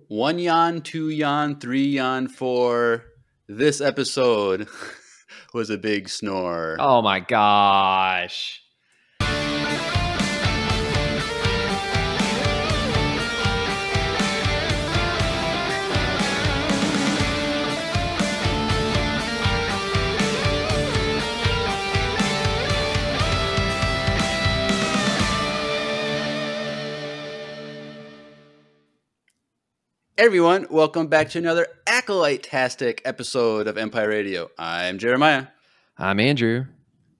1 yawn, 2 yawn, 3 yawn, 4. This episode was a big snore. Oh my gosh. Everyone, welcome back to another Acolyte-tastic episode of Empire Radio. I'm Jeremiah. I'm Andrew.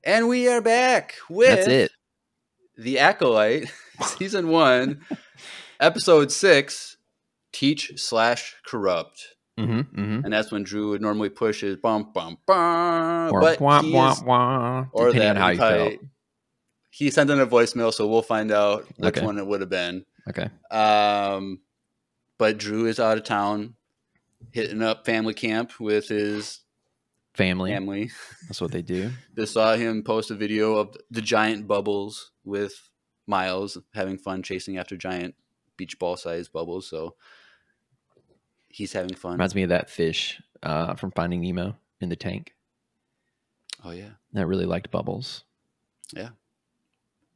And we are back with That's it. The Acolyte, Season 1, Episode 6, Teach/Corrupt. And that's when Drew would normally push his bum, bum, bum. Or but wah, he wah, is, wah, or depending that on how you felt. He sent in a voicemail, so we'll find out which Okay. one it would have been. Okay. But Drew is out of town, hitting up family camp with his family. That's what they do. Just saw him post a video of the giant bubbles with Miles having fun chasing after giant beach ball sized bubbles. So he's having fun. Reminds me of that fish from Finding Nemo in the tank Oh, yeah. that really liked bubbles. Yeah.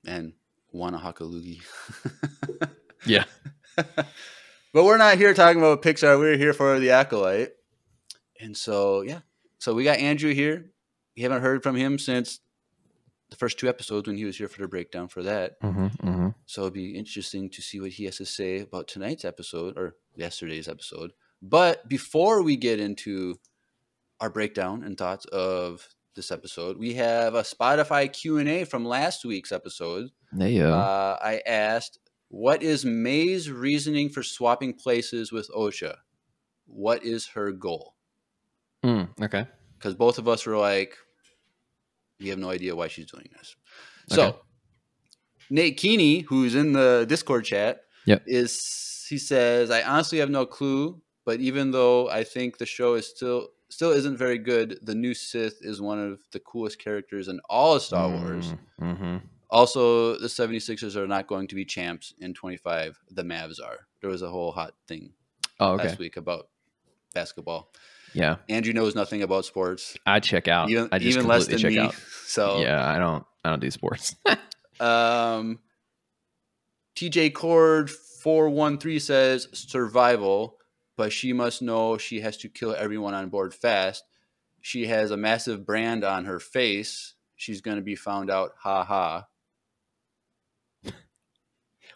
And Wanahaka Loogie. Yeah. But we're not here talking about Pixar. We're here for The Acolyte. And so, yeah. So we got Andrew here. We haven't heard from him since the first 2 episodes when he was here for the breakdown for that. So it'd be interesting to see what he has to say about tonight's episode or yesterday's episode. But before we get into our breakdown and thoughts of this episode, we have a Spotify Q&A from last week's episode. Yeah. I asked, what is May's reasoning for swapping places with Osha? What is her goal? Okay. Because both of us were like, we have no idea why she's doing this. Okay. So Nate Keeney, who's in the Discord chat, he says, I honestly have no clue, but even though I think the show is still isn't very good, the new Sith is one of the coolest characters in all of Star Wars. Also, the 76ers are not going to be champs in 25. The Mavs are. There was a whole hot thing last week about basketball. Yeah. Andrew knows nothing about sports. I check out. I just even less than check me. out. So yeah, I don't do sports. TJ Cord 413 says survival, but she must know she has to kill everyone on board fast. She has a massive brand on her face. She's going to be found out. Ha ha.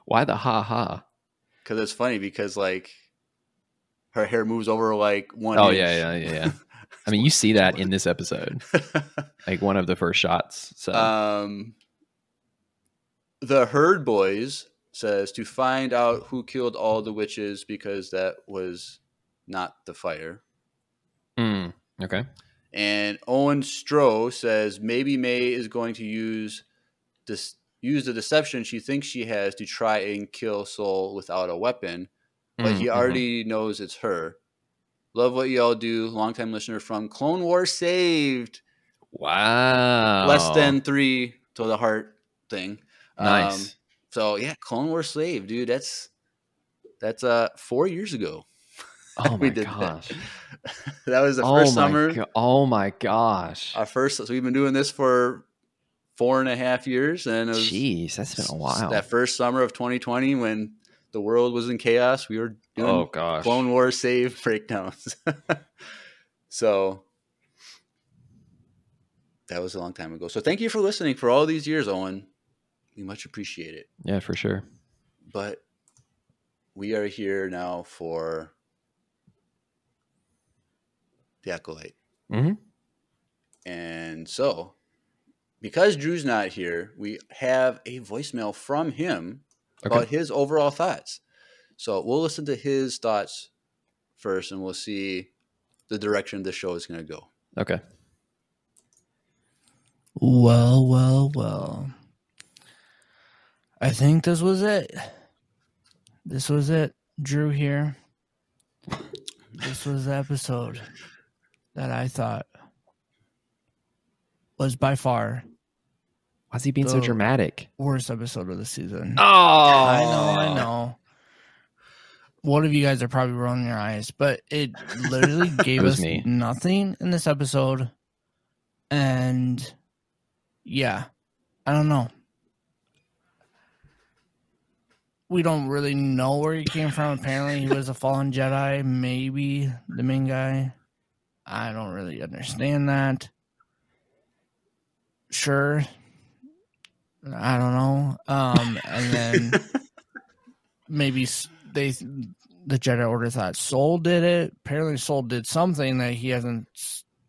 Why the ha ha? Because it's funny because like her hair moves over like 1 Oh inch. yeah. I mean, you see that in this episode, like one of the first shots. So the Herd Boys says to find out who killed all the witches because that was not the fire. Okay. And Owen Stroh says maybe May is going to use the deception she thinks she has to try and kill Soul without a weapon, but he already knows it's her. Love what y'all do. Longtime listener from Clone Wars saved. Wow. Less than 3 to the heart thing. Nice. So yeah, Clone Wars saved, dude. That's 4 years ago. Oh we my did gosh. That was the first summer. Oh my gosh. So we've been doing this for 4.5 years, and it was Jeez, that's been a while. That first summer of 2020 when the world was in chaos, we were doing Clone Wars save breakdowns. So that was a long time ago. So thank you for listening for all these years, Owen. We much appreciate it. Yeah, for sure. But we are here now for The Acolyte. And so, because Drew's not here, we have a voicemail from him about his overall thoughts. So we'll listen to his thoughts first, and we'll see the direction the show is going to go. Okay. Well. I think this was it. This was it. Drew here. This was the episode that I thought was by far Why's he being so dramatic? worst episode of the season. Oh, I know. one of you guys are probably rolling your eyes, but it literally gave was us me. nothing in this episode. And yeah, I don't know. We don't really know where he came from. Apparently, he was a fallen Jedi, maybe the main guy. I don't really understand that. Sure. I don't know. And then maybe the Jedi Order thought Soul did it. Apparently, Soul did something that he hasn't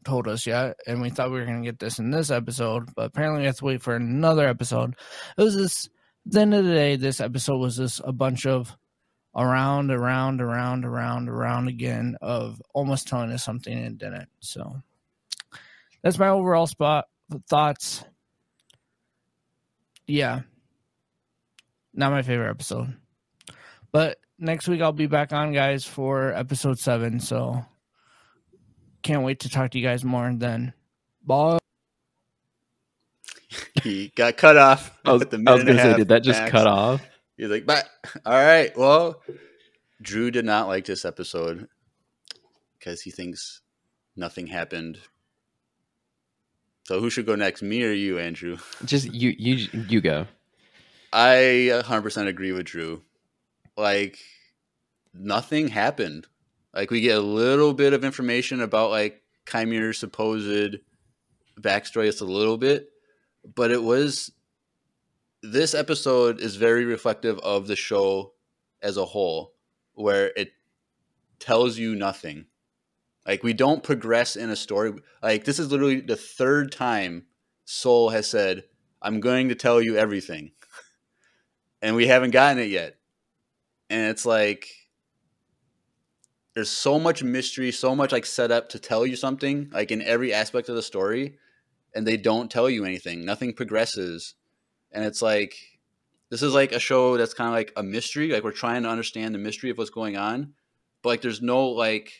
told us yet, and we thought we were going to get this in this episode, but apparently we have to wait for another episode. It was this. At the end of the day, this episode was just a bunch of around again of almost telling us something and it didn't. So that's my overall thoughts. Yeah. Not my favorite episode. But next week I'll be back on, guys, for episode 7. So can't wait to talk to you guys more then. Bye. He got cut off. I was going to say, did that just cut off? He's like, but all right. Well, Drew did not like this episode because he thinks nothing happened. So who should go next, me or you, Andrew? Just you go. I 100% agree with Drew. Like, nothing happened. Like, we get a little bit of information about, like, Chimere's supposed backstory, just a little bit. But this episode is very reflective of the show as a whole, where it tells you nothing. Like, we don't progress in a story. Like, this is literally the 3rd time Soul has said, I'm going to tell you everything. And we haven't gotten it yet. And it's like, there's so much mystery, so much like set up to tell you something, like in every aspect of the story. And they don't tell you anything. Nothing progresses. And it's like, this is like a show that's kind of like a mystery. Like, we're trying to understand the mystery of what's going on. But like, there's no like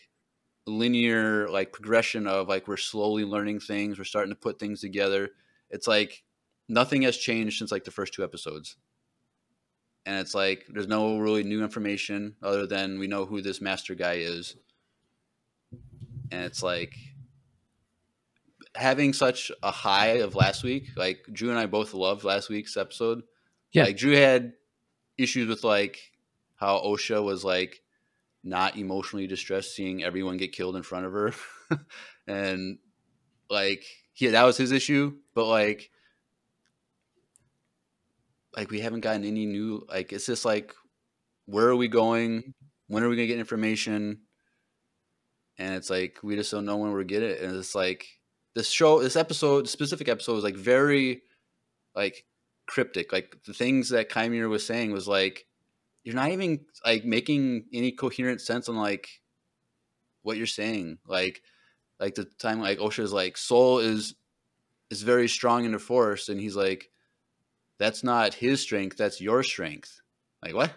linear like progression of like, we're slowly learning things. We're starting to put things together. It's like nothing has changed since like the first 2 episodes. And it's like, there's no really new information other than we know who this master guy is. And it's like, having such a high of last week, like Drew and I both loved last week's episode. Yeah. Like, Drew had issues with like how Osha was like not emotionally distressed seeing everyone get killed in front of her. And like, that was his issue. But like we haven't gotten any new, like, it's just like, where are we going? When are we going to get information? And it's like, we just don't know when we're going to get it. And it's like, this specific episode was like very like cryptic. Like, the things that Chimera was saying was like, you're not even like making any coherent sense on like what you're saying. Like the time like Osha's like, Soul is very strong in the Force, and he's like, that's not his strength, that's your strength. Like, what?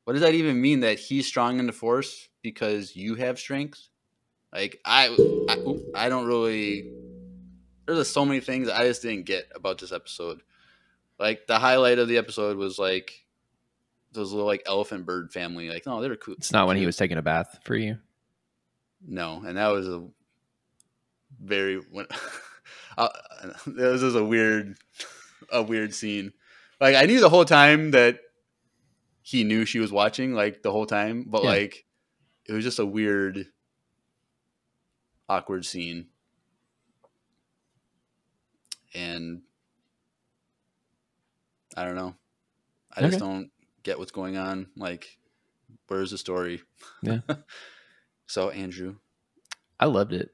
What does that even mean, that he's strong in the Force because you have strength? Like, I don't really. There's just so many things I just didn't get about this episode. Like, the highlight of the episode was like those little like elephant bird family. Like, no, they were cool. It's not when he was taking a bath for you. No, and that was a very it was just a weird scene. Like, I knew the whole time that he knew she was watching, like the whole time, but like, it was just a weird, awkward scene. And I don't know. I just don't get what's going on. Like, where's the story? Yeah. So, Andrew, I loved it.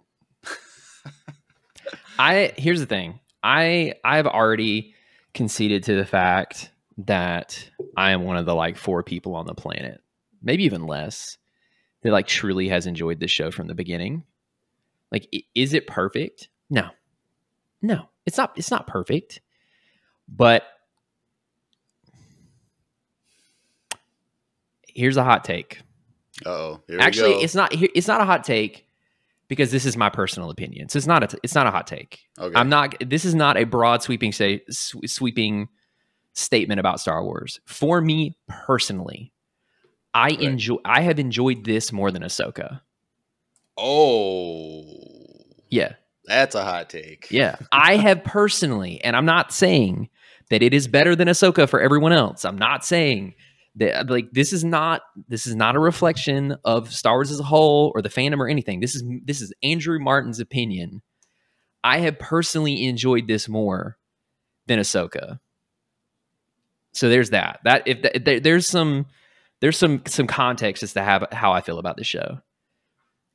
Here's the thing. I've already conceded to the fact that I am one of the like 4 people on the planet, maybe even less, that like truly has enjoyed this show from the beginning. Like, is it perfect? No, it's not. It's not perfect, but here's a hot take. Actually, it's not a hot take, because this is my personal opinion. So it's not a hot take. Okay. This is not a broad sweeping statement about Star Wars. For me personally, I Right. have enjoyed this more than Ahsoka. Oh, Yeah. that's a hot take. Yeah. I have personally, and I'm not saying that it is better than Ahsoka for everyone else. I'm not saying that like this is not a reflection of Star Wars as a whole or the fandom or anything. This is Andrew Martin's opinion. I have personally enjoyed this more than Ahsoka. So there's that. There's some context as to how I feel about this show.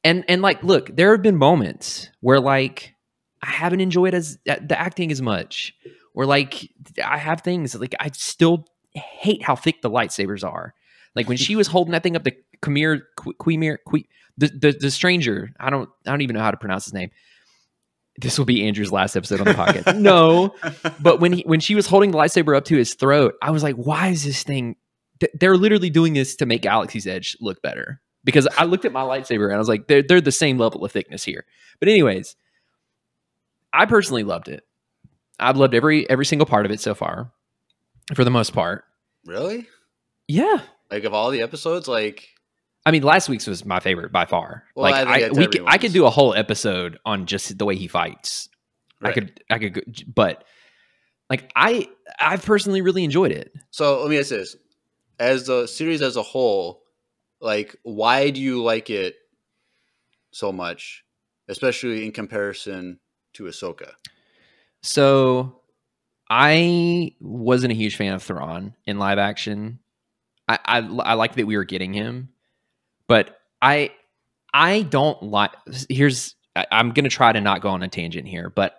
And like, look, there have been moments where like I haven't enjoyed the acting as much, or like I have things like I still hate how thick the lightsabers are. Like when she was holding that thing up to the stranger. I don't even know how to pronounce his name. This will be Andrew's last episode on the podcast. No, but when she was holding the lightsaber up to his throat, I was like, why is this thing? They're literally doing this to make Galaxy's Edge look better. Because I looked at my lightsaber and I was like, they're the same level of thickness here. But anyways, I personally loved it. I've loved every single part of it so far, for the most part. Really? Yeah. Like of all the episodes, like I mean, last week's was my favorite by far. Well, like I could do a whole episode on just the way he fights. Right. I could, but like I've personally really enjoyed it. So let me ask this: as the series as a whole, like why do you like it so much, especially in comparison to Ahsoka? So I wasn't a huge fan of Thrawn in live action. I like that we were getting him. But I don't like. I'm going to try to not go on a tangent here, but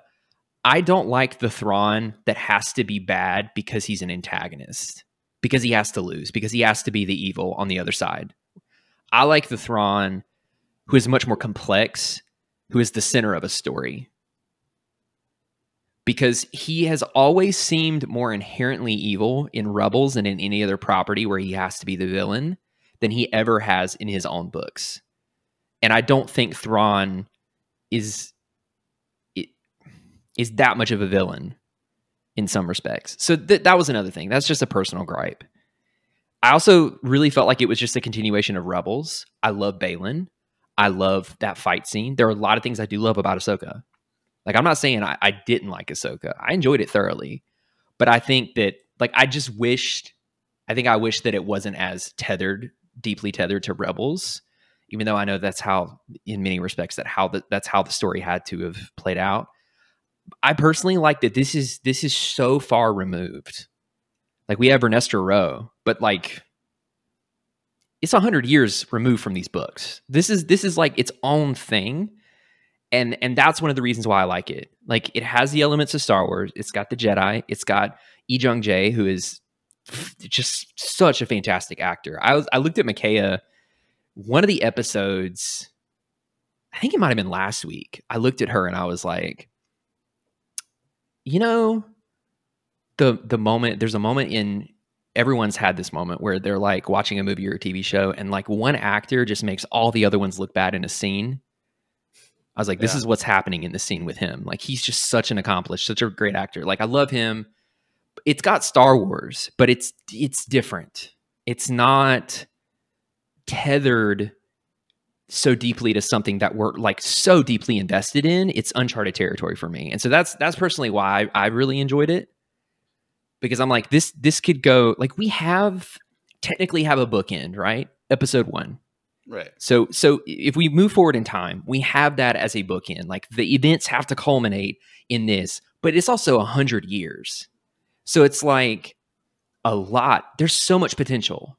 I don't like the Thrawn that has to be bad because he's an antagonist, because he has to lose, because he has to be the evil on the other side. I like the Thrawn who is much more complex, who is the center of a story, because he has always seemed more inherently evil in Rebels and in any other property where he has to be the villain than he ever has in his own books. And I don't think Thrawn is that much of a villain in some respects. So that was another thing. That's just a personal gripe. I also really felt like it was just a continuation of Rebels. I love Baylan. I love that fight scene. There are a lot of things I do love about Ahsoka. Like, I'm not saying I didn't like Ahsoka. I enjoyed it thoroughly. But I think that, like, I wish that it wasn't as deeply tethered to Rebels, even though I know that's how, in many respects, that's how the story had to have played out. I personally like that this is so far removed. Like, we have Ernesto Rowe, but like it's 100 years removed from these books. This is like its own thing. And that's one of the reasons why I like it. Like, it has the elements of Star Wars. It's got the Jedi. It's got Lee Jung Jae, who is just such a fantastic actor. I looked at Micaiah, one of the episodes, I think it might have been last week. I looked at her and I was like, you know, the moment, there's a moment in, everyone's had this moment where they're like watching a movie or a TV show and like one actor just makes all the other ones look bad in a scene. I was like, this is what's happening in the scene with him. Like, he's just such an accomplished, such a great actor. Like, I love him. It's got Star Wars, but it's different. It's not tethered so deeply to something that we're like so deeply invested in. It's uncharted territory for me. And so that's personally why I really enjoyed it, because I'm like, this could go, like, we technically have a bookend, right? Episode 1. Right. So if we move forward in time, we have that as a bookend. Like, the events have to culminate in this, but it's also 100 years. So it's like a lot. There's so much potential.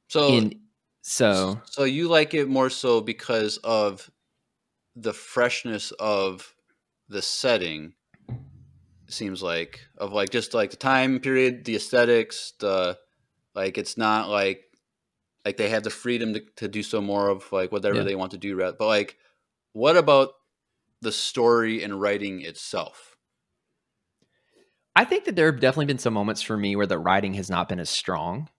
So you like it more so because of the freshness of the setting. It seems like, of like just like the time period, the aesthetics, like it's not like they have the freedom to do so more of like whatever they want to do. But like, what about the story and writing itself? I think that there have definitely been some moments for me where the writing has not been as strong,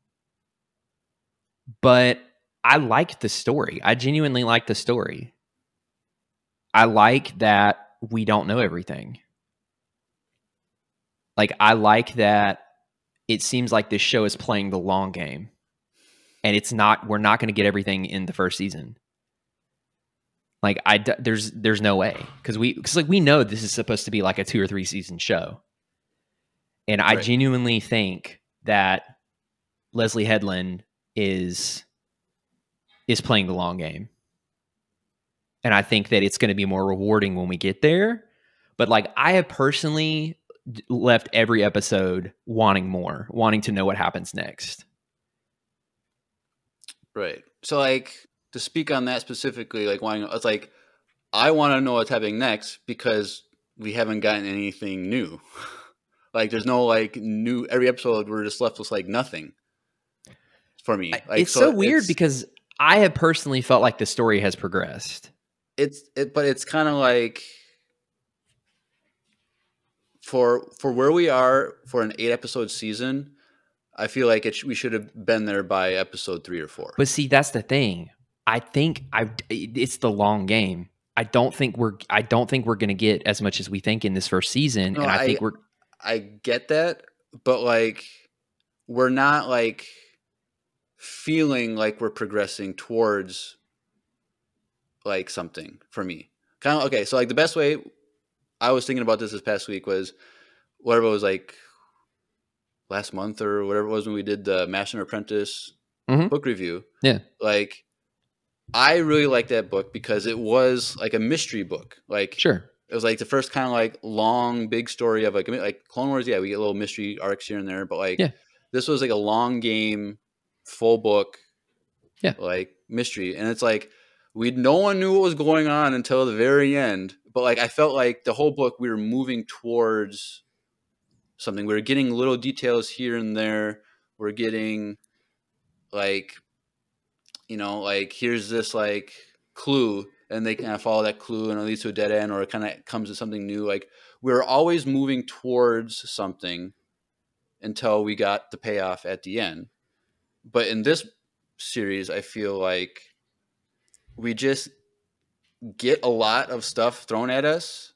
but I like the story. I genuinely like the story. I like that we don't know everything. Like, I like that it seems like this show is playing the long game. and we're not going to get everything in the first season. Like there's no way, because we know this is supposed to be like a 2 or 3 season show, and I genuinely think that Leslie Headland is playing the long game, and I think that it's going to be more rewarding when we get there. But like, I have personally left every episode wanting more, wanting to know what happens next. Right. So like, to speak on that specifically, like it's like, I want to know what's happening next because we haven't gotten anything new. Like, there's no like new, every episode we're just left with like nothing for me. Like, it's so weird because I have personally felt like the story has progressed. But it's kind of like, for where we are for an 8 episode season, I feel like we should have been there by episode 3 or 4. But see, that's the thing. I think it's the long game. I don't think we're going to get as much as we think in this first season. No, and I think I get that, but like, we're not like feeling like we're progressing towards like something for me. Kind of, okay. So like, the best way I was thinking about this past week was whatever it was, like last month or whatever it was, when we did the Master and Apprentice book review. Yeah. Like, I really liked that book because it was like a mystery book. Like, sure, it was like the first kind of like long, big story of like Clone Wars. Yeah, we get little mystery arcs here and there, but like, this was like a long game, full book, like mystery. And it's like, no one knew what was going on until the very end. But like, I felt like the whole book, we were moving towards something. We were getting little details here and there. We're getting like, you know, like, here's this like clue, and they kind of follow that clue and it leads to a dead end, or it kind of comes to something new. Like, we're always moving towards something until we got the payoff at the end. But in this series, I feel like we just get a lot of stuff thrown at us,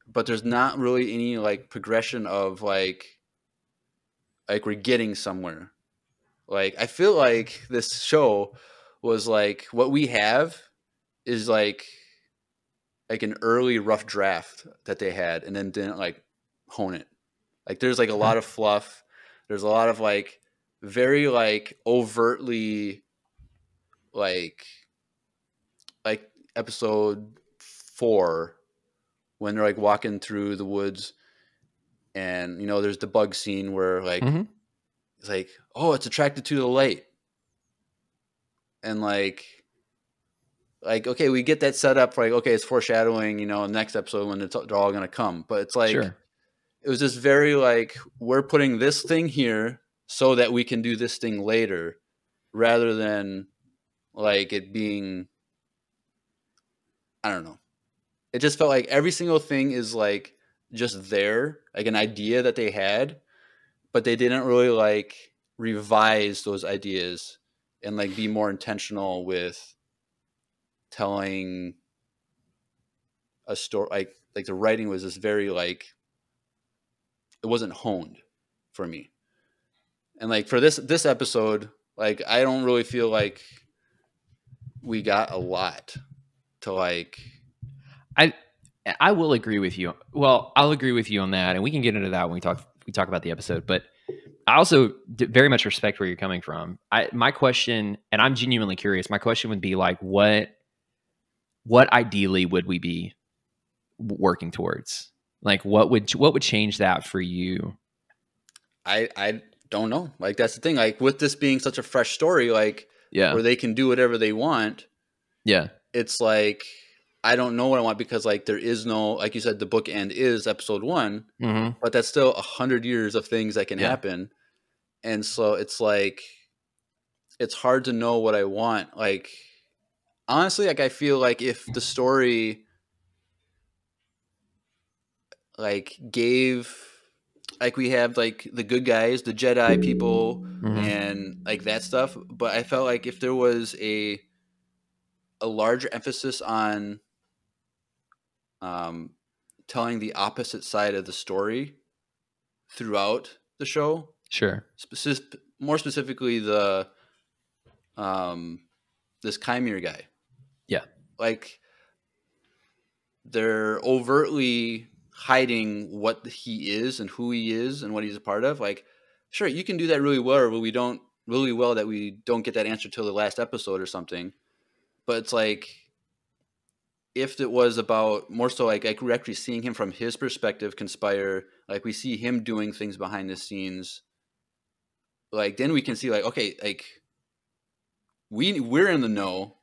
but there's not really any like progression of like we're getting somewhere. Like, I feel like this show was like, what we have is like an early rough draft that they had and then didn't like hone it. Like, there's like a lot of fluff. There's a lot of like very like overtly like episode 4, when they're like walking through the woods, and you know, there's the bug scene where like it's like, oh, it's attracted to the light, and like okay, we get that set up for like, okay, it's foreshadowing, you know, next episode when they're all gonna come. But it's like, it was just very like, we're putting this thing here so that we can do this thing later, rather than like it being, I don't know. It just felt like every single thing is like just there, like an idea that they had, but they didn't really like revise those ideas and like be more intentional with telling a story. Like the writing was just very like, it wasn't honed for me. And like, for this episode, like, I don't really feel like we got a lot to like. I will agree with you. Well, I'll agree with you on that, and we can get into that when we talk about the episode. But I also very much respect where you're coming from. My question, and I'm genuinely curious, my question would be like, what ideally would we be working towards? Like, what would change that for you? I don't know. Like, that's the thing. Like, with this being such a fresh story, like, where they can do whatever they want. Yeah. It's like, I don't know what I want, because like, there is no, like you said, the bookend is episode 1, but that's still 100 years of things that can happen. And so it's like, it's hard to know what I want. Like, honestly, like, I feel like if the story like gave, like, we have like the good guys, the Jedi people, and like that stuff, but I felt like if there was a larger emphasis on telling the opposite side of the story throughout the show, more specifically the this Chimera guy. Yeah. Like, they're overtly hiding what he is and who he is and what he's a part of. Like, sure, you can do that really well, but we don't get that answer till the last episode or something. But it's like, if it was about more so like we're actually seeing him from his perspective conspire, like we see him doing things behind the scenes, like then we can see like, okay, like we're in the know,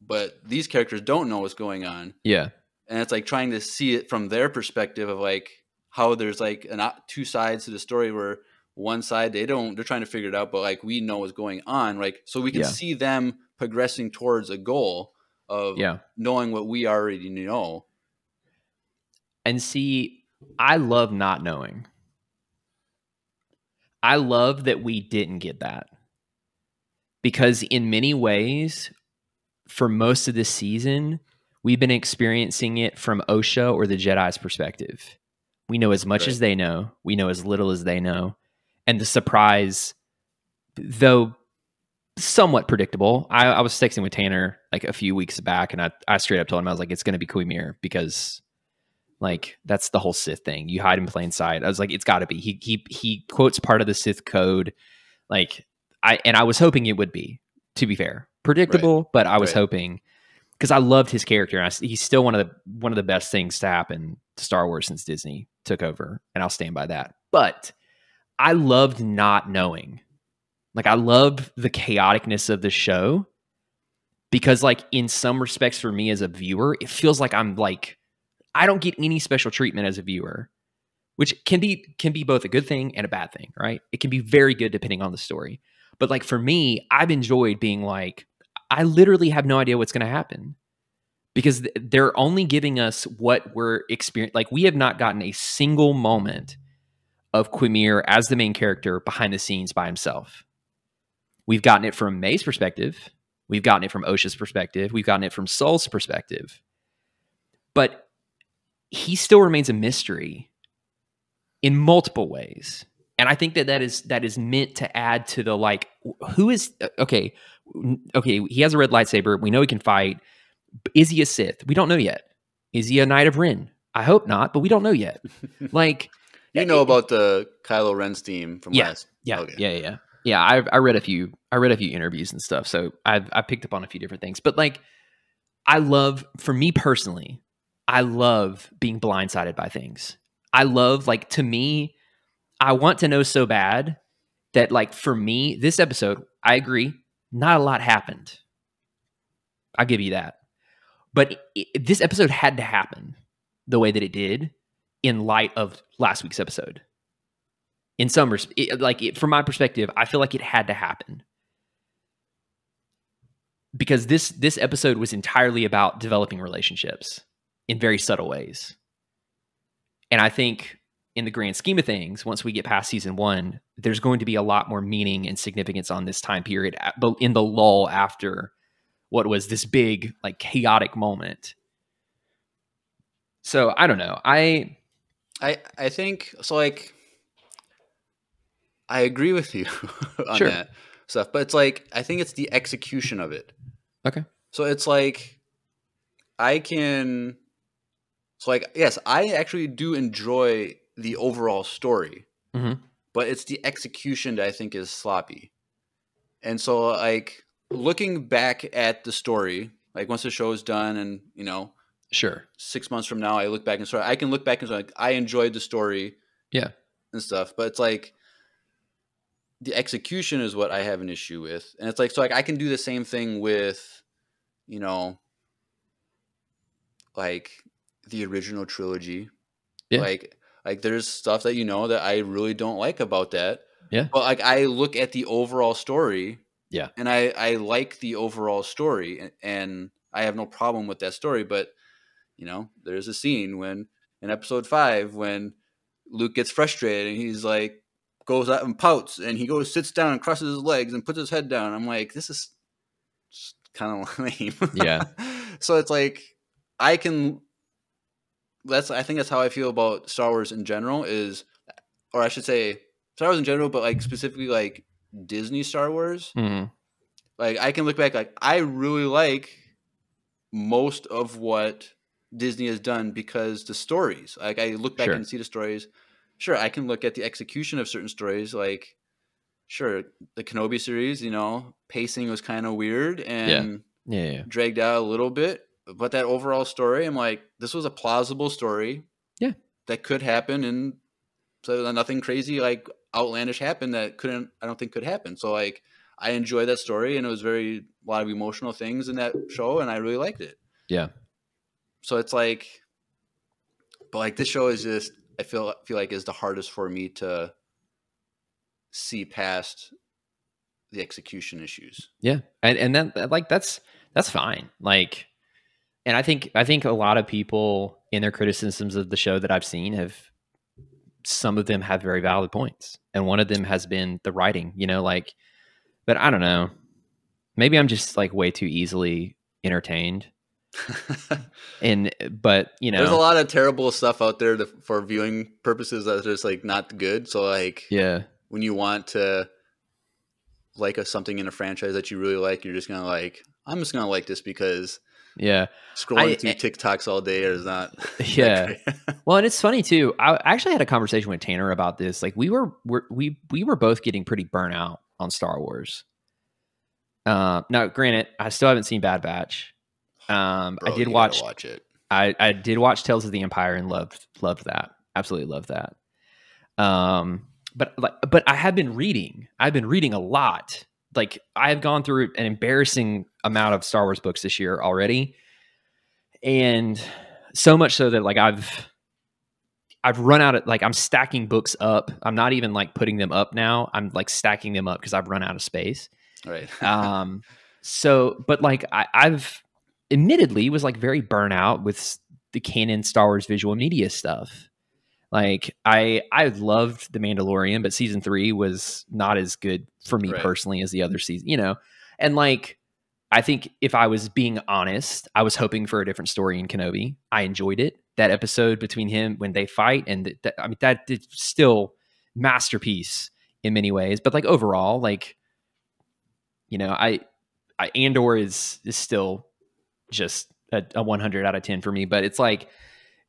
but these characters don't know what's going on. Yeah. And it's like trying to see it from their perspective of like how there's like two sides to the story where one side they're trying to figure it out, but like we know what's going on, like so we can see them progressing towards a goal of knowing what we already know. And see, I love not knowing. I love that we didn't get that. Because in many ways, for most of this season, we've been experiencing it from Osha or the Jedi's perspective. We know as much as they know. We know as little as they know. And the surprise, though somewhat predictable. I was texting with Tanner like a few weeks back, and I straight up told him, I was like, it's going to be Quimir, because like that's the whole Sith thing. You hide in plain sight. I was like, it's got to be. He quotes part of the Sith code. Like I was hoping it would be, to be fair, predictable, but I was hoping, because I loved his character. He's still one of the best things to happen to Star Wars since Disney took over, and I'll stand by that. But I loved not knowing. Like, I love the chaoticness of the show, because like in some respects for me as a viewer, it feels like I'm like, I don't get any special treatment as a viewer, which can be both a good thing and a bad thing, right? It can be very good depending on the story. But like for me, I've enjoyed being like, I literally have no idea what's going to happen, because they're only giving us what we're experiencing. Like, we have not gotten a single moment of Quimir as the main character behind the scenes by himself. We've gotten it from May's perspective. We've gotten it from Osha's perspective. We've gotten it from Saul's perspective. But he still remains a mystery in multiple ways. And I think that is meant to add to the, like, who is, okay, he has a red lightsaber. We know he can fight. Is he a Sith? We don't know yet. Is he a Knight of Ren? I hope not, but we don't know yet. Like, about the Kylo Ren's theme from last. Yeah. Okay. Yeah. I read a few interviews and stuff, so I picked up on a few different things. But like, for me personally, I love being blindsided by things. I love, like, to me, I want to know so bad that, like, for me, this episode, I agree, not a lot happened. I'll give you that. But this episode had to happen the way that it did in light of last week's episode. In some from my perspective, I feel like it had to happen, because this episode was entirely about developing relationships in very subtle ways. And I think in the grand scheme of things, once we get past season 1, there's going to be a lot more meaning and significance on this time period, but in the lull after what was this big, like, chaotic moment. So I don't know. I think so. Like, I agree with you on that stuff, but it's like, I think it's the execution of it. Okay. So it's like, yes, I actually do enjoy the overall story, but it's the execution that I think is sloppy. And so, like, looking back at the story, like, once the show is done and, 6 months from now, I look back and I can look back and say, like, I enjoyed the story. Yeah. And stuff. But it's like, the execution is what I have an issue with. And it's like, so like, I can do the same thing with, like, the original trilogy. Yeah. Like there's stuff that, that I really don't like about that. Yeah. But like, I look at the overall story. Yeah. And I like the overall story, and I have no problem with that story. But, there's a scene in episode 5 when Luke gets frustrated and he's like, goes out and pouts, and he sits down and crosses his legs and puts his head down. I'm like, this is kind of lame. Yeah. So it's like, I think that's how I feel about Star Wars in general, or I should say Star Wars in general, but like specifically like Disney Star Wars. Mm-hmm. Like I can look back, like I really like most of what Disney has done because the stories. Like I look back Sure. and see the stories. Sure, I can look at the execution of certain stories. Like, sure, the Kenobi series, you know, pacing was kind of weird and Yeah. dragged out a little bit. But that overall story, I'm like, this was a plausible story. Yeah. That could happen, and so nothing crazy like outlandish happened that I don't think could happen. So like I enjoyed that story, and it was a lot of emotional things in that show, and I really liked it. Yeah. So it's like, but like this show is just, I feel like is the hardest for me to see past the execution issues. Yeah. And then like that's fine. Like, and I think a lot of people in their criticisms of the show that I've seen some of them have very valid points. And one of them has been the writing, you know, like, but I don't know. Maybe I'm just like way too easily entertained. But you know, there's a lot of terrible stuff out there for viewing purposes that's just like not good. So like, yeah, when you want to like something in a franchise that you really like, you're just gonna like, I'm just gonna like this because scrolling through TikToks all day is not well, and it's funny too. I actually had a conversation with Tanner about this. Like we were both getting pretty burnt out on Star Wars. Now granted, I still haven't seen Bad Batch. Bro, I did watch it. I did watch Tales of the Empire and loved that. Absolutely loved that. But I have been reading. I've been reading a lot. Like I have gone through an embarrassing amount of Star Wars books this year already. And so much so that like I've run out of, like, I'm stacking books up. I'm not even like putting them up now. I'm like stacking them up because I've run out of space. Right. So, but like I've admittedly was like very burnt out with the canon Star Wars visual media stuff. Like I loved The Mandalorian, but season 3 was not as good for me personally as the other season, you know? And like, I think if I was being honest, I was hoping for a different story in Kenobi. I enjoyed it. That episode between him when they fight, and I mean, that is still masterpiece in many ways. But like overall, like, you know, I Andor is still just a 100 out of 10 for me. But it's like,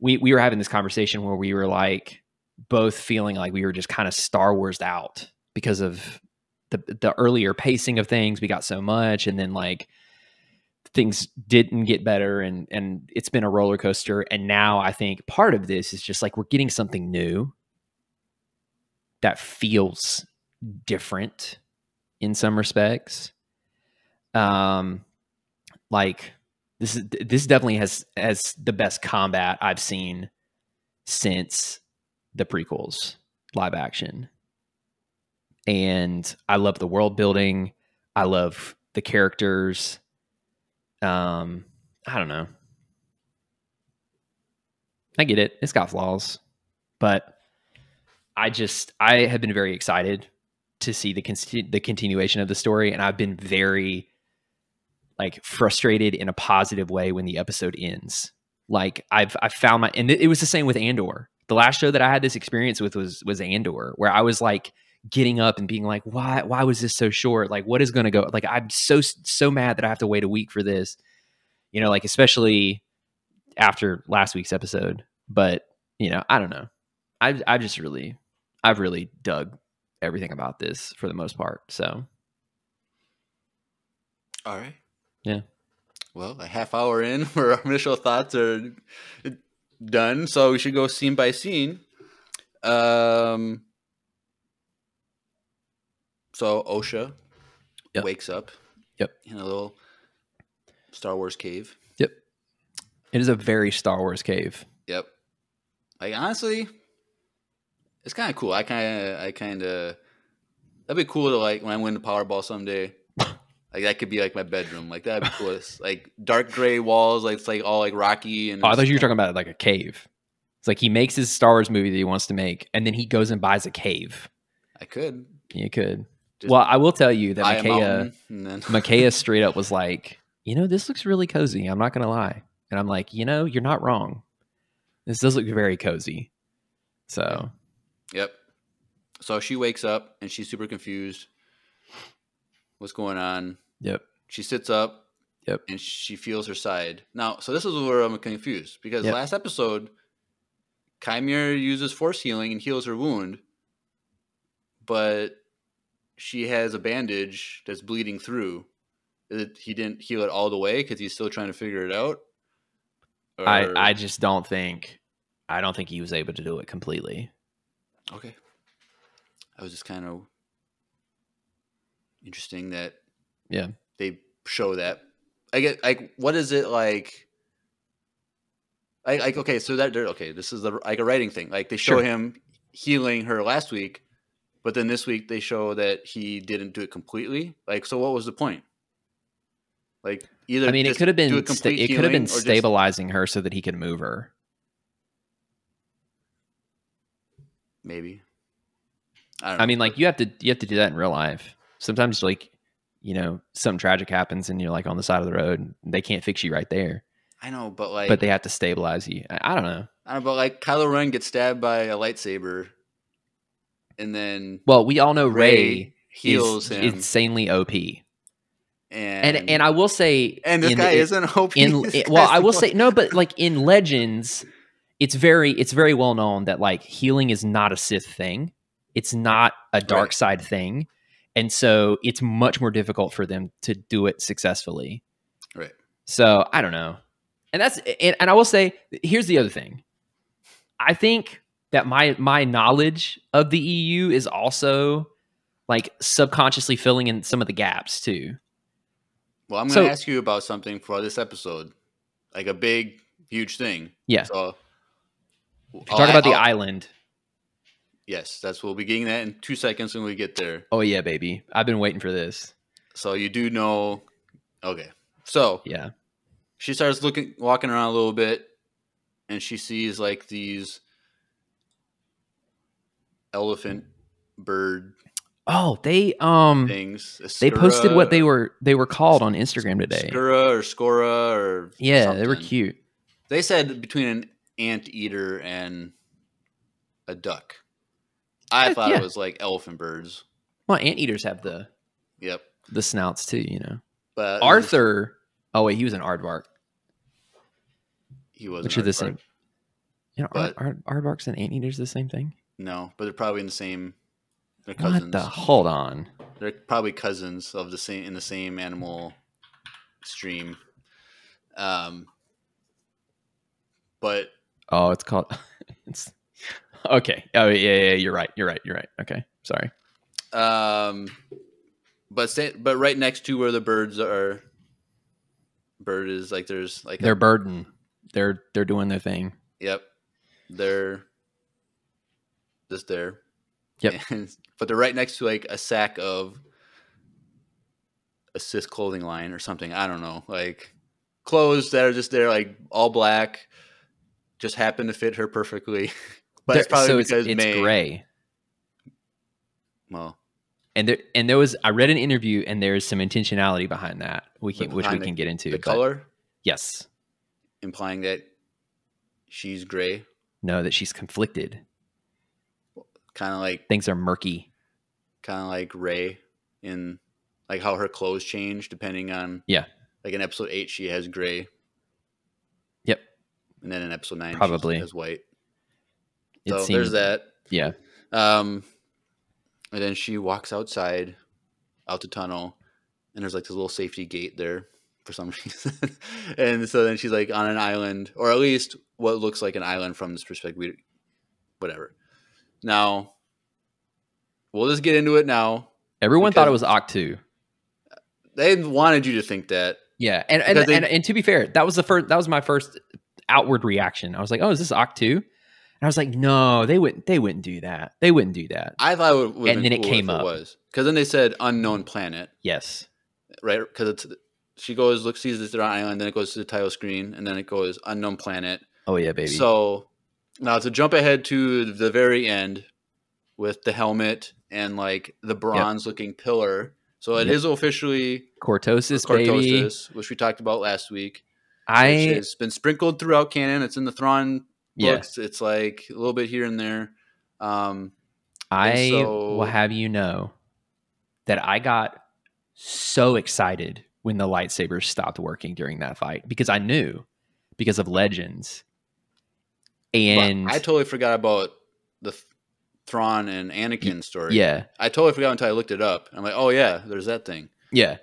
we were having this conversation where we were like both feeling like we were just kind of Star Wars'd out because of the earlier pacing of things. We got so much, and then like things didn't get better, and it's been a roller coaster. And now I think part of this is just like we're getting something new that feels different in some respects. Like this definitely has the best combat I've seen since the prequels live action. And I love the world building. I love the characters. I don't know. I get it. It's got flaws, but I have been very excited to see the continuation of the story. And I've been very like frustrated in a positive way when the episode ends. Like I've found and it was the same with Andor. The last show that I had this experience with was Andor, where I was like getting up and being like, why was this so short? Like, what is going to go? Like, I'm so mad that I have to wait a week for this, you know, like, especially after last week's episode. But, you know, I don't know. I've really dug everything about this for the most part. So. All right. Yeah. Well, a half hour in, where our initial thoughts are done, so we should go scene by scene. So Osha wakes up in a little Star Wars cave. Yep. It is a very Star Wars cave. Yep. Like, honestly, it's kind of cool. I kind of, that'd be cool to, like, when I win the Powerball someday. Like, that could be like my bedroom. Like, that'd be cool. It's like dark gray walls. Like, it's like all like rocky. And I thought you were talking about like a cave. It's like he makes his Star Wars movie that he wants to make, and then he goes and buys a cave. I could. You could. Well, I will tell you that Micaiah straight up was like, you know, this looks really cozy. I'm not going to lie. And I'm like, you know, you're not wrong. This does look very cozy. So. Yep. So she wakes up and she's super confused. What's going on? Yep. She sits up. Yep. And she feels her side. Now, so this is where I'm confused because Yep. last episode, Chimera uses force healing and heals her wound, but she has a bandage that's bleeding through. He didn't heal it all the way because he's still trying to figure it out. Or... I just don't think he was able to do it completely. Okay. I was just kind of interesting that they show that. I get like, what is it like? Like okay, so that okay, this is like a writing thing. Like they show him healing her last week, but then this week they show that he didn't do it completely. Like, so what was the point? Like either I mean, it could have been stabilizing stabilizing her so that he could move her. Maybe. I don't know. I mean, like you have to do that in real life. Sometimes, like, you know, something tragic happens and you're like on the side of the road and they can't fix you right there. I know, but they have to stabilize you. I don't know. But like Kylo Ren gets stabbed by a lightsaber, and then we all know Rey heals him insanely OP. And I will say, and this guy isn't OP. I will say no, but like in Legends, it's very well known that like healing is not a Sith thing. It's not a dark side thing. And so it's much more difficult for them to do it successfully. Right. So I don't know. And and I will say, here's the other thing. I think that my knowledge of the EU is also like subconsciously filling in some of the gaps too. Well, I'm going to ask you about something for this episode. Like a big, huge thing. Yeah. So talk about the island. Yes, we'll be getting that in 2 seconds when we get there. Oh yeah, baby. I've been waiting for this. So you do know. Okay. So yeah, she starts walking around a little bit, and she sees like these elephant bird. Oh, they things. They posted what they were called on Instagram today. Skora or something. They were cute. They said between an anteater and a duck. I thought it was like elephant birds. Well, anteaters have the snouts too, you know. But Arthur, he was an aardvark. He was, which are the same. You know, aardvarks and anteaters the same thing? No, but they're probably in the same. They're cousins. What the? Hold on. They're probably cousins of the same animal stream. But it's called. It's. Okay. Oh yeah. You're right. Okay. Sorry. But right next to where the bird is like there's like they're birding. They're doing their thing. Yep. They're just there. Yep. But they're right next to like a sack of a Sith clothing line or something. I don't know. Like clothes that are just there, like all black, just happen to fit her perfectly. But it's probably because it's gray. Well, and there was I read an interview and there is some intentionality behind that which we can get into. The color? Yes. Implying that she's gray? No, that she's conflicted. Kind of like things are murky. Kind of like Rey in like how her clothes change depending on like in episode 8 she has gray. Yep. And then in episode 9 probably she has white. So there's that. Yeah. And then she walks out the tunnel, and there's like this little safety gate there for some reason. And so then she's like on an island, or at least what looks like an island from this perspective. Whatever. Now, we'll just get into it now. Everyone thought it was Ahch-To. They wanted you to think that. Yeah, and to be fair, that was my first outward reaction. I was like, "Oh, is this Ahch-To?" And I was like, no, they wouldn't do that. They wouldn't do that. I thought it would. And then it came up. Because then they said unknown planet. Yes. Right? Because she goes, sees this island, then it goes to the title screen, and then it goes unknown planet. Oh, yeah, baby. So now to jump ahead to the very end with the helmet and like the bronze looking pillar. So it is officially Cortosis, baby. Which we talked about last week. Which has been sprinkled throughout canon. It's in the Thrawn books. It's like a little bit here and there. I will have you know that I got so excited when the lightsabers stopped working during that fight because I knew because of Legends. And But I totally forgot about the Thrawn and Anakin story. Yeah. I totally forgot until I looked it up. I'm like, oh yeah, there's that thing. Yeah.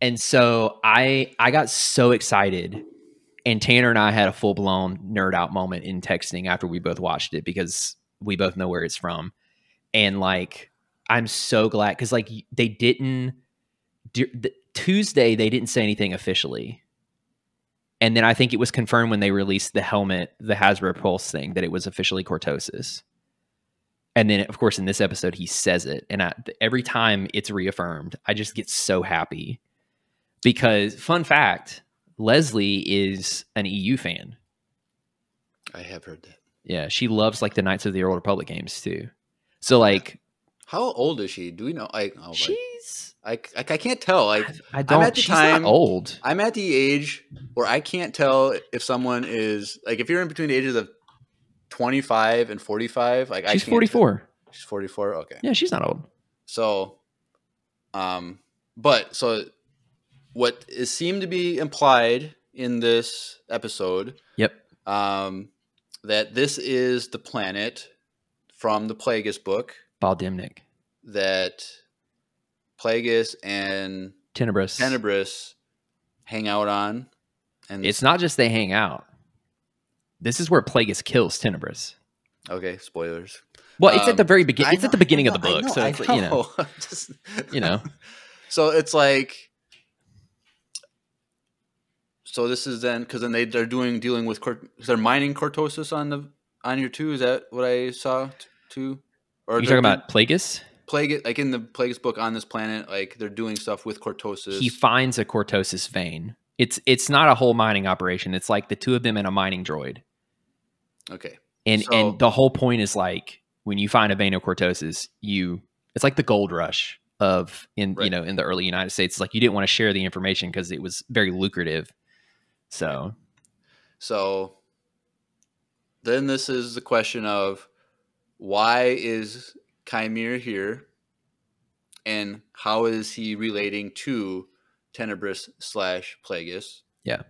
And so I got so excited, and Tanner and I had a full-blown nerd out moment in texting after we both watched it because we both know where it's from. And like, I'm so glad because like they didn't Tuesday, they didn't say anything officially. And then I think it was confirmed when they released the helmet, the Hasbro Pulse thing, that it was officially Cortosis. And then, of course, in this episode, he says it. And every time it's reaffirmed, I just get so happy. Because, fun fact, Leslie is an EU fan. I have heard that. Yeah, she loves like the Knights of the Old Republic games too. So like, how old is she? Do we know? She's. I can't tell. Like, I don't. I'm at the she's time, not old. I'm at the age where I can't tell if someone is like if you're in between the ages of 25 and 45. Like she's 44. She's 44. Okay. Yeah, she's not old. So, but so what is seemed to be implied in this episode? Yep. That this is the planet from the Plagueis book. Bal Dimnik. That Plagueis and Tenebris hang out on. And it's not just they hang out. This is where Plagueis kills Tenebris. Okay, spoilers. Well, it's at the very beginning. It's at the beginning of the book, so it's, you know, Just, you know. So it's like, so this is then because then they're dealing with they're mining Cortosis on your two. Is that what I saw too? Or you talking about Plagueis? Plagueis, like in the Plagueis book on this planet, like they're doing stuff with Cortosis. He finds a Cortosis vein. It's not a whole mining operation. It's like the two of them and a mining droid. Okay. And the whole point is like when you find a vein of Cortosis, it's like the gold rush in the early United States. It's like you didn't want to share the information because it was very lucrative. So then this is the question of why is Chimere here and how is he relating to Tenebris / Plagueis? Yeah.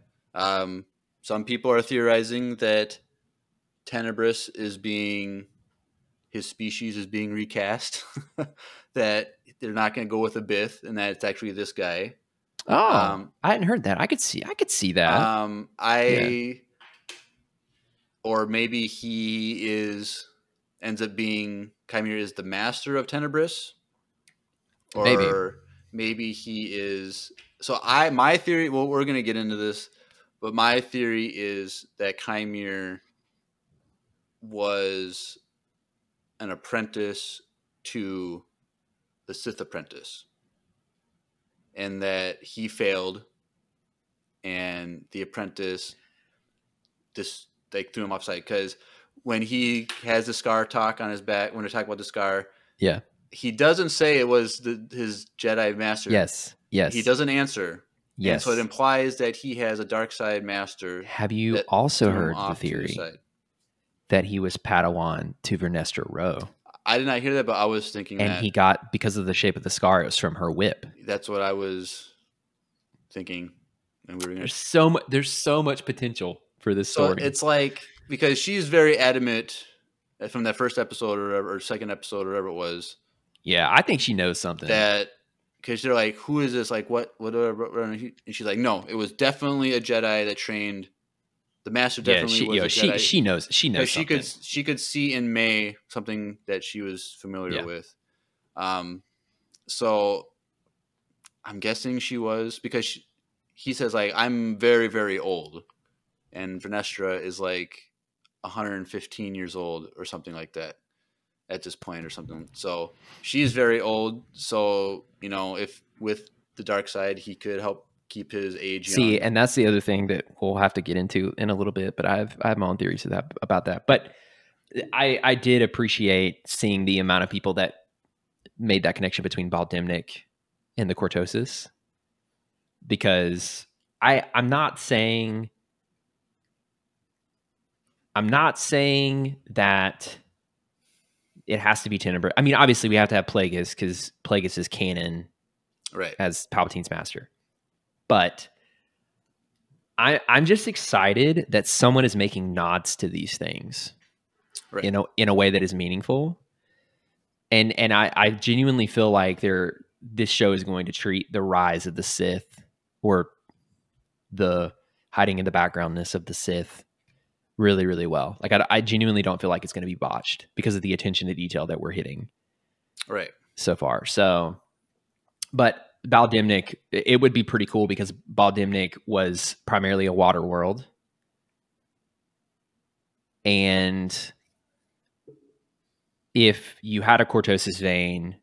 Some people are theorizing that Tenebris his species is being recast, that they're not going to go with a Bith and that it's actually this guy. Oh, I hadn't heard that. I could see that. Or maybe he ends up being Chimere is the master of Tenebris, or maybe he is. So my theory. Well, we're gonna get into this, but my theory is that Chimere was an apprentice to the Sith apprentice, and that he failed, and the apprentice just threw him offside because when he has the scar talk on his back, when they're talking about the scar, yeah, he doesn't say it was his Jedi master. Yes. He doesn't answer. Yes. And so it implies that he has a dark side master. Have you also heard the theory that he was Padawan to Vernestra Rwoh? I did not hear that, but I was thinking and he got, because of the shape of the scar, it was from her whip. That's what I was thinking. And there's so much potential for this story. So it's like, because she's very adamant from that first episode or second episode or whatever it was. Yeah, I think she knows something. That because they're like, who is this? Like, what? And she's like, no, it was definitely a Jedi that trained. The master definitely was a Jedi. She knows. She knows. She could see in May something that she was familiar with. So I'm guessing she was, because he says like, I'm very, very old, and Vernestra is like 115 years old or something like that at this point or something. So she's very old. So, if with the dark side, he could help keep his age young. See, and that's the other thing that we'll have to get into in a little bit, but I have my own theories about that. But I did appreciate seeing the amount of people that made that connection between Bal Dimnik and the Cortosis, because I'm not saying that it has to be Tenebris. I mean, obviously we have to have Plagueis because Plagueis is canon Right. as Palpatine's master. But I'm just excited that someone is making nods to these things, Right. in a way that is meaningful. And I genuinely feel like this show is going to treat the rise of the Sith, or the hiding in the backgroundness of the Sith, really, really well. Like I genuinely don't feel like it's going to be botched because of the attention to detail that we're hitting Right. so far. So, but Bal Dimnik, it would be pretty cool because Bal Dimnik was primarily a water world. And if you had a Cortosis vein,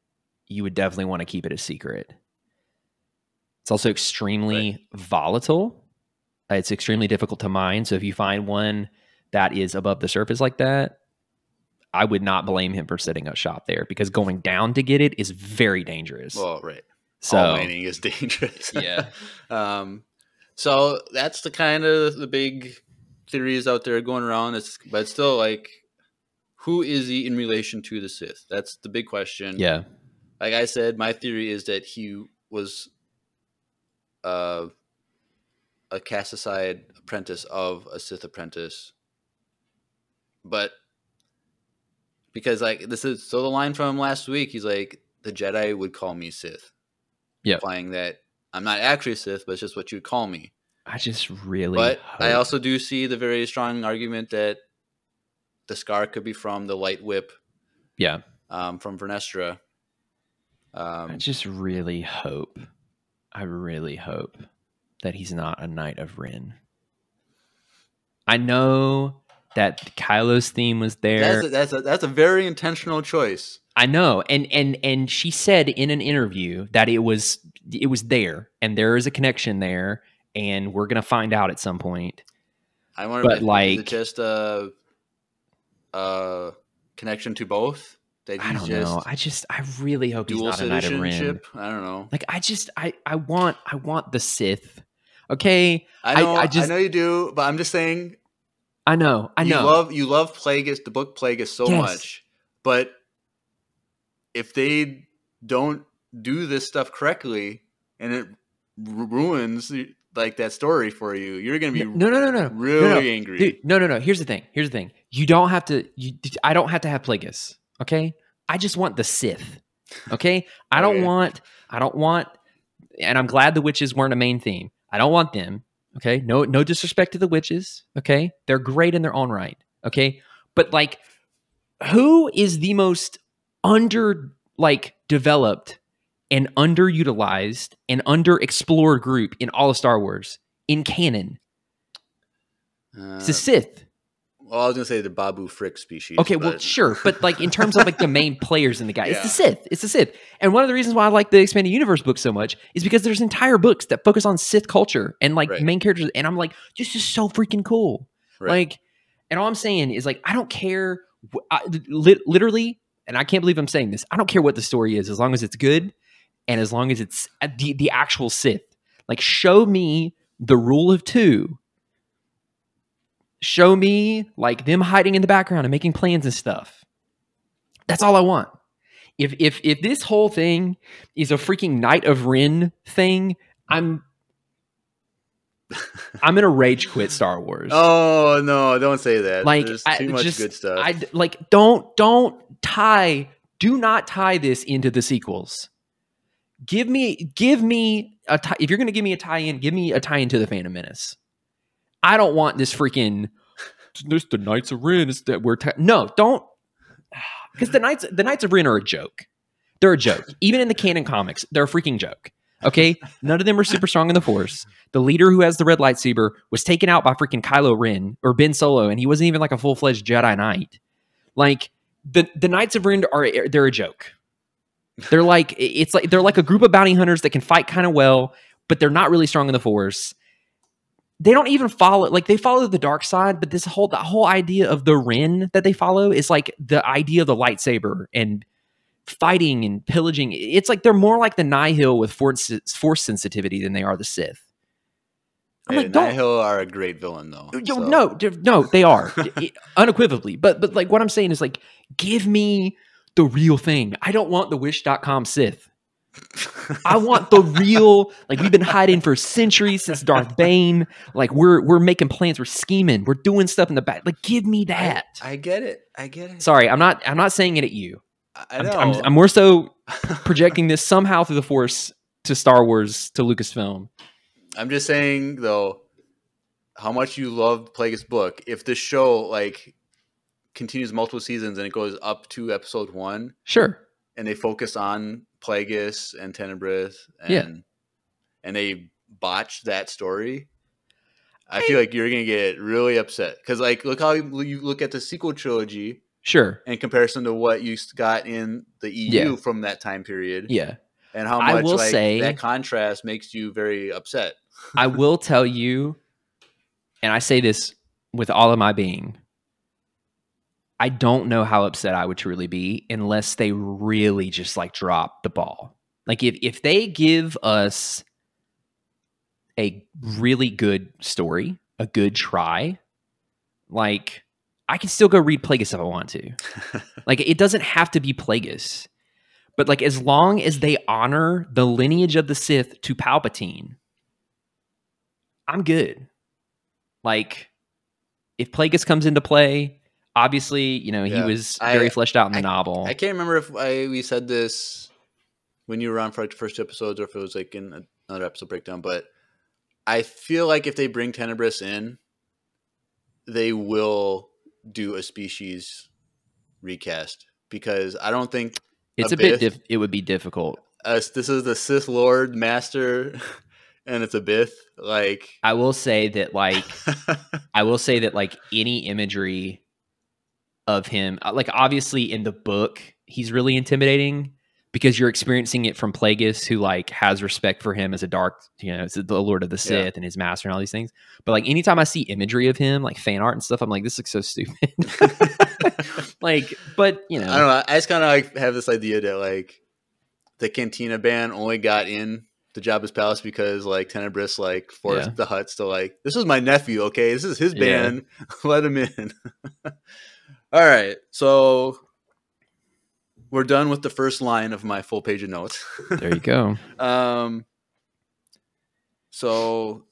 you would definitely want to keep it a secret. It's also extremely volatile. It's extremely difficult to mine. So if you find one that is above the surface like that, I would not blame him for setting up shop there, because going down to get it is very dangerous. Well, right. So all mining is dangerous. Yeah. So that's the kind of the big theories out there going around. But it's still like, who is he in relation to the Sith? That's the big question. Yeah. Like I said, my theory is that he was a cast aside apprentice of a Sith apprentice. But because like this is so the line from last week, he's like, the Jedi would call me Sith. Yeah. Implying that I'm not actually Sith, but it's just what you'd call me. I just really But I hope- also do see the very strong argument that the scar could be from the light whip yeah. from Vernestra. I just really hope that he's not a Knight of Ren. I know that Kylo's theme was there. That's a very intentional choice. I know, and she said in an interview that it was there, and there is a connection there, and we're gonna find out at some point. I wonder, But, if like- is it just a connection to both? That I he's don't know. I really hope he's dual not a Knight of Ren. citizenship. I don't know. Like I want the Sith. Okay, I know. I I just know you do, but I'm just saying. I know. You love Plagueis, the book Plagueis, so Yes. much, but if they don't do this stuff correctly and it ruins like that story for you, you're gonna be no. really angry. Dude, no. Here's the thing. You don't have to. I don't have to have Plagueis. Okay. I just want the Sith. Okay. I don't want. And I'm glad the witches weren't a main theme. I don't want them. Okay. No disrespect to the witches. Okay. They're great in their own right. Okay. But like, who is the most developed and underutilized and underexplored group in all of Star Wars in canon? It's the Sith. Well, I was gonna say the Babu Frick species. Okay, well, but- sure, but like in terms of like the main players in the guy, Yeah. it's the Sith. It's the Sith. And one of the reasons why I like the Expanded Universe book so much is because there's entire books that focus on Sith culture and like Right. main characters, and I'm like, this is so freaking cool. Right. Like, and all I'm saying is like, I don't care, literally, and I can't believe I'm saying this. I don't care what the story is, as long as it's good, and as long as it's the actual Sith. Like, show me the rule of two. Show me like them hiding in the background and making plans and stuff. That's all I want. If this whole thing is a freaking Knight of Ren thing, I'm gonna rage quit Star Wars. Oh no! Don't say that. Like, There's too much good stuff. Do not tie this into the sequels. Give me a tie. If you're gonna give me a tie-in, give me a tie-in to the Phantom Menace. I don't want this freaking. This the Knights of Ren. Is that we're no, don't, because the Knights of Ren are a joke. They're a joke. Even in the canon comics, they're a freaking joke. Okay, none of them are super strong in the Force. The leader who has the red lightsaber was taken out by freaking Kylo Ren or Ben Solo, and he wasn't even like a full-fledged Jedi Knight. Like the Knights of Ren they're a joke. They're like they're like a group of bounty hunters that can fight kind of well, but they're not really strong in the Force. They don't even follow, like they follow the dark side, but the whole idea of the Ren that they follow is like the idea of the lightsaber and fighting and pillaging. It's like they're more like the Nihil with force sensitivity than they are the Sith. I'm like, don't. Nihil are a great villain, though. So. No, they are unequivocally. But like what I'm saying is like, give me the real thing. I don't want the Wish.com Sith. I want the real, like we've been hiding for centuries since Darth Bane. Like we're making plans, we're scheming, we're doing stuff in the back. Like give me that. I get it. I get it. Sorry, I'm not saying it at you. I know. I'm more so projecting this somehow through the Force to Star Wars, to Lucasfilm. I'm just saying though, how much you loved Plagueis book. If this show like continues multiple seasons and it goes up to episode 1, Sure. and they focus on Plagueis and Tenebrith, and they botch that story, I feel like you're gonna get really upset because like look how you look at the sequel trilogy. Sure. In comparison to what you got in the EU from that time period. Yeah. And how I much will like say, that contrast makes you very upset. I will tell you, and I say this with all of my being, I don't know how upset I would truly be unless they really just like drop the ball. Like if they give us a really good story, a good try, like I can still go read Plagueis if I want to. Like it doesn't have to be Plagueis. But like as long as they honor the lineage of the Sith to Palpatine, I'm good. Like if Plagueis comes into play, obviously, you know, he was very fleshed out in the novel. I can't remember if we said this when you were on for like the first 2 episodes or if it was like in another episode breakdown, but I feel like if they bring Tenebrous in, they will do a species recast because I don't think it's it would be difficult. This is the Sith Lord Master and it's a Bith. Like I will say that like any imagery of him, like obviously in the book he's really intimidating because you're experiencing it from Plagueis, who like has respect for him as a dark, you know, as the Lord of the Sith and his master and all these things. But like anytime I see imagery of him, like fan art and stuff, I'm like, this looks so stupid. Like, but you know, I don't know. I just kind of like have this idea that like the Cantina band only got in the Jabba's palace because like Tenebrous like forced the Hutts to like, this is my nephew, okay? This is his band. Let him in. All right, so we're done with the first line of my full page of notes. There you go. So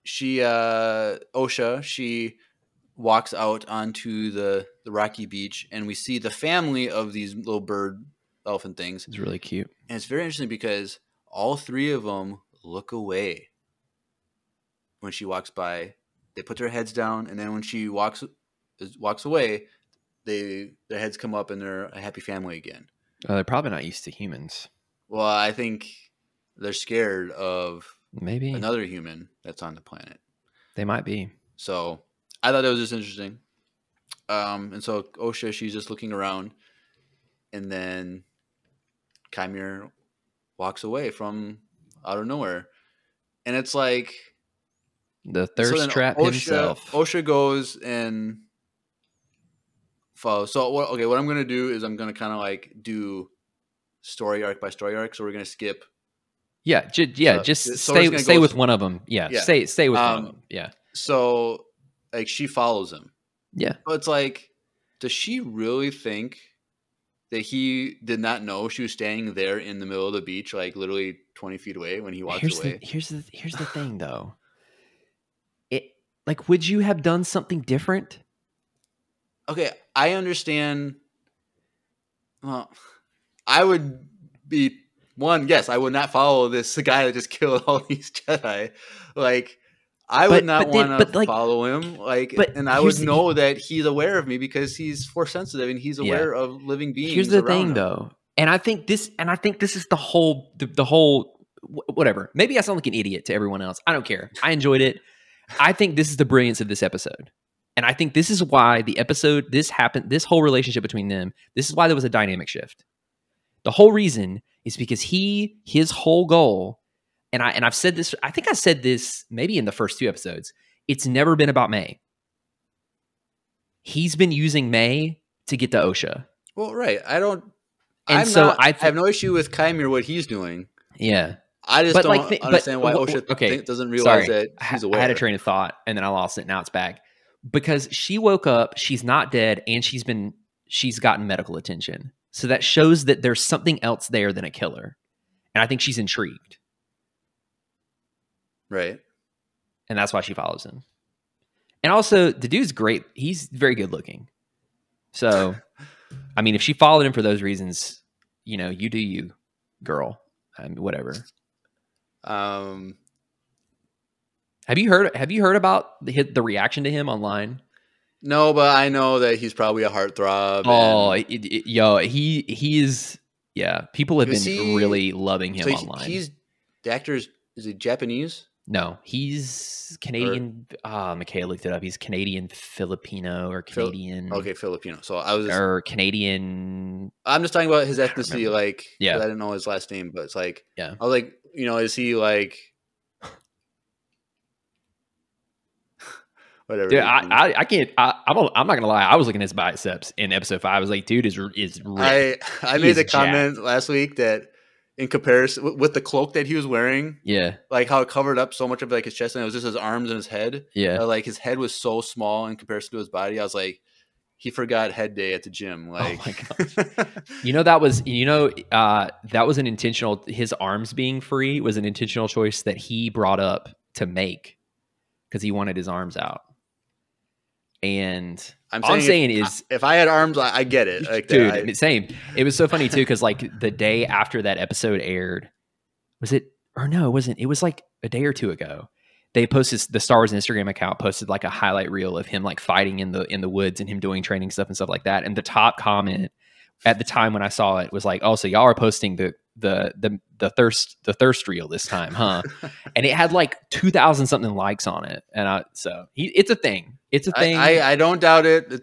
she, Osha, she walks out onto the rocky beach, and we see the family of these little bird elephant things. It's really cute. And it's very interesting because all 3 of them look away when she walks by. They put their heads down, and then when she walks away, their heads come up and they're a happy family again. They're probably not used to humans. Well, I think they're scared of maybe another human that's on the planet. They might be. So I thought that was just interesting. And so Osha, she's just looking around, and then Chimera walks away from out of nowhere. And it's like the thirst trap himself. Osha goes and follows. So what I'm going to do is I'm going to kind of like do story arc by story arc. So we're going to skip. Just stay with one of them. Yeah. Stay with one of them. Yeah. So like she follows him. Yeah. But it's like, does she really think that he did not know she was standing there in the middle of the beach, like literally 20 feet away when he walks away? Here's the thing though. Like, would you have done something different? Okay, I understand. Well, I would be yes, I would not follow this guy that just killed all these Jedi. Like, I would not want to follow him. Like, and I would know that he's aware of me because he's force sensitive and he's aware of living beings. Here's the thing, though, and I think this is the whole whatever. Maybe I sound like an idiot to everyone else. I don't care. I enjoyed it. I think this is the brilliance of this episode. And I think this is why this happened, this whole relationship between them, this is why there was a dynamic shift. The whole reason is because his whole goal, and I've said this, I think I said this maybe in the first 2 episodes, it's never been about May. He's been using May to get to Osha. Well, right. I have no issue with Chimera, what he's doing. Yeah. I just don't understand why Osha doesn't realize that he's aware. I had a train of thought and then I lost it. Now it's back. Because she woke up, she's not dead, and she's gotten medical attention. So that shows that there's something else there than a killer. And I think she's intrigued. Right. And that's why she follows him. And also, the dude's great. He's very good looking. So, I mean, if she followed him for those reasons, you know, you do you, girl. I mean, whatever. Have you heard about the reaction to him online? No, but I know that he's probably a heartthrob. Oh, he is. Yeah, people have been really loving him online. He's the actor. Is he Japanese? No, he's Canadian. Mikhail looked it up. He's Canadian Filipino or Canadian. Okay, Filipino. So I was or Canadian. I'm just talking about his ethnicity. Like, yeah, I didn't know his last name, but it's like, yeah. I was like, you know, is he like whatever? Dude, I can't. I'm not gonna lie. I was looking at his biceps in episode 5. I was like, dude is ripped. I made the comment last week that in comparison with the cloak that he was wearing, yeah, like how it covered up so much of like his chest and it was just his arms and his head. Yeah, like his head was so small in comparison to his body. I was like, he forgot head day at the gym. Like, oh my gosh. that was an intentional. His arms being free was an intentional choice that he brought up to make because he wanted his arms out. And I'm saying if I had arms, I get it. Like, dude, same. It was so funny too because like the day after that episode aired, was it or no? It wasn't. It was like a day or two ago. They posted the Star Wars Instagram account posted like a highlight reel of him like fighting in the woods and him doing training stuff and stuff like that. And the top comment at the time when I saw it was like, "Oh, so y'all are posting the thirst reel this time, huh?" And it had like 2,000 something likes on it, and it's a thing. It's a thing. I don't doubt it.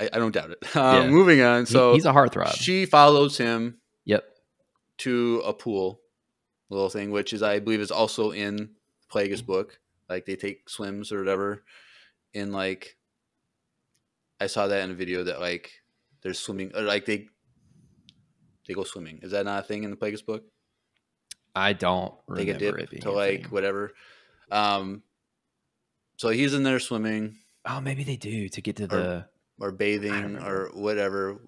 I don't doubt it. Moving on. So he's a heartthrob. She follows him. Yep. To a pool, little thing, which is I believe is also in Plagueis book. Like they take swims or whatever. In like, I saw that in a video that like they're swimming or like they go swimming. Is that not a thing in the Plagueis book? I don't remember take a dip it being to like whatever. So he's in there swimming. Oh, maybe they do to get to or bathing or whatever.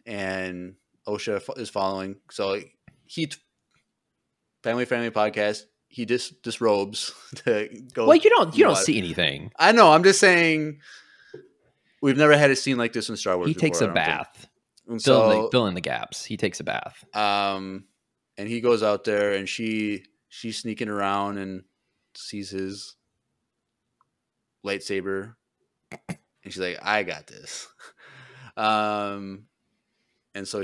And Osha is following. So he family podcast. He disrobes to go. Well, you don't see anything. I know. I'm just saying. We've never had a scene like this in Star Wars. He takes a bath. Fill in the gaps. He takes a bath. And he goes out there, and she's sneaking around and sees his lightsaber, and she's like, "I got this." And so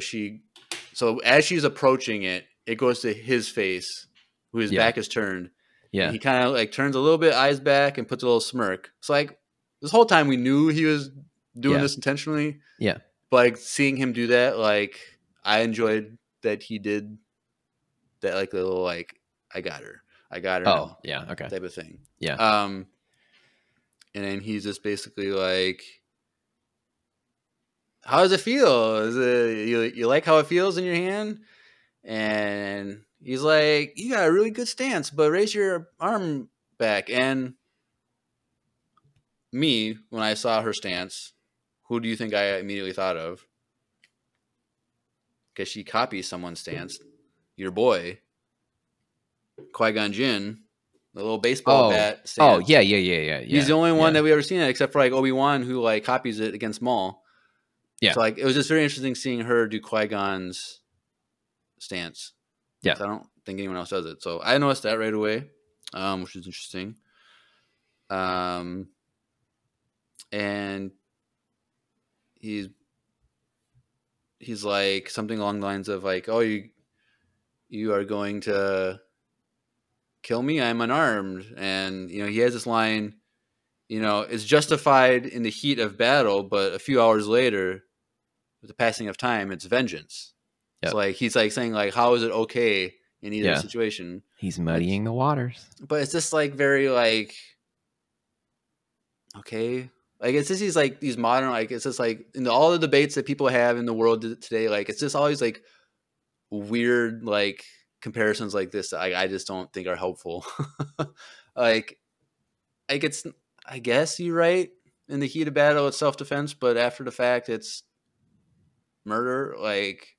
as she's approaching it, it goes to his face, who his back is turned. Yeah, and he kind of like turns a little bit, eyes back, and puts a little smirk. So like this whole time we knew he was doing this intentionally. Yeah, but like seeing him do that, like I enjoyed that he did that, like the little like I got her. Oh yeah, okay, type of thing. Yeah. And then he's just basically like, how does it feel? Is it you like how it feels in your hand? And he's like, you got a really good stance, but raise your arm back. And me, when I saw her stance, who do you think I immediately thought of? Because she copies someone's stance. Your boy, Qui-Gon Jinn, the little baseball bat stance. Oh, yeah. He's the only one that we ever seen it, except for like Obi-Wan, who like copies it against Maul. Yeah. So like it was just very interesting seeing her do Qui-Gon's stance. Yeah. I don't think anyone else does it. So I noticed that right away, which is interesting. And he's like something along the lines of like, oh, you are going to kill me? I'm unarmed. And, you know, he has this line, you know, it's justified in the heat of battle, but a few hours later, with the passing of time, it's vengeance. Yep. So like, he's like saying like, how is it okay in either situation? He's muddying the waters. But it's just like very like, okay. Like it's just these modern, like it's just like in all the debates that people have in the world today, like it's just always like weird like comparisons like this that I just don't think are helpful. like it's, I guess you're right in the heat of battle, it's self-defense, but after the fact, it's murder, like,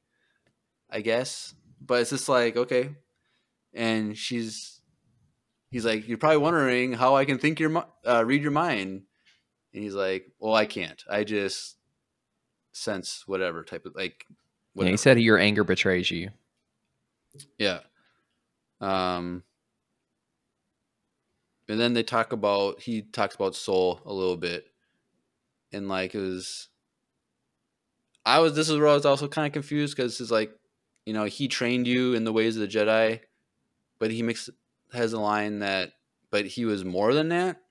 I guess. But it's just like, okay. And he's like, you're probably wondering how I can read your mind. And he's like, well, I can't. I just sense whatever type of, like, whatever. Yeah, he said your anger betrays you. Yeah. And then he talks about Soul a little bit. And like, this is where I was also kind of confused, because it's like, you know, he trained you in the ways of the Jedi, but he has a line that, but he was more than that.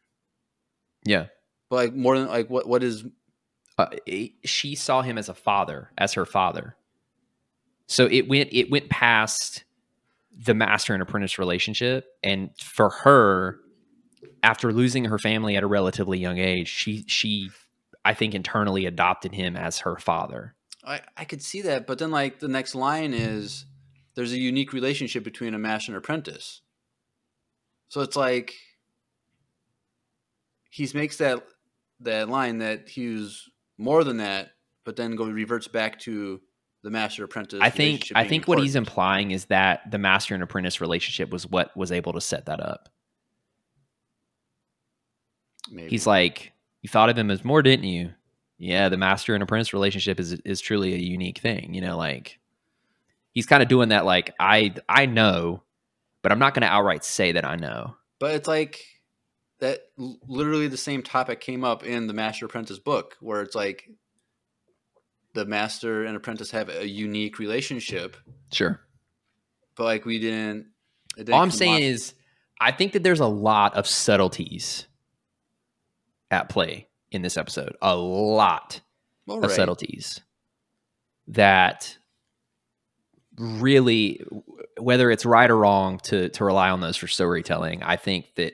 Yeah. But like, more than, like, what is, she saw him as her father. So it went past the master and apprentice relationship. And for her, after losing her family at a relatively young age, she I think internally adopted him as her father. I could see that, but then like the next line is, there's a unique relationship between a master and apprentice. So it's like he makes that line that he was more than that, but then reverts back to the master apprentice. I think what he's implying is that the master and apprentice relationship was what was able to set that up. Maybe. He's like, you thought of him as more, didn't you? Yeah, the master and apprentice relationship is truly a unique thing. You know, like, he's kind of doing that. Like, I know, but I'm not going to outright say that I know. But it's like that. Literally, the same topic came up in the Master Apprentice book, where it's like the master and apprentice have a unique relationship. Sure, but like we didn't. All I'm saying is, I think that there's a lot of subtleties at play in this episode. A lot of subtleties that really, whether it's right or wrong to rely on those for storytelling, I think that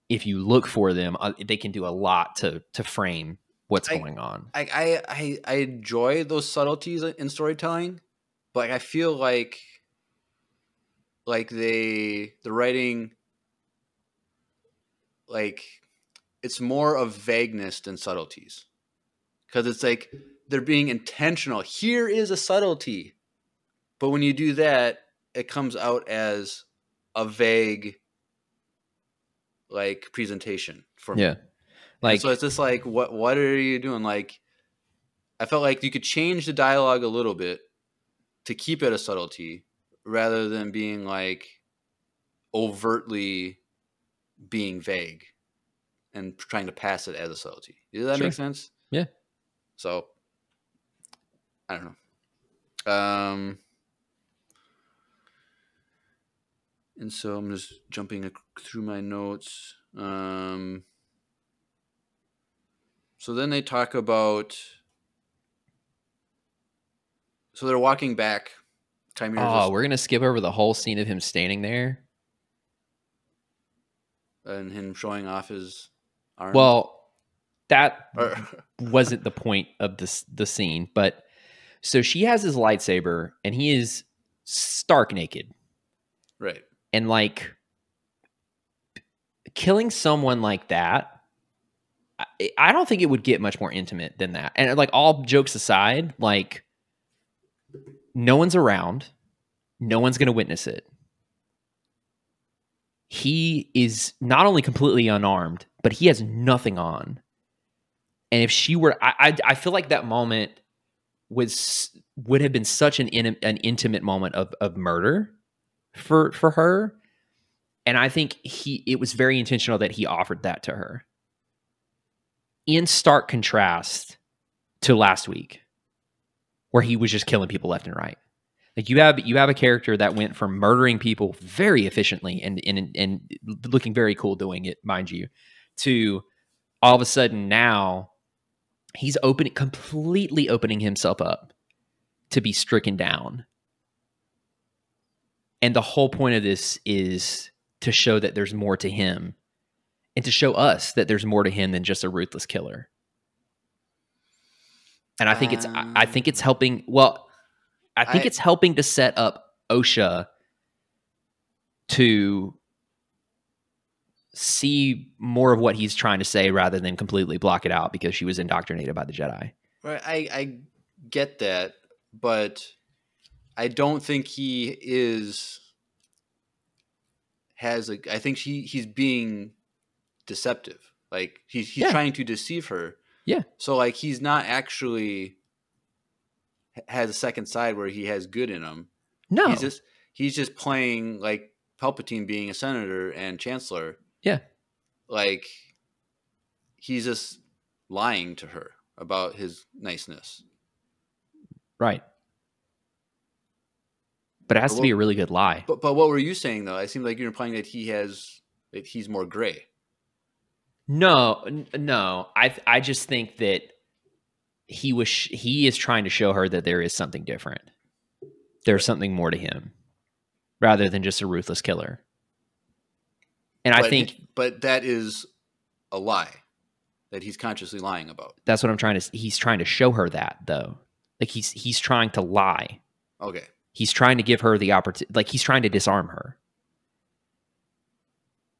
if you look for them, they can do a lot to frame what's going on. I enjoy those subtleties in storytelling, but I feel like the writing, like, it's more of vagueness than subtleties, because it's like they're being intentional. Here is a subtlety, but when you do that, it comes out as a vague, like, presentation for me. Yeah, like, and so it's just like, what are you doing? Like, I felt like you could change the dialogue a little bit to keep it a subtlety, rather than being like overtly being vague and trying to pass it as a subtlety. Does that make sense? Yeah. So I don't know. And so I'm just jumping through my notes. So then they talk about. So they're walking back. We're gonna skip over the whole scene of him standing there and him showing off his arms. Well, that wasn't the point of the scene, but so she has his lightsaber and he is stark naked. Right. And like, killing someone like that, I don't think it would get much more intimate than that. And like, all jokes aside, like, no one's around. No one's going to witness it. He is not only completely unarmed, but he has nothing on. And if she were, I feel like that moment would have been such an intimate moment of murder for her. And I think it was very intentional that he offered that to her. In stark contrast to last week, where he was just killing people left and right. Like, you have a character that went from murdering people very efficiently and looking very cool doing it, mind you, to all of a sudden now he's completely opening himself up to be stricken down. And the whole point of this is to show that there's more to him, and to show us that there's more to him than just a ruthless killer. And I think it's helping. Well, I think it's helping to set up Osha to see more of what he's trying to say, rather than completely block it out because she was indoctrinated by the Jedi. Right. I get that, but I don't think he I think he's being deceptive. Like he's Yeah. trying to deceive her. Yeah. So like he's not actually has a second side where he has good in him. No. He's just playing like Palpatine being a senator and chancellor. Yeah. Like he's just lying to her about his niceness. Right. But it has to be a really good lie. But what were you saying though? It seemed like you're implying that he's more gray. No. I just think that he is trying to show her that there is something different. There's something more to him rather than just a ruthless killer. And I think but that is a lie that he's consciously lying about. That's what I'm trying to he's trying to show her that though. Like he's trying to lie. Okay. He's trying to give her the opportunity, like he's trying to disarm her.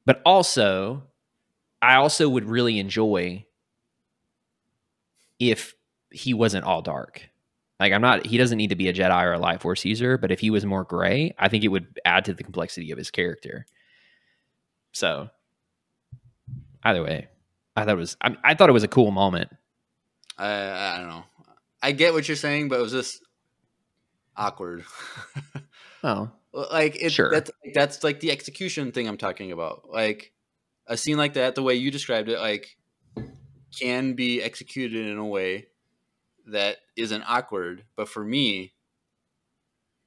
But also, I also would really enjoy if he wasn't all dark. Like he doesn't need to be a Jedi or a light force user, but if he was more gray, I think it would add to the complexity of his character. So either way, I thought it was a cool moment. I don't know. I get what you're saying, but it was just awkward. Oh, like sure. That's like the execution thing I'm talking about. Like a scene like that, the way you described it, like can be executed in a way that isn't awkward. But for me,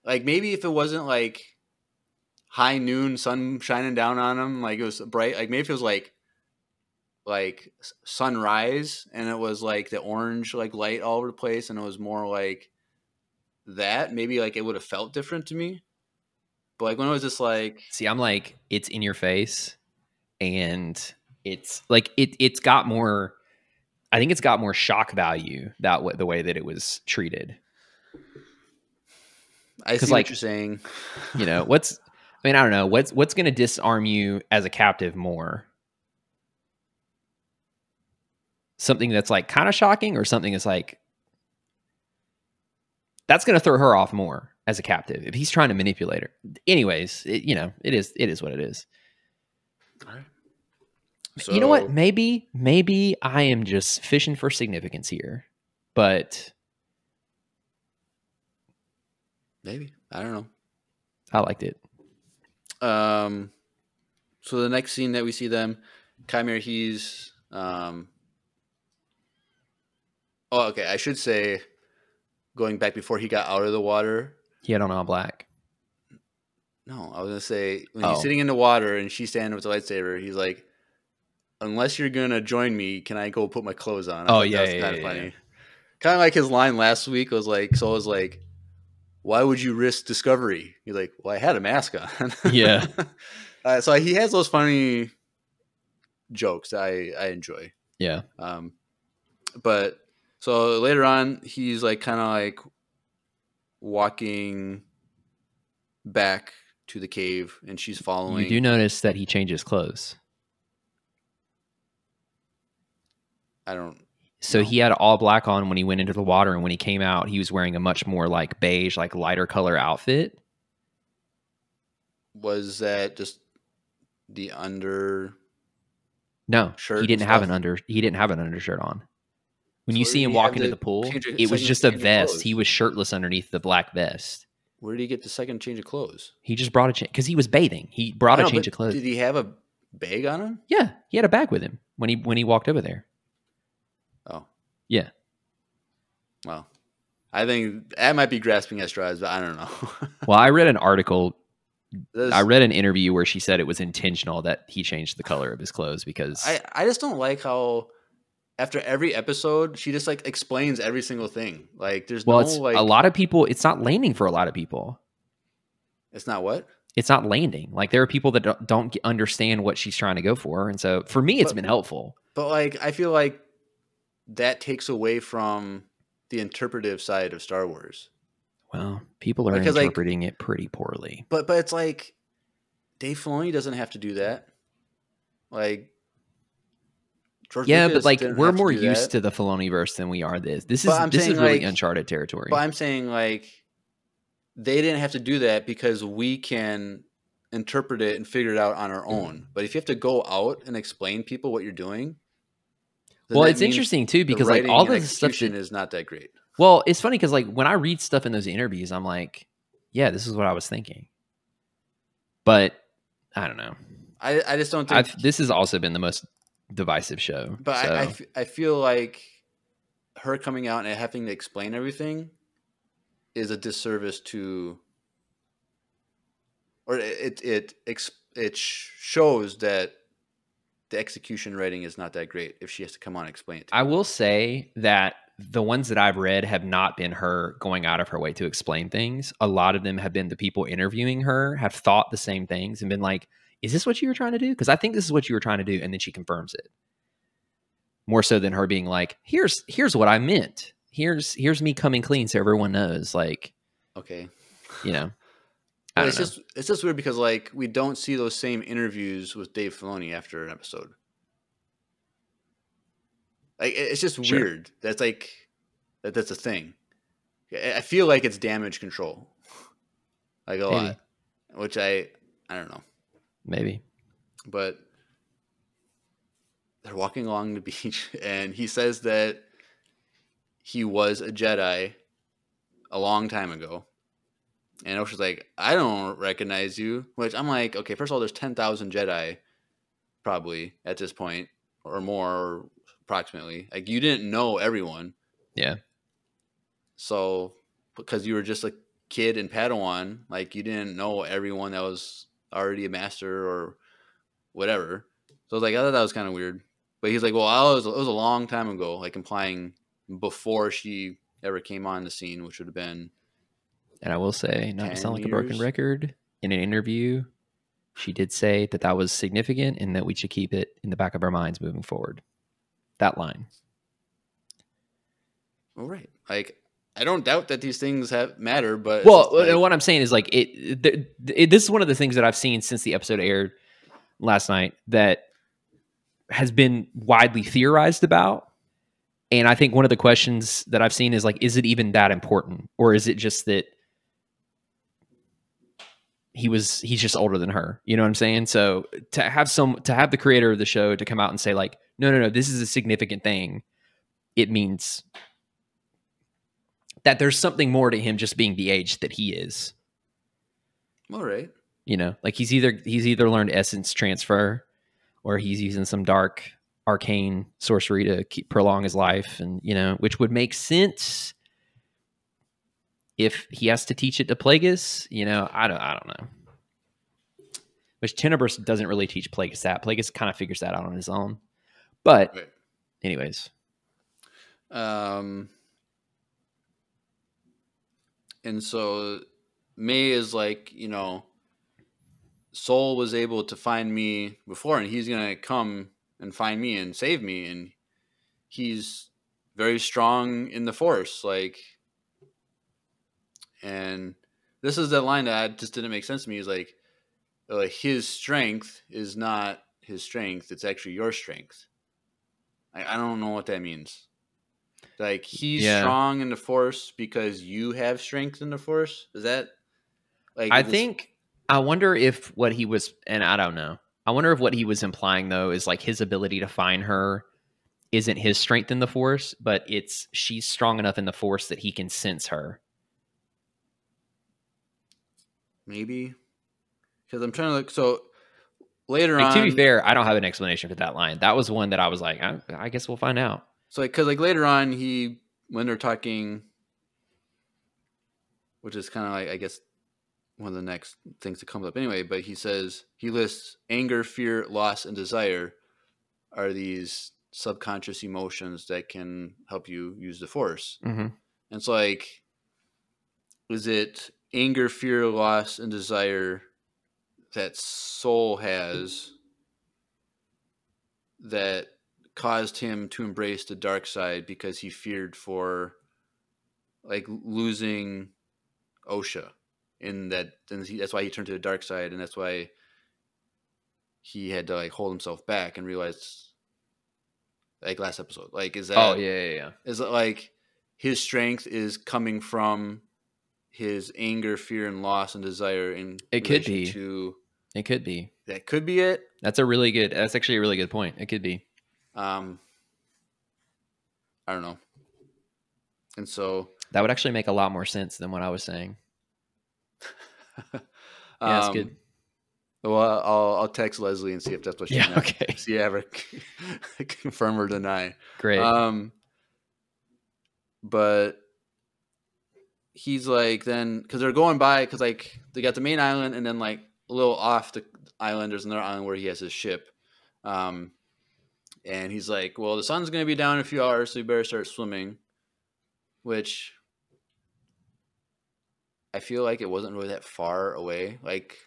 like maybe if it wasn't like high noon, sun shining down on him, like it was bright. Like maybe if it was like sunrise and it was like the orange like light all over the place and it was more like that, maybe like it would have felt different to me. But like when it was just like, see, I'm like, it's in your face and it's like it's got more, I think it's got more shock value the way that it was treated. I see what you're saying. You know, I don't know, what's going to disarm you as a captive more? Something that's like kind of shocking or something that's like, that's going to throw her off more as a captive if he's trying to manipulate her. Anyways, it is what it is. All right. So, you know what? Maybe I am just fishing for significance here, but maybe, I don't know. I liked it. So the next scene that we see them, Chimera, he's okay. I should say, going back before he got out of the water, he had on all black. No, I was gonna say when he's sitting in the water and she's standing with the lightsaber, he's like, "Unless you're gonna join me, can I go put my clothes on?" That was kind of funny. Kind of like his line last week was like, "So I was like, why would you risk discovery?" He's like, "Well, I had a mask on." Yeah. So he has those funny jokes that I enjoy. Yeah. But so later on, he's like kind of like walking back to the cave, and she's following. You do notice that he changes clothes. I don't. So know. He had all black on when he went into the water, and when he came out, he was wearing a much more like beige, like lighter color outfit. Was that just the under? No, shirt. He didn't have an undershirt on. When you see him walk into the pool, it was just a vest. He was shirtless underneath the black vest. Where did he get the second change of clothes? He just brought a change because he was bathing. He brought a change of clothes. Did he have a bag on him? Yeah, he had a bag with him when he walked over there. Oh, yeah. Well, I think that might be grasping at straws, but I don't know. Well, I read an article. I read an interview where she said it was intentional that he changed the color of his clothes because I just don't like how after every episode she just like explains every single thing. Like there's a lot of people. It's not landing for a lot of people. It's not what? It's not landing. Like there are people that don't understand what she's trying to go for, and so for me, it's been helpful. But like I feel like that takes away from the interpretive side of Star Wars. Well, people are interpreting it pretty poorly. But it's like Dave Filoni doesn't have to do that. Like George Yeah, Lucas but like didn't we're have more do used that. to the Filoni verse than we are this. This But I'm is saying, really like, uncharted territory. But I'm saying, like, they didn't have to do that because we can interpret it and figure it out on our own. But if you have to go out and explain people what you're doing, then Well, that it's means interesting too the because like writing all and the stuff execution that is not that great. well, it's funny because like when I read stuff in those interviews, I'm like, yeah, this is what I was thinking. But I don't know. I just don't think. This has also been the most divisive show. But so. I feel like her coming out and having to explain everything is a disservice to, or it shows that the execution writing is not that great if she has to come on and explain it to I you. will say that the ones that I've read have not been her going out of her way to explain things. A lot of them have been the people interviewing her have thought the same things and been like, is this what you were trying to do? Because I think this is what you were trying to do. And then she confirms it. More so than her being like, here's what I meant. Here's me coming clean so everyone knows. Like, Okay. you know. Well, it's just weird because like we don't see those same interviews with Dave Filoni after an episode. Like it's just weird. That's like that's a thing. I feel like it's damage control, like a lot, which I don't know. Maybe, but they're walking along the beach, and he says that he was a Jedi a long time ago. And Osha's like, I don't recognize you. Which I'm like, okay, first of all, there's 10,000 Jedi probably at this point, or more, or approximately. Like, you didn't know everyone. Yeah. So, because you were just a kid in Padawan, like, you didn't know everyone that was already a master or whatever. So I was like, I thought that was kind of weird. But he's like, well, it was a long time ago, like implying before she ever came on the scene, which would have been. And I will say, not to sound like a broken years. record, in an interview, she did say that that was significant and that we should keep it in the back of our minds moving forward. That line. All right. Like, I don't doubt that these things matter, but well, like, what I'm saying is like this is one of the things that I've seen since the episode aired last night that has been widely theorized about. And I think one of the questions that I've seen is like, is it even that important? Or is it just that he's just older than her? You know what I'm saying? So to have the creator of the show to come out and say like, no, this is a significant thing. It means that there's something more to him just being the age that he is. All right. You know, like he's either learned essence transfer or he's using some dark arcane sorcery to prolong his life, and you know, which would make sense if he has to teach it to Plagueis. You know, I don't know. Which Tenebrous doesn't really teach Plagueis that. Plagueis kind of figures that out on his own. But right. Anyways. And so May is like, you know, Soul was able to find me before, and he's going to come and find me and save me. And he's very strong in the Force. Like, and this is that line that just didn't make sense to me. Is like his strength is not his strength. It's actually your strength. I don't know what that means. Like, he's strong in the Force because you have strength in the Force? Is that like I wonder if what he was, and I don't know. I wonder if what he was implying though is like his ability to find her isn't his strength in the Force, but she's strong enough in the Force that he can sense her. Maybe. Because I'm trying to look. So later on, to be fair, I don't have an explanation for that line. That was one that I was like, I guess we'll find out. So, because later on, when they're talking, which is kind of like, I guess, one of the next things that comes up anyway, but he lists anger, fear, loss, and desire are these subconscious emotions that can help you use the Force. Mm-hmm. And it's like, is it anger, fear, loss, and desire that Soul has that caused him to embrace the dark side because he feared for like losing Osha, that's why he turned to the dark side, and that's why he had to like hold himself back and realize like last episode? Like, is that? Oh yeah. Is it like his strength is coming from his anger, fear, and loss and desire in It could relation be. to? It could be. That could be it. That's actually a really good point. It could be. I don't know. And so That would actually make a lot more sense than what I was saying. Yeah, that's good. Well, I'll text Leslie and see if that's what she meant. Okay. See ever confirm or deny. Great. But he's like, then because they're going by, because like they got the main island, and then like a little off the island there's another island where he has his ship. And he's like, well, the sun's gonna be down in a few hours, so you better start swimming. Which I feel like it wasn't really that far away. Like,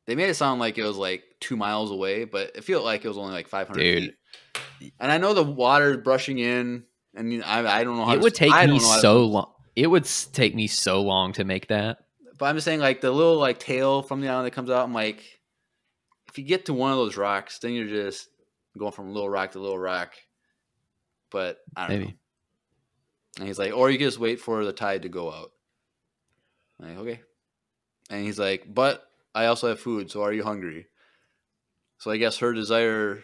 they made it sound like it was like 2 miles away, but it felt like it was only like 500 feet. And I know the water brushing in, and I don't know how it would take me so long. It would take me so long to make that. But I'm just saying, like, the little like tail from the island that comes out, I'm like, if you get to one of those rocks, then you're just going from little rock to little rock. But I don't know. And he's like, or you just wait for the tide to go out. I'm like, okay. And he's like, but I also have food, so are you hungry? So I guess her desire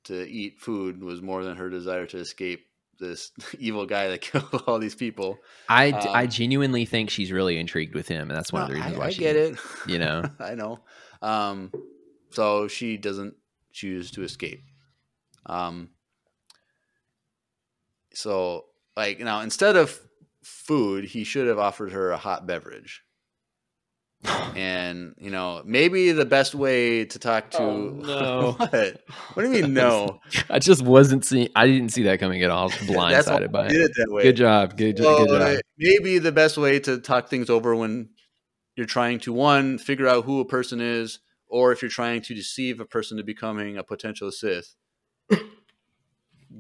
to eat food was more than her desire to escape this evil guy that killed all these people. I genuinely think she's really intrigued with him, and that's one of the reasons why she get it. You know, I know. So she doesn't choose to escape. So like now, instead of food, he should have offered her a hot beverage. And maybe the best way to talk to what do you mean no? I just wasn't seeing. I didn't see that coming at all. I was blindsided by it. That way. Good job. Good job. Maybe the best way to talk things over when you're trying to, one, figure out who a person is, or if you're trying to deceive a person to becoming a potential Sith.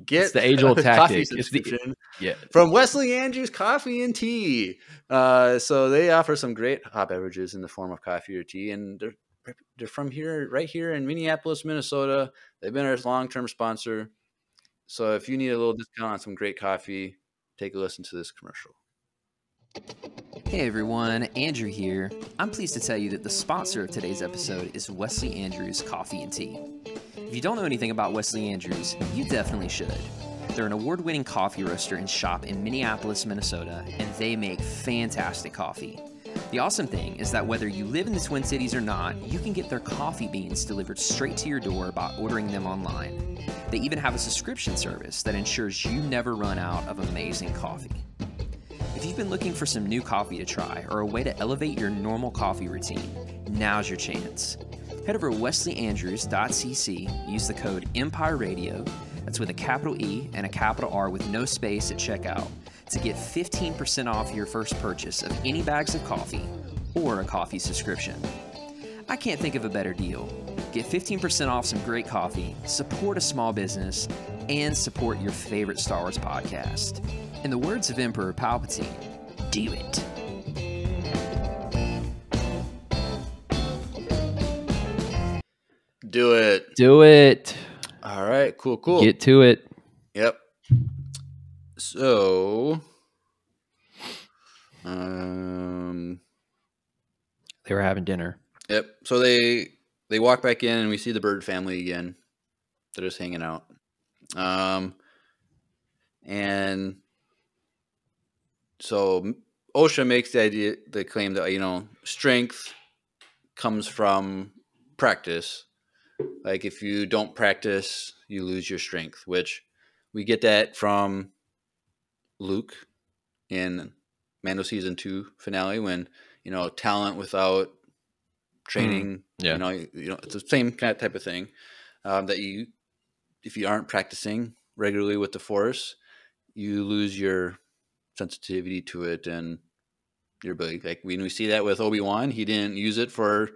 It's the age-old tactic. From Wesley Andrews Coffee and Tea. So they offer some great hot beverages in the form of coffee or tea, and they're from here, right here in Minneapolis, Minnesota. They've been our long-term sponsor. So if you need a little discount on some great coffee, take a listen to this commercial. Hey everyone, Andrew here. I'm pleased to tell you that the sponsor of today's episode is Wesley Andrews Coffee and Tea. If you don't know anything about Wesley Andrews, you definitely should. They're an award-winning coffee roaster and shop in Minneapolis, Minnesota, and they make fantastic coffee. The awesome thing is that whether you live in the Twin Cities or not, you can get their coffee beans delivered straight to your door by ordering them online. They even have a subscription service that ensures you never run out of amazing coffee. If you've been looking for some new coffee to try or a way to elevate your normal coffee routine, now's your chance. Head over to wesleyandrews.cc, use the code Empire Radio, that's with a capital E and a capital R with no space at checkout, to get 15% off your first purchase of any bags of coffee or a coffee subscription. I can't think of a better deal. Get 15% off some great coffee, support a small business, and support your favorite Star Wars podcast. In the words of Emperor Palpatine, do it. Do it. Do it. All right. Cool. Get to it. Yep. So, they were having dinner. Yep. So they walk back in, and we see the bird family again. They're just hanging out. And so Osha makes the claim that, strength comes from practice. Like, if you don't practice, you lose your strength, which we get that from Luke in Mando Season 2 finale when, talent without training, it's the same kind of type of thing that if you aren't practicing regularly with the Force, you lose your sensitivity to it and your ability. Like when we see that with Obi-Wan, he didn't use it for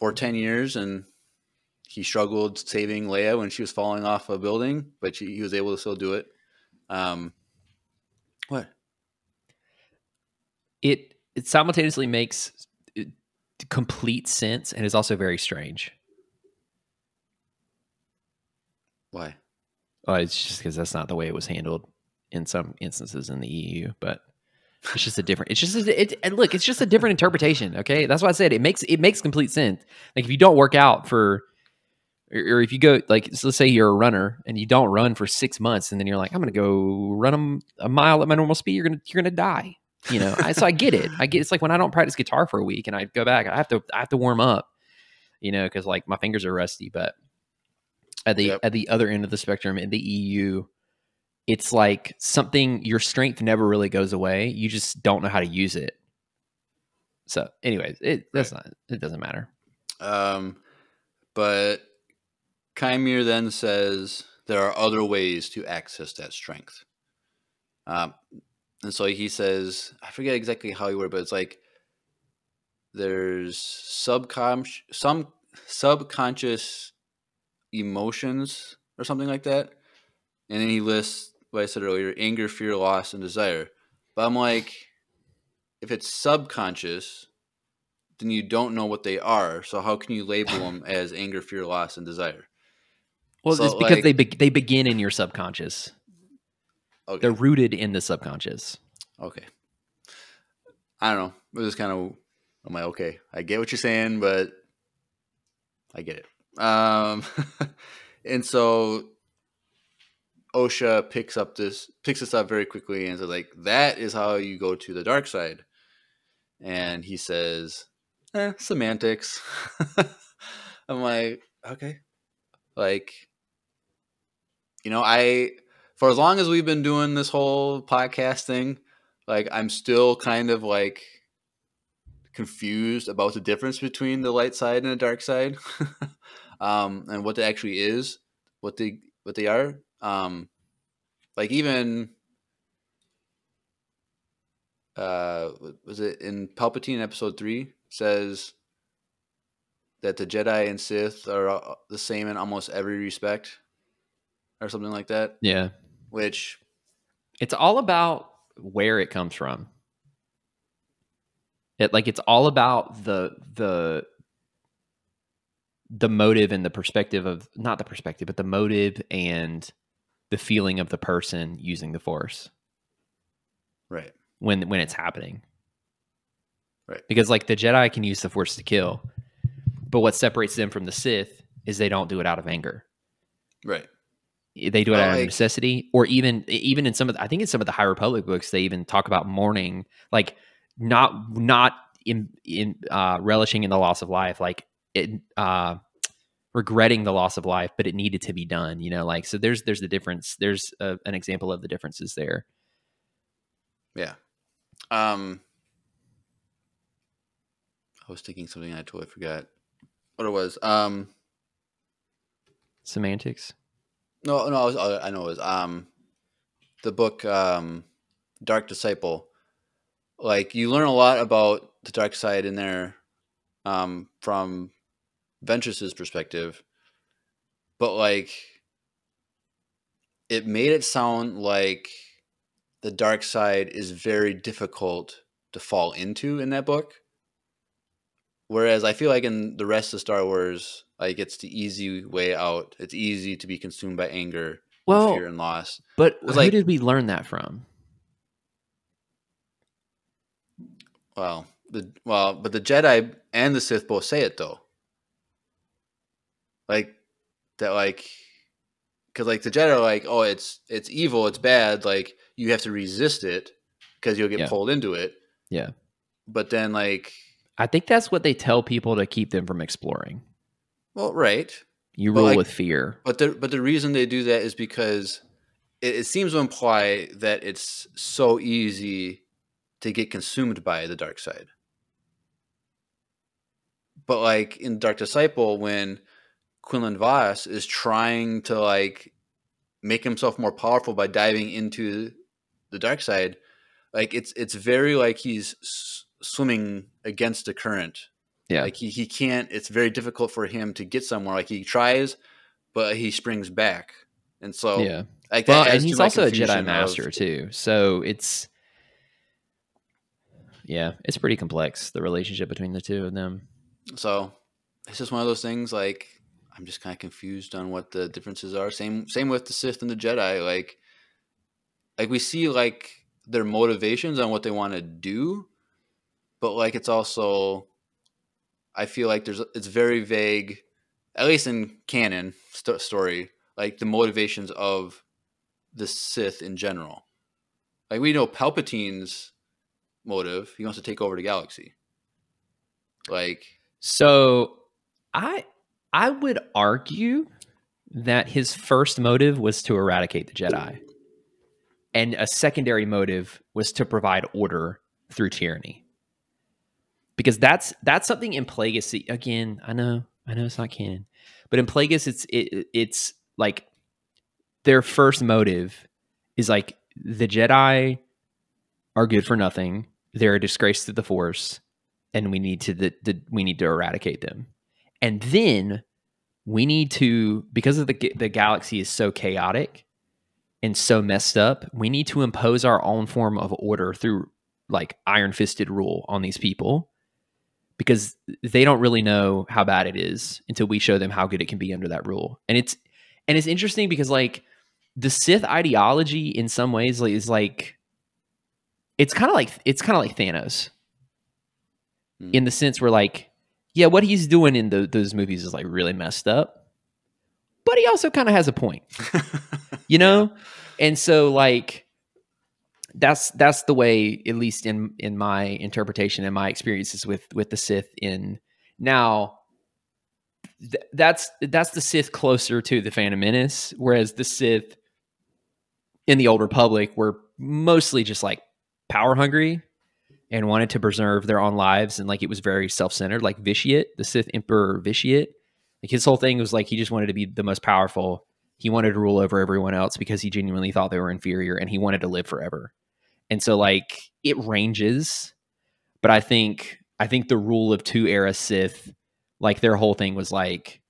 10 years and he struggled saving Leia when she was falling off a building, but he was able to still do it. What? It simultaneously makes complete sense and is also very strange. Why? Oh, it's just because that's not the way it was handled in some instances in the EU. But it's just a different. It's just and look. It's just a different interpretation. Okay, that's why I said it makes complete sense. Like if you don't work out for, or if you go like so let's say you're a runner and you don't run for 6 months, and then you're like, I'm gonna go run a mile at my normal speed. You're gonna die. You know. So I get it. It's like when I don't practice guitar for a week and I go back, I have to warm up. You know, because like my fingers are rusty. But at the other end of the spectrum in the EU, it's like something, your strength never really goes away. You just don't know how to use it. So anyways, it doesn't matter. But Kymir then says there are other ways to access that strength. And so he says, I forget exactly how he worded, but it's like there's some subconscious emotions or something like that. And then he lists what I said earlier: anger, fear, loss, and desire. But I'm like, if it's subconscious, then you don't know what they are. So how can you label them as anger, fear, loss, and desire? Well, So, it's because like, they begin in your subconscious. Okay. They're rooted in the subconscious. Okay. I don't know. It was kind of, I'm like, okay, I get what you're saying, but I get it. And so Osha picks this up very quickly and says, like, that is how you go to the dark side. And he says, semantics. I'm like, okay. Like, you know, for as long as we've been doing this whole podcast thing, like, I'm still kind of like confused about the difference between the light side and the dark side. And what it actually is, what they are. Like even was it in Palpatine episode 3 says that the Jedi and Sith are the same in almost every respect, or something like that. Yeah. Which it's all about where it comes from. It's all about the motive and the perspective of, not the perspective, but the motive and the feeling of the person using the Force. Right. When it's happening. Right. Because like the Jedi can use the Force to kill, but what separates them from the Sith is they don't do it out of anger. Right. They do it out of necessity, or even in some of I think in some of the High Republic books, they even talk about mourning, like not in relishing in the loss of life, like it, regretting the loss of life, but it needed to be done. You know, like, so there's the difference. There's an example of the differences there. Yeah. I was thinking something I totally forgot what it was. Semantics. No, I know it was the book Dark Disciple. Like, you learn a lot about the dark side in there from Ventress's perspective, but like it made it sound like the dark side is very difficult to fall into in that book. Whereas I feel like in the rest of Star Wars, like, it's the easy way out. It's easy to be consumed by anger, and fear, and loss. But who did we learn that from? But the Jedi and the Sith both say it though. Like that, like, because like the Jedi are like, oh, it's evil, it's bad. Like, you have to resist it because you'll get pulled into it. Yeah. But then, like, I think that's what they tell people to keep them from exploring. Well, right. You rule with fear. But the reason they do that is because it seems to imply that it's so easy to get consumed by the dark side. But like in Dark Disciple, when Quinlan Vos is trying to like make himself more powerful by diving into the dark side, like it's very like he's swimming against the current. Yeah. Like he can't, it's very difficult for him to get somewhere. Like he tries, but he springs back. And so, yeah. Like, well, and he's also a Jedi Master too. So it's pretty complex, the relationship between the two of them. So it's just one of those things. Like, I'm just kind of confused on what the differences are. Same with the Sith and the Jedi. Like we see like their motivations on what they want to do, but like it's also, I feel like it's very vague, at least in canon story, like the motivations of the Sith in general. Like we know Palpatine's motive; he wants to take over the galaxy. Like, so I would argue that his first motive was to eradicate the Jedi, and a secondary motive was to provide order through tyranny. Because that's something in Plagueis. Again, I know it's not canon, but in Plagueis, it's like their first motive is like the Jedi are good for nothing. They're a disgrace to the Force, and we need to eradicate them. And then we need to, because of the galaxy is so chaotic and so messed up, we need to impose our own form of order through like iron-fisted rule on these people, because they don't really know how bad it is until we show them how good it can be under that rule. And it's interesting because like the Sith ideology in some ways is like, it's kind of like Thanos in the sense where like, yeah, what he's doing in those movies is like really messed up, but he also kind of has a point, you know? Yeah. And so like, that's the way, at least in my interpretation and my experiences with the Sith in now, that's the Sith closer to the Phantom Menace, whereas the Sith in the Old Republic were mostly just like power hungry and wanted to preserve their own lives, and like it was very self-centered. Like Vitiate, the Sith Emperor Vitiate, like his whole thing was like he just wanted to be the most powerful. He wanted to rule over everyone else because he genuinely thought they were inferior, and he wanted to live forever. And so like it ranges, but I think the rule of 2 era Sith, like their whole thing was like,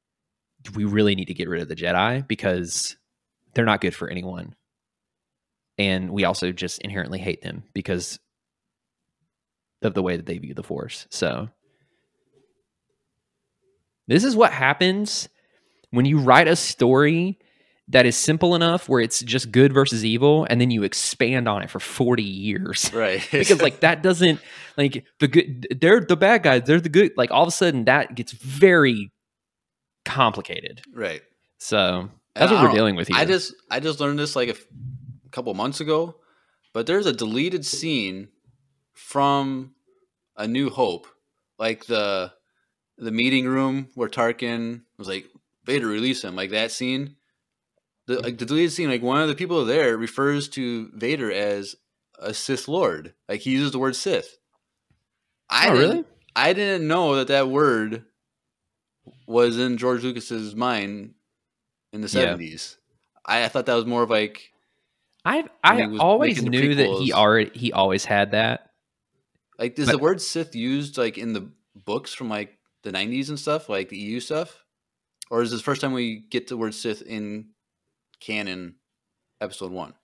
we really need to get rid of the Jedi because they're not good for anyone. And we also just inherently hate them because of the way that they view the Force. So this is what happens when you write a story that is simple enough where it's just good versus evil, and then you expand on it for 40 years. Right. Because like that doesn't, like the good, they're the bad guys, they're the good. Like all of a sudden that gets very complicated. Right. So that's what we're dealing with here. I just learned this like a couple months ago, but there's a deleted scene from A New Hope, like the meeting room where Tarkin was like, Vader, release him, like that scene. The deleted scene, like one of the people there refers to Vader as a Sith Lord. Like he uses the word Sith. Really? I didn't know that word was in George Lucas's mind in the 70s. I thought that was more of like, I always knew that he always had that. Like, the word Sith used like in the books from like the 90s and stuff, like the EU stuff? Or is this the first time we get the word Sith in canon episode 1?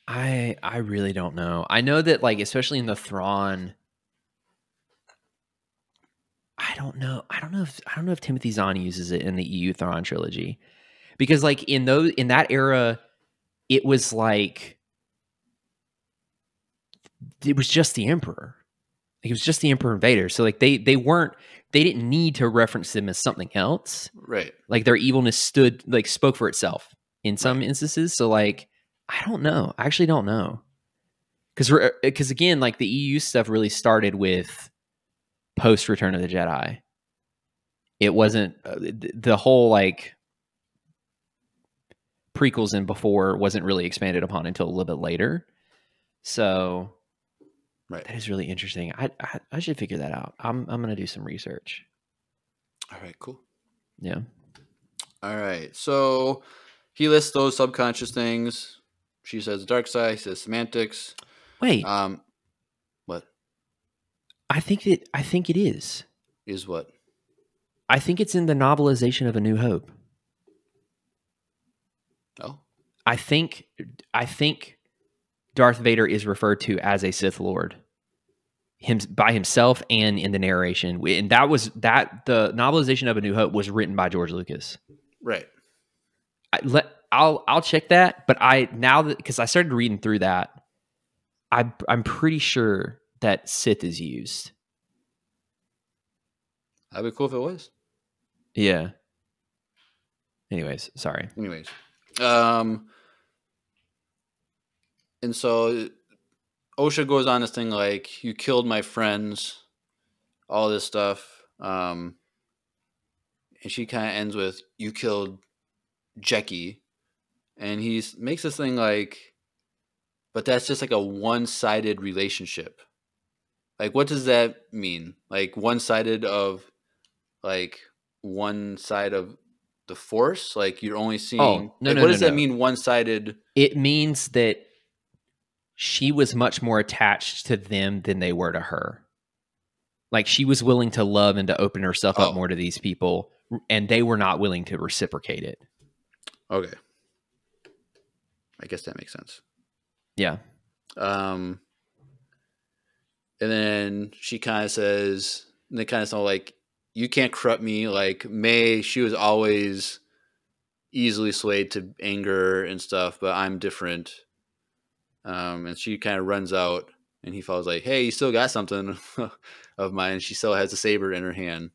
I really don't know. I know that like, especially in the Thrawn, I don't know if Timothy Zahn uses it in the EU Thrawn trilogy, because like in that era, it was like, it was just the Emperor. Like, it was just the Emperor and Vader. So like they didn't need to reference them as something else. Right. Like their evilness spoke for itself in some instances. So like, I don't know. I actually don't know. Because again, like the EU stuff really started with post Return of the Jedi. It wasn't the whole like prequels and before wasn't really expanded upon until a little bit later. So right. That is really interesting. I should figure that out. I'm gonna do some research. All right, cool. Yeah. All right. So he lists those subconscious things. She says dark side, he says semantics. Wait. What? I think it is. Is what? I think it's in the novelization of A New Hope. Oh. I think Darth Vader is referred to as a Sith Lord, by himself and in the narration. And the novelization of A New Hope was written by George Lucas. Right. I'll check that, but now that because I started reading through that, I'm pretty sure that Sith is used. That'd be cool if it was. Yeah. Anyways, sorry. Anyways, and so Osha goes on this thing like, you killed my friends, all this stuff. And she kind of ends with, you killed Jecki. And he makes this thing like, but that's just like a one-sided relationship. Like, what does that mean? Like, one-sided of, like, one side of the Force? Like, you're only seeing... no, like, no, what no, does that no. mean, one-sided? It means that she was much more attached to them than they were to her. Like, she was willing to love and to open herself up more to these people, and they were not willing to reciprocate it. Okay. I guess that makes sense. Yeah. And then she kind of says, and they kind of sound like, you can't corrupt me. Like, May, she was always easily swayed to anger and stuff, but I'm different. And she kind of runs out, and he follows like, hey, you still got something of mine. She still has a saber in her hand.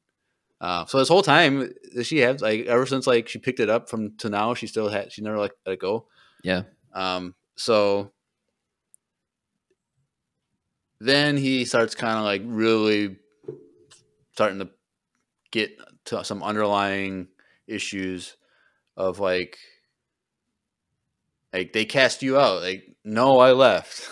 So this whole time that she has, like, ever since like she picked it up from to now, she never like let it go. Yeah. So then he starts kind of like really starting to get to some underlying issues of like they cast you out. Like, no, I left.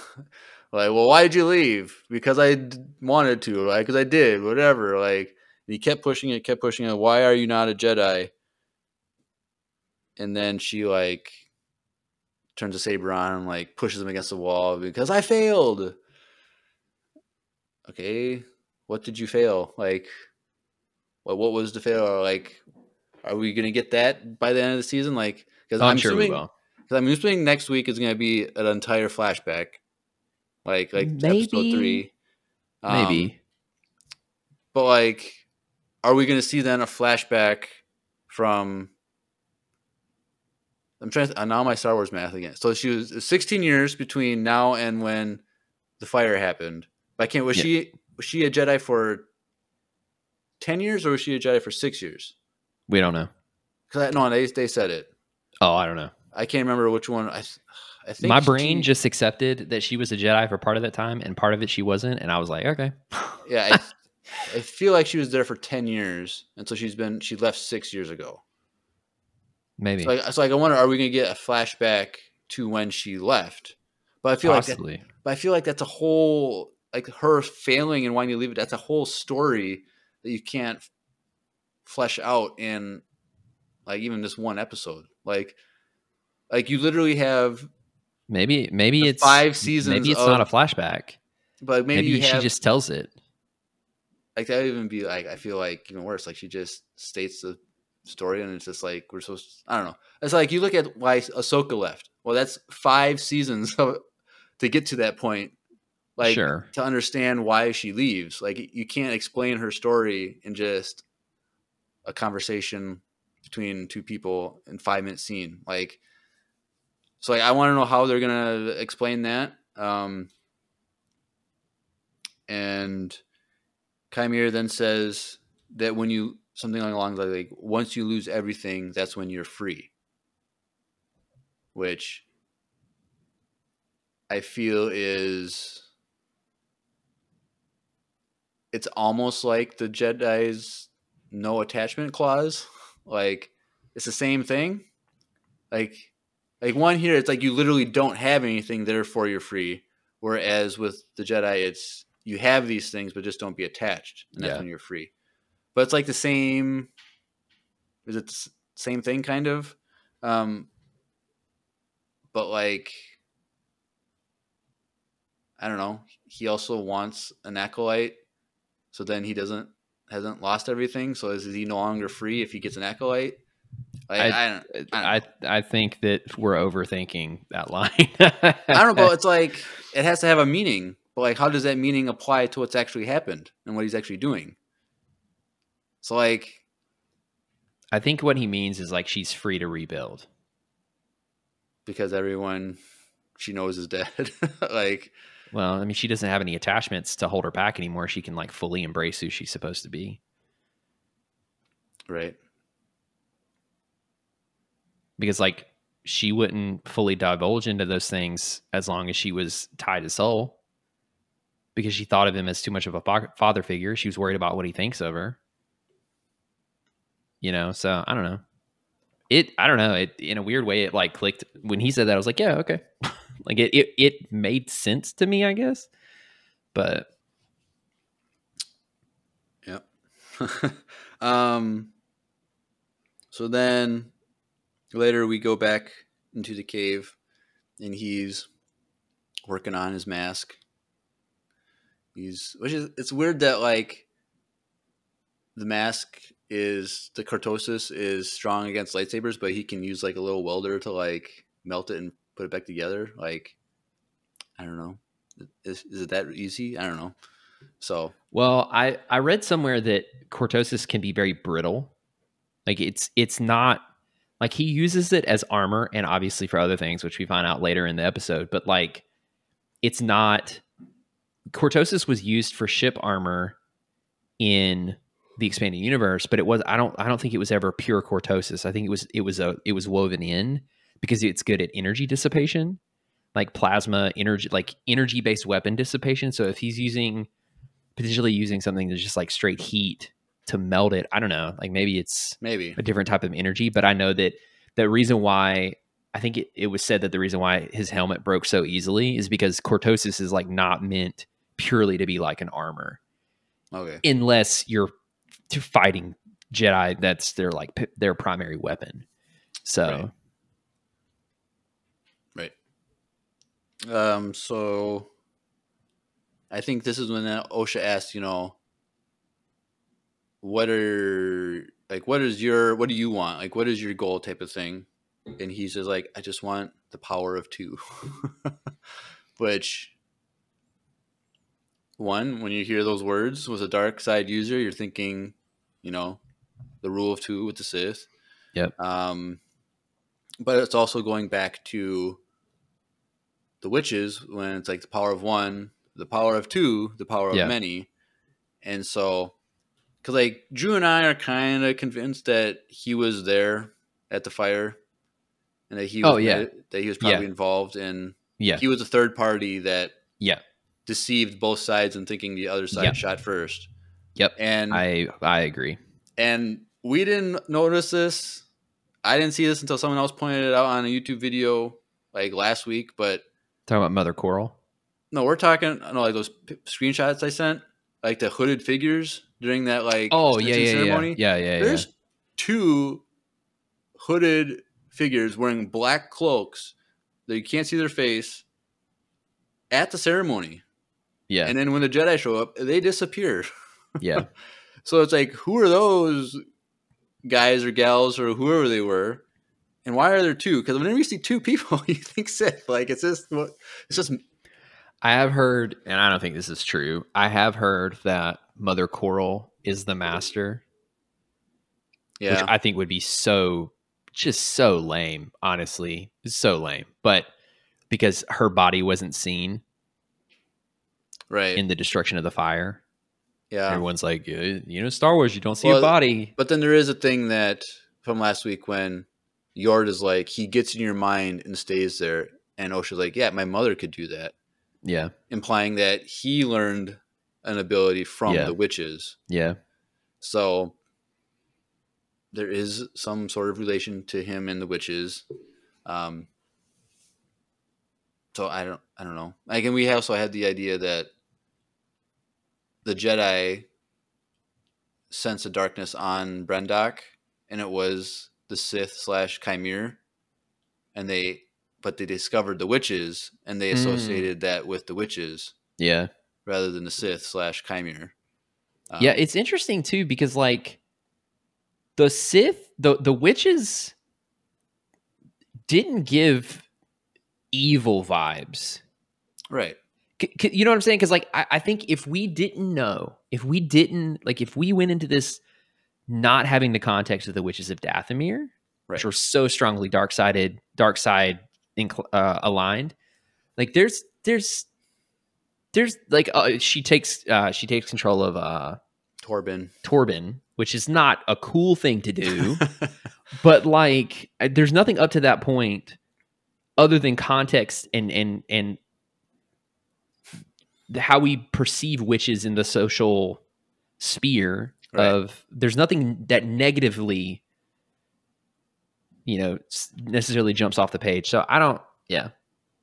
Like, well, why did you leave? Because I wanted to, right? Because I did, whatever. Like, he kept pushing it. Why are you not a Jedi? And then she like turns the saber on and like pushes him against the wall because I failed. Okay, what did you fail? Like, what was the fail? Like, are we gonna get that by the end of the season? Like, because I'm sure we will. Because I'm assuming next week is gonna be an entire flashback, like Maybe. episode 3, maybe. But like, are we gonna see then a flashback from? I'm trying to now my Star Wars math again. So she was 16 years between now and when the fire happened. But I can't. Was she a Jedi for 10 years or was she a Jedi for 6 years? We don't know. No, they said it. Oh, I don't know. I can't remember which one. I think my brain just accepted that she was a Jedi for part of that time, and part of it she wasn't, and I was like, okay. Yeah, I feel like she was there for 10 years, and so she left 6 years ago. Maybe. So I wonder, are we gonna get a flashback to when she left? But I feel Possibly. I feel like that's a whole, like, her failing and wanting to leave it. That's a whole story that you can't flesh out in like even this one episode. Like you literally have maybe it's 5 seasons. Maybe it's not a flashback. But maybe she just tells it. Like, that would even be like, I feel like even worse. Like, she just states the story, and it's just like we're supposed to, I don't know. It's like you look at why Ahsoka left. Well, that's 5 seasons to get to that point. Like, sure. To understand why she leaves. Like, you can't explain her story in just a conversation between 2 people in 5-minute scene. Like, so like, I want to know how they're gonna explain that. And Chimera then says that when you something along the like once you lose everything, that's when you're free. Which I feel it's almost like the Jedi's no attachment clause. Like, it's the same thing. Like one here, it's like you literally don't have anything, therefore you're free. Whereas with the Jedi, it's you have these things, but just don't be attached, and that's when you're free. But it's like the same. Is it the same thing, kind of? But like, I don't know. He also wants an acolyte, so then he hasn't lost everything. So is he no longer free if he gets an acolyte? Like, I think that we're overthinking that line. I don't know, but it's like it has to have a meaning. But like, how does that meaning apply to what's actually happened and what he's actually doing? So like, I think what he means is like she's free to rebuild. Because everyone she knows is dead. Like, well, I mean, she doesn't have any attachments to hold her back anymore. She can like fully embrace who she's supposed to be. Right. Because like she wouldn't fully divulge into those things as long as she was tied to Soul. Because she thought of him as too much of a father figure. She was worried about what he thinks of her. You know, so I don't know. I don't know. It in a weird way, it like clicked when he said that. I was like, yeah, okay. Like it made sense to me, I guess. But yeah. So then later we go back into the cave and he's working on his mask. It's weird that like the mask the cortosis is strong against lightsabers, but he can use like a little welder to like melt it and put it back together. Like, I don't know. Is it that easy? I don't know. So, well, I read somewhere that cortosis can be very brittle. Like it's not like he uses it as armor and obviously for other things, which we find out later in the episode, but like it's not. Cortosis was used for ship armor in the expanding universe, but I don't think it was ever pure cortosis. I think it was woven in because it's good at energy dissipation, like plasma energy, like energy based weapon dissipation. So if he's potentially using something that's just like straight heat to melt it, I don't know, like maybe it's a different type of energy. But I know that the reason why I think it was said that the reason why his helmet broke so easily is because cortosis is like not meant purely to be like an armor. Okay. Unless you're fighting Jedi, that's their primary weapon. So right. So I think this is when Osha asked, you know, what do you want? Like, what is your goal type of thing? And he says like, I just want the power of 2. Which when you hear those words with a dark side user, you're thinking, you know, the rule of 2 with the Sith. Yep. But it's also going back to the witches when it's like the power of 1, the power of 2, the power of many. And so, because like Drew and I are kind of convinced that he was there at the fire and that he was probably involved in. Yeah. He was a third party that deceived both sides and thinking the other side shot first. Yep. And I agree. And we didn't notice this. I didn't see this until someone else pointed it out on a YouTube video like last week. But talking about Mother Coral? No, we're talking like those screenshots I sent, like the hooded figures during that like ceremony. Yeah. There's 2 hooded figures wearing black cloaks that you can't see their face at the ceremony. Yeah. And then when the Jedi show up, they disappear. Yeah. So it's like, who are those guys or gals or whoever they were? And why are there 2? Because whenever you see 2 people, you think Sith. Like, it's just. I have heard, and I don't think this is true, I have heard that Mother Coral is the master. Yeah. Which I think would be so lame, honestly. It's so lame. But because her body wasn't seen in the destruction of the fire. Yeah. Everyone's like, Star Wars, you don't see a body. But then there is a thing that from last week when Yord is like, he gets in your mind and stays there. And Osha's like, yeah, my mother could do that. Yeah. Implying that he learned an ability from the witches. Yeah. So there is some sort of relation to him and the witches. So I don't know. Like, and we also had the idea that the Jedi sensed a darkness on Brendok, and it was the Sith / Chimere, but they discovered the witches, and they associated that with the witches, rather than the Sith / Chimere. Yeah, it's interesting too because like the Sith, the witches didn't give evil vibes, right? You know what I'm saying? Because like I think if we went into this not having the context of the Witches of Dathomir, which Right. were so strongly dark side aligned. Like there's like she takes control of Torben. which is not a cool thing to do. But like, there's nothing up to that point other than context and how we perceive witches in the social sphere Right. of. There's nothing that negatively, necessarily jumps off the page. So I don't. Yeah,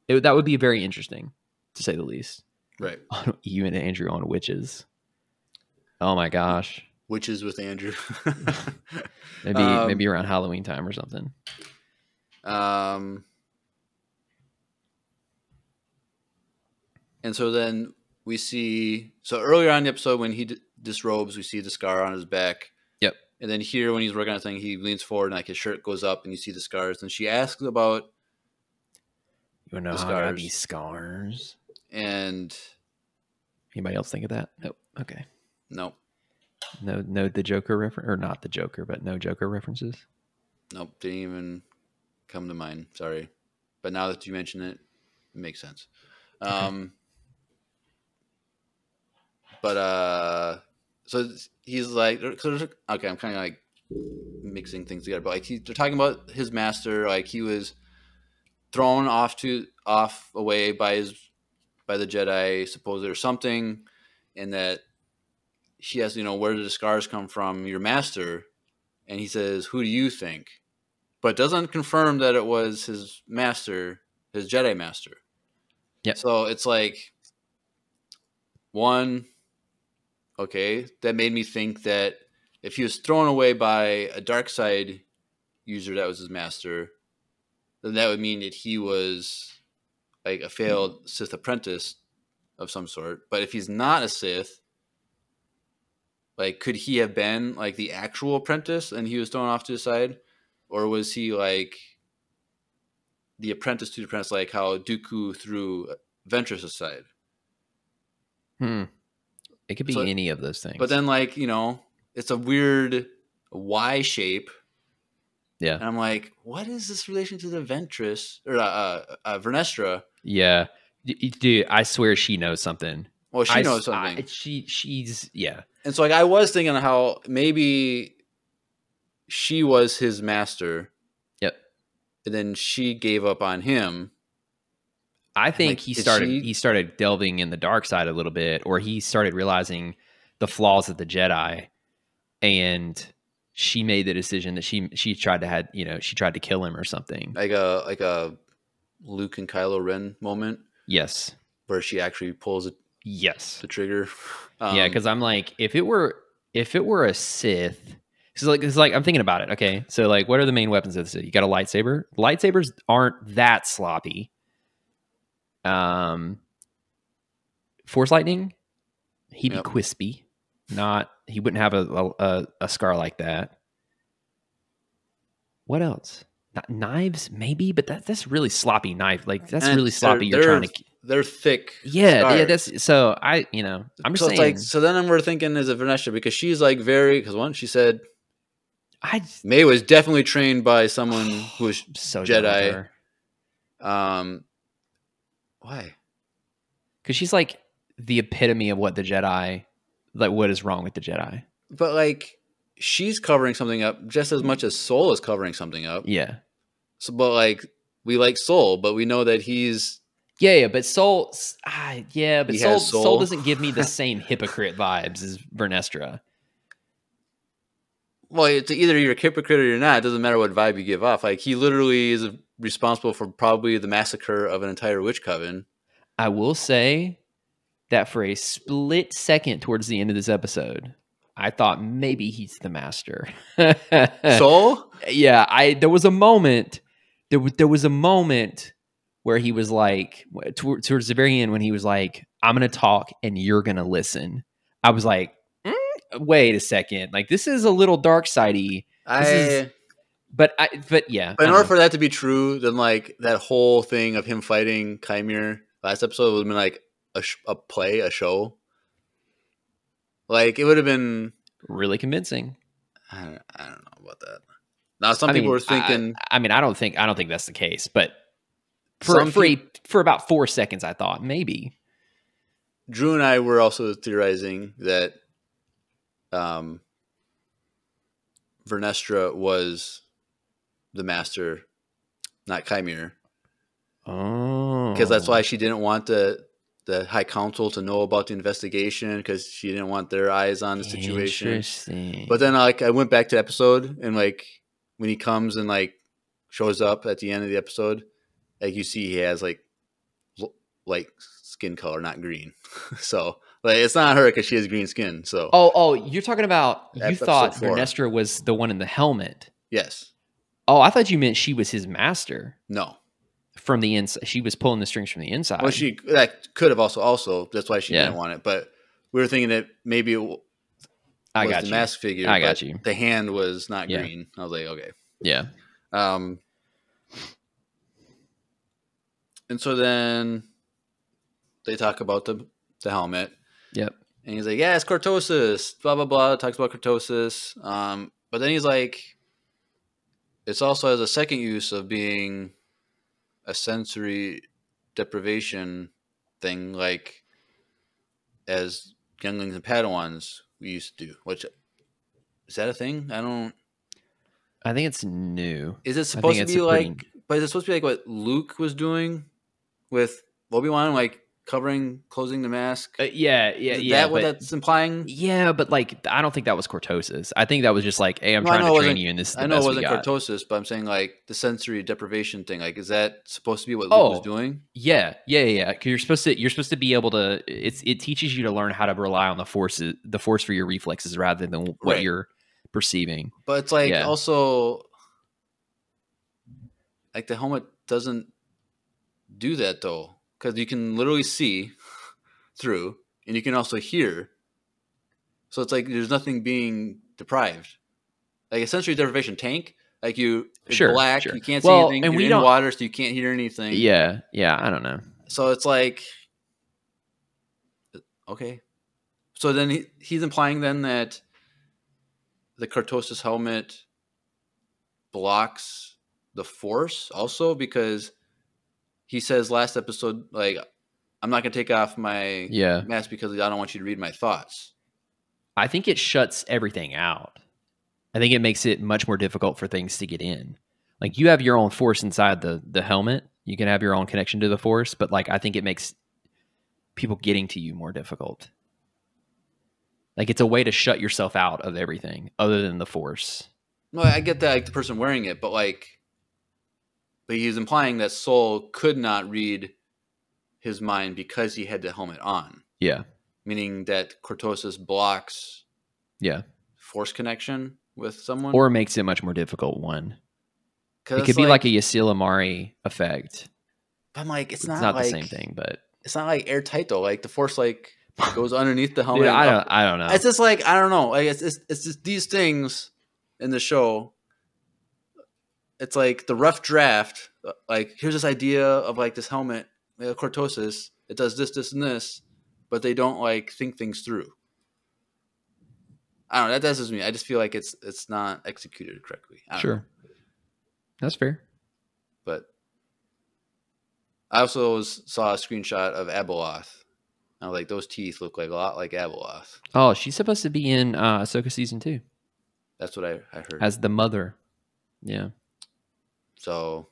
that would be very interesting, to say the least. Right. You and Andrew on witches. Oh my gosh. Witches with Andrew. Maybe around Halloween time or something. And so then we see, so earlier on in the episode when he disrobes, we see the scar on his back. Yep. And then here when he's working on a thing, he leans forward and like his shirt goes up and you see the scars. And she asks about, You want to know The how I got scars. these scars? and Anybody else think of that? Nope. Okay. nope, No, the Joker reference, or not the Joker, but no Joker references. didn't even come to mind. Sorry. But now that you mention it, it makes sense. But so he's like, okay, I'm kind of like mixing things together, but like they're talking about his master, like he was thrown off away by the Jedi, supposedly, or something, and that she has, where did the scars come from, your master? And he says, who do you think? But doesn't confirm that it was his master, his Jedi master. Yeah. So it's like, one, okay, that made me think that if he was thrown away by a dark side user that was his master, then that would mean that he was like a failed Sith apprentice of some sort. But if he's not a Sith, like, could he have been like the actual apprentice and he was thrown off to the side? Or was he like the apprentice to the apprentice, like how Dooku threw Ventress aside? It could be So- any of those things. But then, like, it's a weird Y shape. yeah, And I'm like, what is this relation to the Ventress or Vernestra? yeah, dude, I swear she knows something. Well, she knows something. She's yeah. And so, like, I was thinking how maybe she was his master. Yep. And then she gave up on him. I think like, he did started she- he started delving in the dark side a little bit, or he started realizing the flaws of the Jedi, and she made the decision that she tried to kill him or something. Like a Luke and Kylo Ren moment Yes. where she actually pulls Yes. the trigger. Yeah, because I'm like, if it were a Sith, it's like I'm thinking about it. Okay, so like, what are the main weapons of the Sith? You got a lightsaber. Lightsabers aren't that sloppy. Force lightning, he'd Yep. be crispy. He wouldn't have a scar like that. What else? Knives, maybe, but that's really sloppy knife. Like that's And really sloppy. You're they're- trying to, They're thick. yeah. scars. That's so. I'm just So saying. it's like, so then we're thinking, is it Vernestra? Because she's like because one, she said May was definitely trained by someone who was so done with Jedi. her. Why? Because she's like the epitome of what the Jedi, like what is wrong with the Jedi. But like, she's covering something up just as much as Soul is covering something up. Yeah. So, but like, we like Soul, but we know that he's Yeah, but Soul, but He Soul, has Soul soul. doesn't give me the same hypocrite vibes as Vernestra. well, it's either you're a hypocrite or you're not. It doesn't matter what vibe you give off. Like, he literally is responsible for probably the massacre of an entire witch coven. I will say that for a split second towards the end of this episode, I thought maybe he's the master. Soul? Yeah, there was a moment. There was a moment where he was like, towards the very end, when he was like, "I'm going to talk and you're going to listen." I was like, wait a second, like this is a little dark sidey. But yeah. But in order for that to be true, then like that whole thing of him fighting Chimere last episode would have been like a show. Like, it would have been really convincing. I don't know about that. Now, some people were thinking. I don't think that's the case, but Some for about 4 seconds, I thought maybe. Drew and I were also theorizing that Vernestra was the master, not Chimere. Oh, Because that's why she didn't want the High Council to know about the investigation, because she didn't want their eyes on the situation. Interesting. But then I went back to the episode, and like when he comes and like shows up at the end of the episode, like you see he has like skin color, not green. So like it's not her because she has green skin. So oh, you're talking about, you That's thought episode 4. Vernestra was the one in the helmet. yes, Oh, I thought you meant she was his master no. from the inside. She was pulling the strings from the inside. Well, that could have also that's why she Yeah. didn't want it. But we were thinking that maybe it I was got the you. mask figure. I got but you. The hand was not Yeah. green. I was like, okay. Yeah. And so then they talk about the helmet, Yep. and he's like, "Yeah, it's cortosis." Blah blah blah. Talks about cortosis. But then he's like, "It's also has a second use of being a sensory deprivation thing, like as younglings and Padawans we used to do." Which is that a thing? I think it's new. Is it I supposed think to it's be a like? pretty- But is it supposed to be like what Luke was doing with Obi-Wan, like closing the mask? Yeah. Is that what that's implying? Yeah, but like I don't think that was cortosis. I think that was just like, hey, I'm No, I trying know to it train wasn't- you, and this is the I know it best we wasn't got. cortosis, but I'm saying like the sensory deprivation thing. Like, is that supposed to be what Luke Oh. was doing? Yeah. 'Cause you're supposed to be able to. It teaches you to learn how to rely on the force for your reflexes rather than what Right. you're perceiving. But it's like Yeah. also like the helmet doesn't do that though, because you can literally see through, and you can also hear. So it's like there's nothing being deprived. Like a sensory deprivation tank, like it's Sure, black, sure. you can't see Well, anything, and you're we in don't- water, so you can't hear anything. Yeah. I don't know. So it's like, okay. So then he's implying then that the cortosis helmet blocks the force also, because he says last episode, like, I'm not going to take off my Yeah. mask because I don't want you to read my thoughts. I think it shuts everything out. I think it makes it much more difficult for things to get in. Like you have your own force inside the helmet. You can have your own connection to the force, but like I think it makes people getting to you more difficult. Like it's a way to shut yourself out of everything other than the force. No, I get that, like the person wearing it, but he's implying that Soul could not read his mind because he had the helmet on, Yeah. meaning that cortosis blocks Yeah. force connection with someone. Or makes it much more difficult one. 'Cause It it's could be like a Yasilamari effect. I'm like, It's not the same thing, but It's not like airtight though. Like the force like goes underneath the helmet. dude, and up. I don't know. It's just like I don't know. Like it's just these things in the show. It's like the rough draft. Like here's this idea of like this helmet, cortosis. It does this, this, and this, but they don't like think things through. I don't know. That's just me. I just feel like it's not executed correctly. I don't know. Sure. That's fair. But I also saw a screenshot of Abeloth. I was like, those teeth look like a lot like Abeloth. Oh, she's supposed to be in Ahsoka season 2 That's what I heard. as the mother. Yeah. So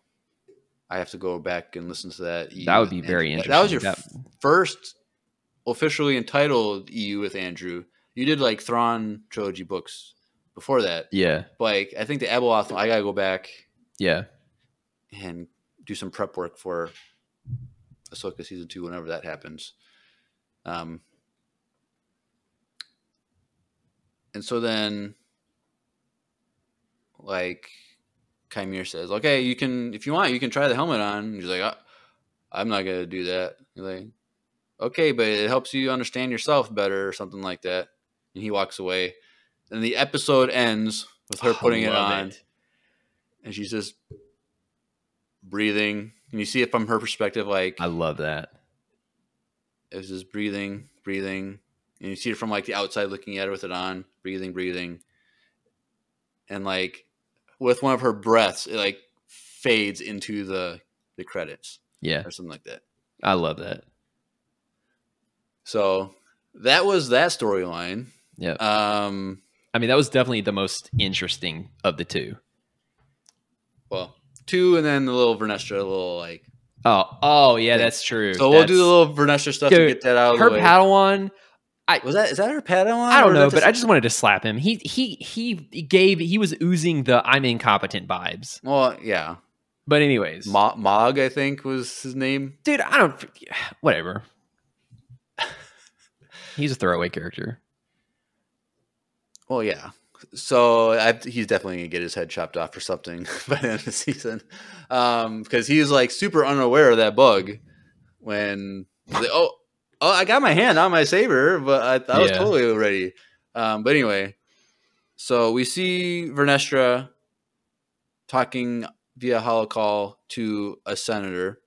I have to go back and listen to that. That would be very Andrew. That was your interesting. first officially entitled EU with Andrew. You did like Thrawn trilogy books before that. Yeah. Like I think the Abeloth one, I gotta go back Yeah. and do some prep work for Ahsoka season 2 whenever that happens. And so then, like, Chimere says, "Okay, you can, if you want, you can try the helmet on." And he's like, "I'm not gonna do that." He's like, "Okay, but it helps you understand yourself better," or something like that. And he walks away. And the episode ends with her putting it on, and she's just breathing. And you see it from her perspective, like I love that. it was just breathing, breathing. And you see it from like the outside looking at her with it on, breathing, breathing. and like with one of her breaths, it like fades into the credits Yeah, or something like that. I love that. So that was that storyline. Yeah. I mean, that was definitely the most interesting of the two. Well, 2, and then the little Vernestra, little like. Oh, yeah, that's true. So we'll do the little Vernestra stuff to get that out of the way. Her Padawan. Is that her Padawan? I don't know, but I just wanted to slap him. He was oozing the I'm incompetent vibes. Well, yeah. But anyways, Mog, I think was his name. Dude, whatever. He's a throwaway character. Well, yeah. So he's definitely gonna get his head chopped off or something by the end of the season, because he's like super unaware of that bug when I got my hand on my saber, but I was totally ready. But anyway, so we see Vernestra talking via holocall to a senator,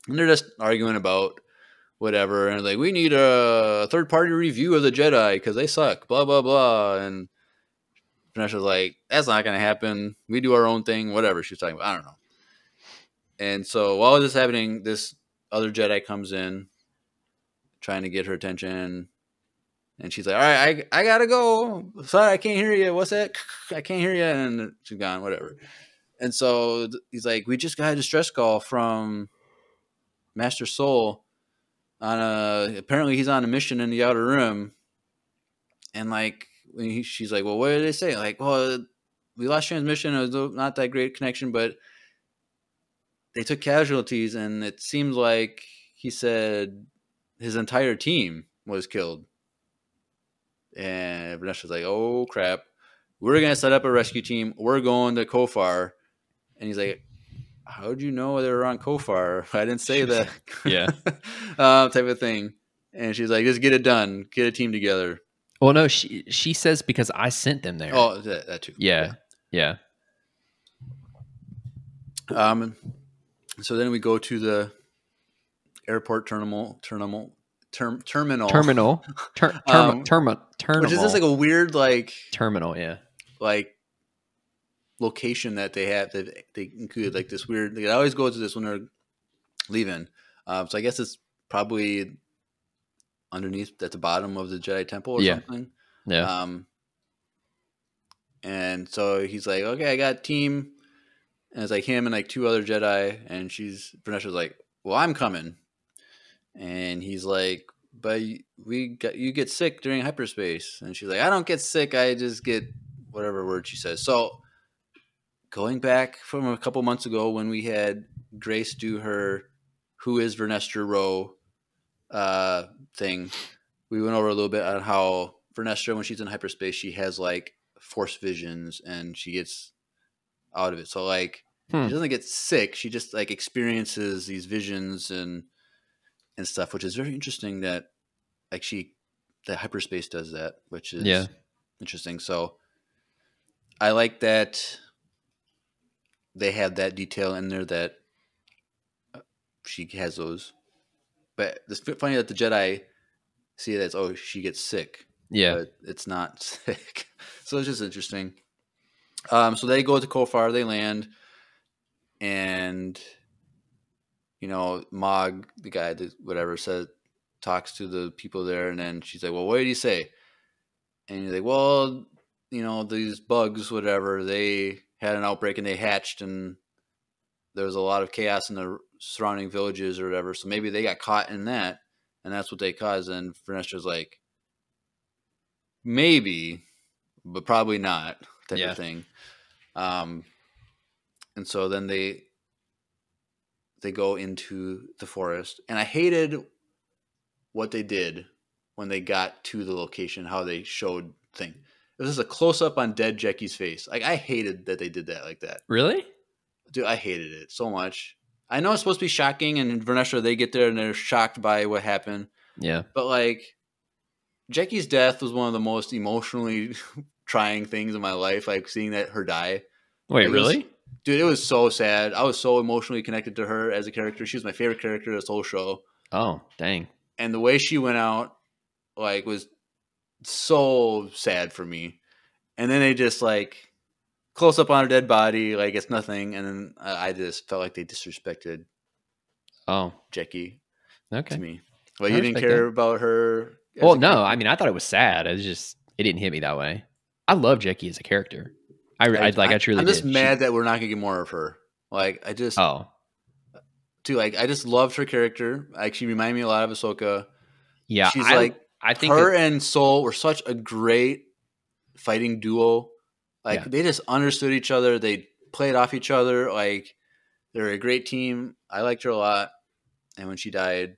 and they're just arguing about whatever, and like, we need a third-party review of the Jedi because they suck, blah blah blah. And Vernestra's like, that's not gonna happen, we do our own thing, whatever she's talking about, I don't know. And so while this is happening, this other Jedi comes in trying to get her attention, and she's like, all right, I gotta go, sorry, I can't hear you, what's that, I can't hear you, and she's gone, whatever. And so he's like, we just got a distress call from Master Soul apparently he's on a mission in the Outer Rim. And like, she's like, well, what did they say? Like, well, we lost transmission, it was not that great connection, but they took casualties, and it seems like he said his entire team was killed. And Vanessa's like, oh crap, we're gonna set up a rescue team, we're going to Kofar. And he's like, how'd you know they were on Kofar? I didn't say that. Yeah. Type of thing. And she's like, just get it done, get a team together. Well, no, she says because I sent them there. Oh, that too. Yeah. So then we go to the airport terminal, which is just like a weird like terminal, yeah, like location that they have, that they include like this weird. They always go to this when they're leaving. So I guess it's probably underneath at the bottom of the Jedi Temple or something. Yeah. And so he's like, okay, I got a team. And it's like him and like 2 other Jedi. And Vernestra's like, well, I'm coming. And he's like, but you get sick during hyperspace. And she's like, I don't get sick, I just get whatever word she says. So going back from a couple months ago when we had Grace do her Who is Vernestra Rowe thing, we went over a little bit on how Vernestra, when she's in hyperspace, she has like force visions and she gets out of it. So like she doesn't get sick, she just like experiences these visions and stuff, which is very interesting that like that hyperspace does that, which is interesting. So I like that they have that detail in there that she has those. But it's funny that the Jedi see it as, she gets sick. Yeah. But it's not sick. So it's just interesting. So they go to Kofar, they land, and Mog, the guy that whatever talks to the people there, and then she's like, well, what did he say? And he's like, well, these bugs, whatever, they had an outbreak and they hatched, and there was a lot of chaos in the surrounding villages or whatever, so maybe they got caught in that, and that's what they caused. And Vernestra's like, maybe, but probably not, type of thing. And so then they go into the forest, and I hated what they did when they got to the location, how they showed thing. It was just a close-up on dead Jackie's face. Like, I hated that they did that like that. Really? Dude, I hated it so much. I know it's supposed to be shocking, and in Vernestra, they get there and they're shocked by what happened. Yeah. But, like, Jackie's death was one of the most emotionally trying things in my life, like seeing her die. Wait, really? Dude, it was so sad. I was so emotionally connected to her as a character. She was my favorite character of this whole show. Oh, dang. And the way she went out, like, was so sad for me. And then they just, like, close up on her dead body, like it's nothing. And then I just felt like they disrespected Oh, Jackie okay. to me. But I you didn't respect care that. about her. as Well, a no, character? I mean, I thought it was sad. It didn't hit me that way. I love Jackie as a character. I truly I'm just did. mad that we're not gonna get more of her. Like I just, Oh, I just loved her character. Like she reminded me a lot of Ahsoka. yeah. She's like I think her and Soul were such a great fighting duo. Like Yeah. they just understood each other. They played off each other. Like they're a great team. I liked her a lot. And when she died,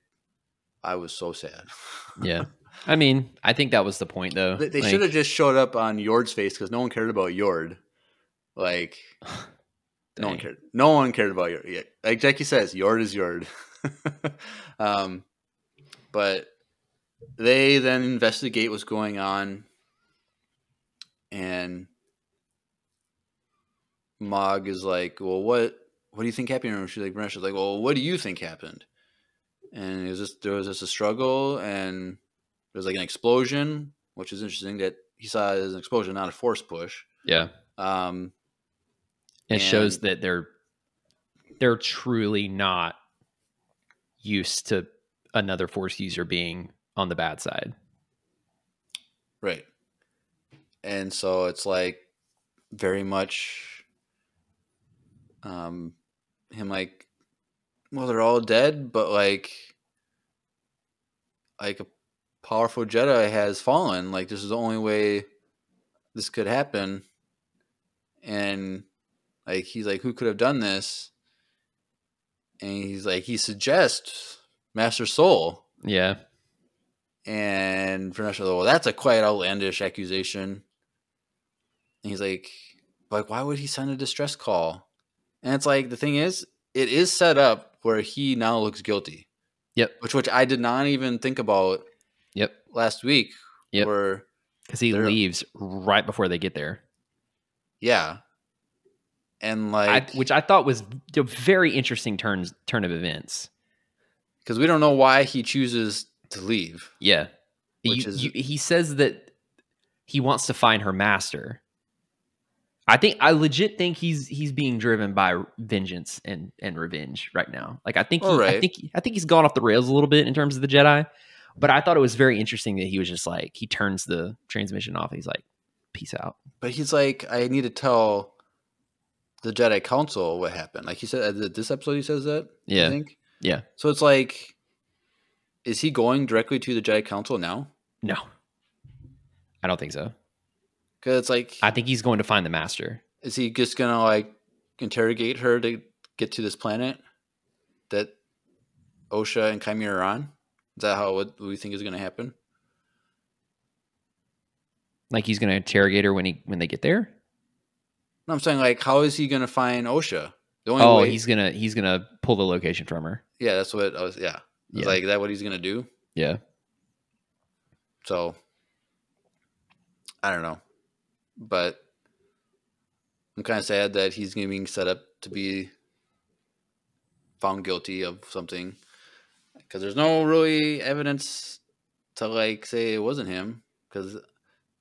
I was so sad. Yeah. I mean, I think that was the point, though. They Like, should have just showed up on Yord's face because no one cared about Yord. Like no one dang. cared. No one cared about Yord. Yeah. Like Jackie says, Yord is Yord. But they then investigate what's going on, and Mog is like, "Well, what do you think happened?" And she's like, "Vanessa's like, well, what do you think happened?" And there was just a struggle, and there was like an explosion, which is interesting that he saw it as an explosion, not a force push. Yeah. Um, It shows and- that they're truly not used to another Force user being on the bad side. Right. And so it's like very much him like, well, they're all dead, but like a powerful Jedi has fallen. Like this is the only way this could happen. And like he's like, who could have done this? And he's like, he suggests Master Soul. Yeah. And Vanessa, well, that's a quite outlandish accusation. And he's like, why would he send a distress call? And it's like, the thing is, it is set up where he now looks guilty. Yep. Which I did not even think about Yep. last week. Yep. Where, Because he leaves right before they get there. yeah. And like, Which I thought was a very interesting turn of events. because we don't know why he chooses to leave. Yeah. He says that he wants to find her master. I legit think he's being driven by vengeance and revenge right now. Like I think I think he's gone off the rails a little bit in terms of the Jedi. But I thought it was very interesting that he was just like, he turns the transmission off. And he's like, peace out. But he's like, I need to tell the Jedi Council what happened. Like he said, this episode he says that. Yeah. I think. Yeah. So it's like, is he going directly to the Jedi Council now? No, I don't think so. Because it's like, I think he's going to find the master. Is he just gonna like interrogate her to get to this planet that Osha and Chimera are on? Is that what we think is going to happen? Like he's going to interrogate her when they get there? No, I'm saying like, how is he going to find Osha? The only way he's gonna pull the location from her. Yeah, that's what I was. Yeah, Yeah. Like, is that what he's going to do? Yeah. So I don't know, but I'm kind of sad that he's being set up to be found guilty of something, because there's no really evidence to like say it wasn't him, because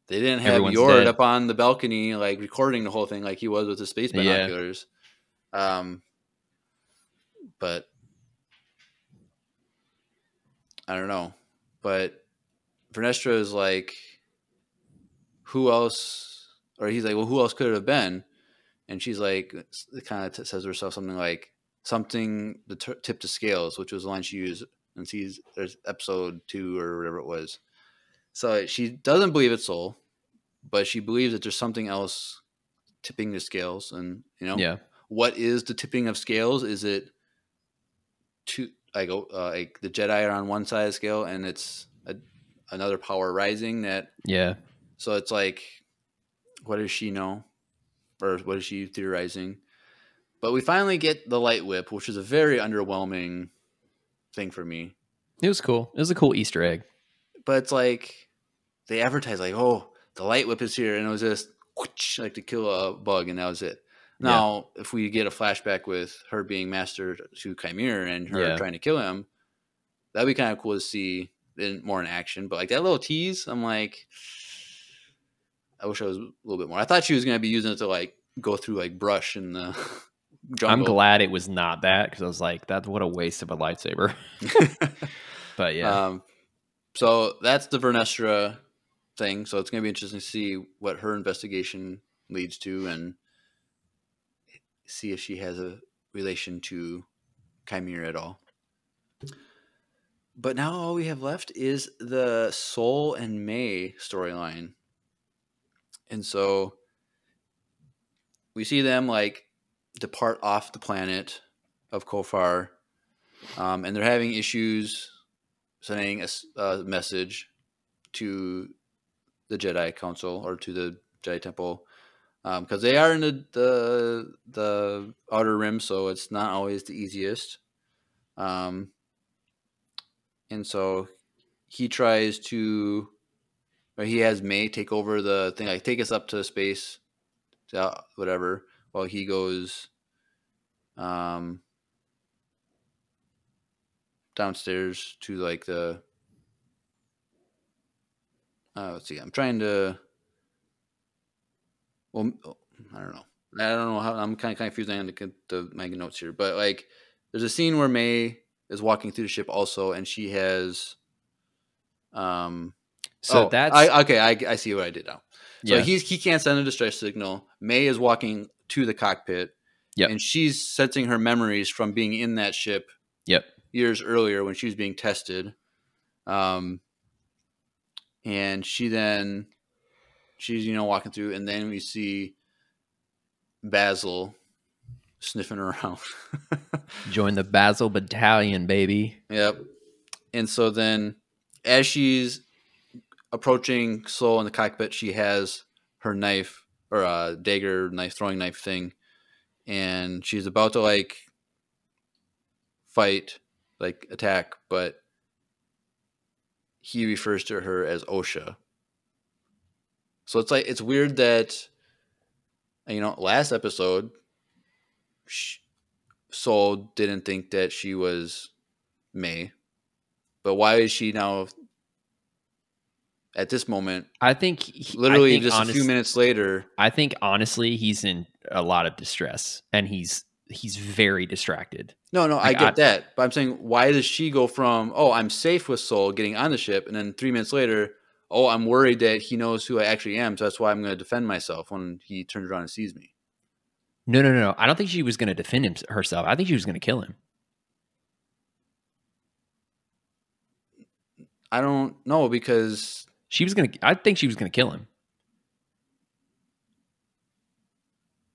they didn't have Everyone's Yord dead. up on the balcony like recording the whole thing like he was with the space binoculars. But I don't know. But Vernestra is like, who else? Or he's like, well, who else could it have been? And she's like, kind of says to herself something like, something the tip to scales, which was the line she used. And there's episode 2 or whatever it was. So she doesn't believe it's Soul, but she believes that there's something else tipping the scales. And, Yeah. what is the tipping of scales? Is it like the Jedi are on one side of the scale and it's another power rising that? Yeah. So it's like, what does she know? Or what is she theorizing? But we finally get the light whip, which is a very underwhelming thing for me. It was cool. It was a cool Easter egg. But it's like, they advertise like, oh, the light whip is here. And it was just whoosh, like to kill a bug. And that was it. Now, if we get a flashback with her being master to Chimera and her trying to kill him, that'd be kind of cool to see more in action. But like that little tease, I'm like, I wish I was a little bit more. I thought she was going to be using it to like go through like brush in the jungle. I'm glad it was not that, because I was like, that's what a waste of a lightsaber. But yeah, So that's the Vernestra thing. So it's going to be interesting to see what her investigation leads to and see if she has a relation to Chimera at all. But now all we have left is the Sol and May storyline. And so we see them like depart off the planet of Kofar, and they're having issues sending a message to the Jedi Council or to the Jedi Temple, because they are in the Outer Rim, so it's not always the easiest. And so he tries to, or he has May take over the thing, like take us up to space, whatever, while he goes downstairs to like the let's see, I'm trying to, well, I don't know how, I'm kind of confused on my notes here, but like there's a scene where May is walking through the ship also, and she has so I see what I did now. So yeah. he can't send a distress signal. May is walking to the cockpit, and she's sensing her memories from being in that ship years earlier when she was being tested. And she's walking through, and then we see Basil sniffing around. Join the Basil Battalion, baby. Yep. And so then as she's approaching Sol in the cockpit, she has her knife, or a dagger knife, throwing knife thing, and she's about to like fight, like attack, but he refers to her as Osha. So it's like, it's weird that, last episode, Sol didn't think that she was May, but why is she now at this moment? I think literally just a few minutes later. I think honestly, he's in a lot of distress, and he's very distracted. No, I get that, but I'm saying, why does she go from, oh, I'm safe with Sol getting on the ship, and then 3 minutes later, oh, I'm worried that he knows who I actually am, so that's why I'm going to defend myself when he turns around and sees me. No. I don't think she was going to defend herself. I think she was going to kill him. I don't know, because I think she was going to kill him.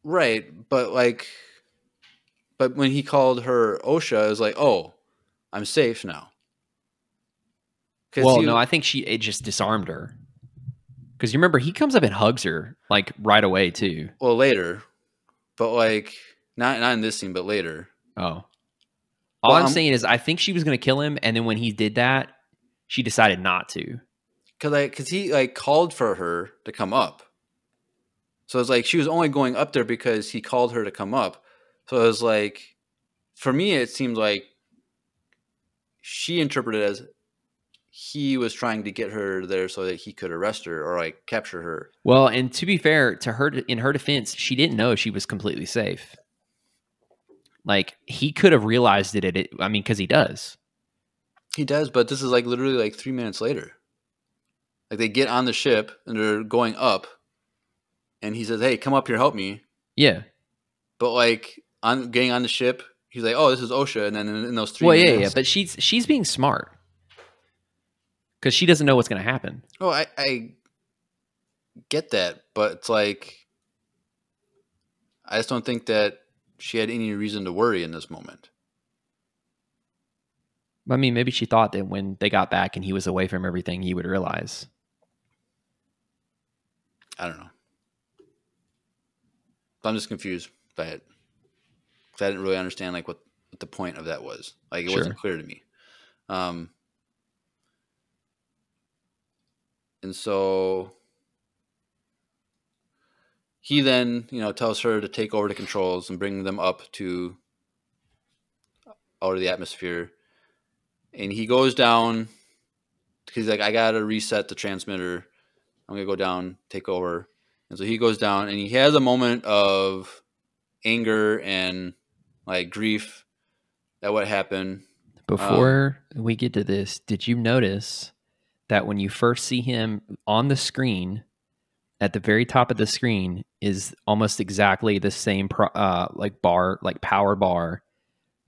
Right, but when he called her Osha, it was like, oh, I'm safe now. Well, no, I think it just disarmed her. Because you remember, he comes up and hugs her like right away too. Well, later, but like not in this scene, but later. Oh, all I'm saying is, I think she was going to kill him, and then when he did that, she decided not to. Because he like called for her to come up. So it's like she was only going up there because he called her to come up. So it was like, for me, it seemed like she interpreted it as he was trying to get her there so that he could arrest her or like capture her. Well, and to be fair to her, in her defense, she didn't know she was completely safe. Like, he could have realized it. I mean, because he does. He does, but this is like literally like 3 minutes later. Like, they get on the ship and they're going up, and he says, "Hey, come up here, help me." Yeah. But like, on getting on the ship, he's like, "Oh, this is Osha," and then in those 3 minutes, yeah. But she's being smart because she doesn't know what's going to happen. Oh, I get that, but it's like, I just don't think that she had any reason to worry in this moment. I mean, maybe she thought that when they got back and he was away from everything, he would realize. I don't know. I'm just confused by it. Because I didn't really understand like what the point of that was. Like, it wasn't clear to me. And so he then, tells her to take over the controls and bring them up to out of the atmosphere. And he goes down. He's like, I got to reset the transmitter. I'm going to go down, take over. And so he goes down, and he has a moment of anger and like grief at what happened. Before we get to this, did you notice that when you first see him on the screen, at the very top of the screen is almost exactly the same like power bar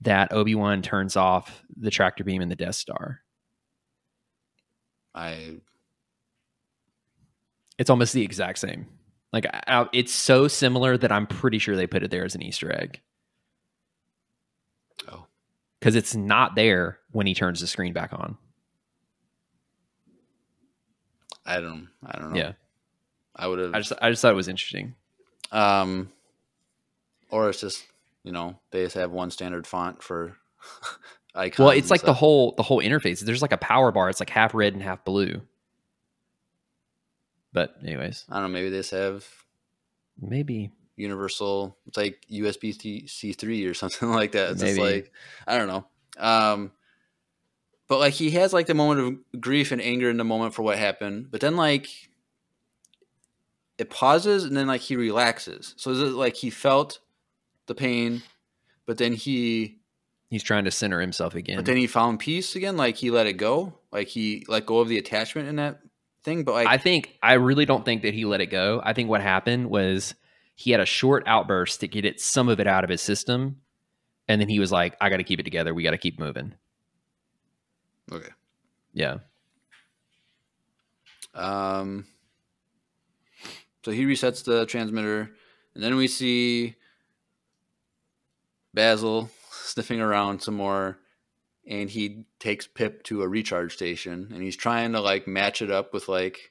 that Obi-Wan turns off the tractor beam in the Death Star? It's almost the exact same. Like it's so similar that I'm pretty sure they put it there as an Easter egg. Oh, because it's not there when he turns the screen back on. I don't know. Yeah, I would have. I just thought it was interesting. Or it's just, they just have one standard font for icons. Well, it's like the whole interface. There's like a power bar. It's like half red and half blue. But anyways, I don't know. Maybe they just have universal. It's like USB-C 3 or something like that. It's just like, I don't know. But like he has like the moment of grief and anger in the moment for what happened, but then like it pauses and then like he relaxes. So is it like he felt the pain, but then he's trying to center himself again. But then he found peace again. Like he let it go. Like he let go of the attachment in that thing. But like I really don't think that he let it go. I think what happened was he had a short outburst to get some of it out of his system, and then he was like, "I got to keep it together. We got to keep moving." Okay. Yeah. So he resets the transmitter, and then we see Basil sniffing around some more, and he takes Pip to a recharge station, and he's trying to like match it up with like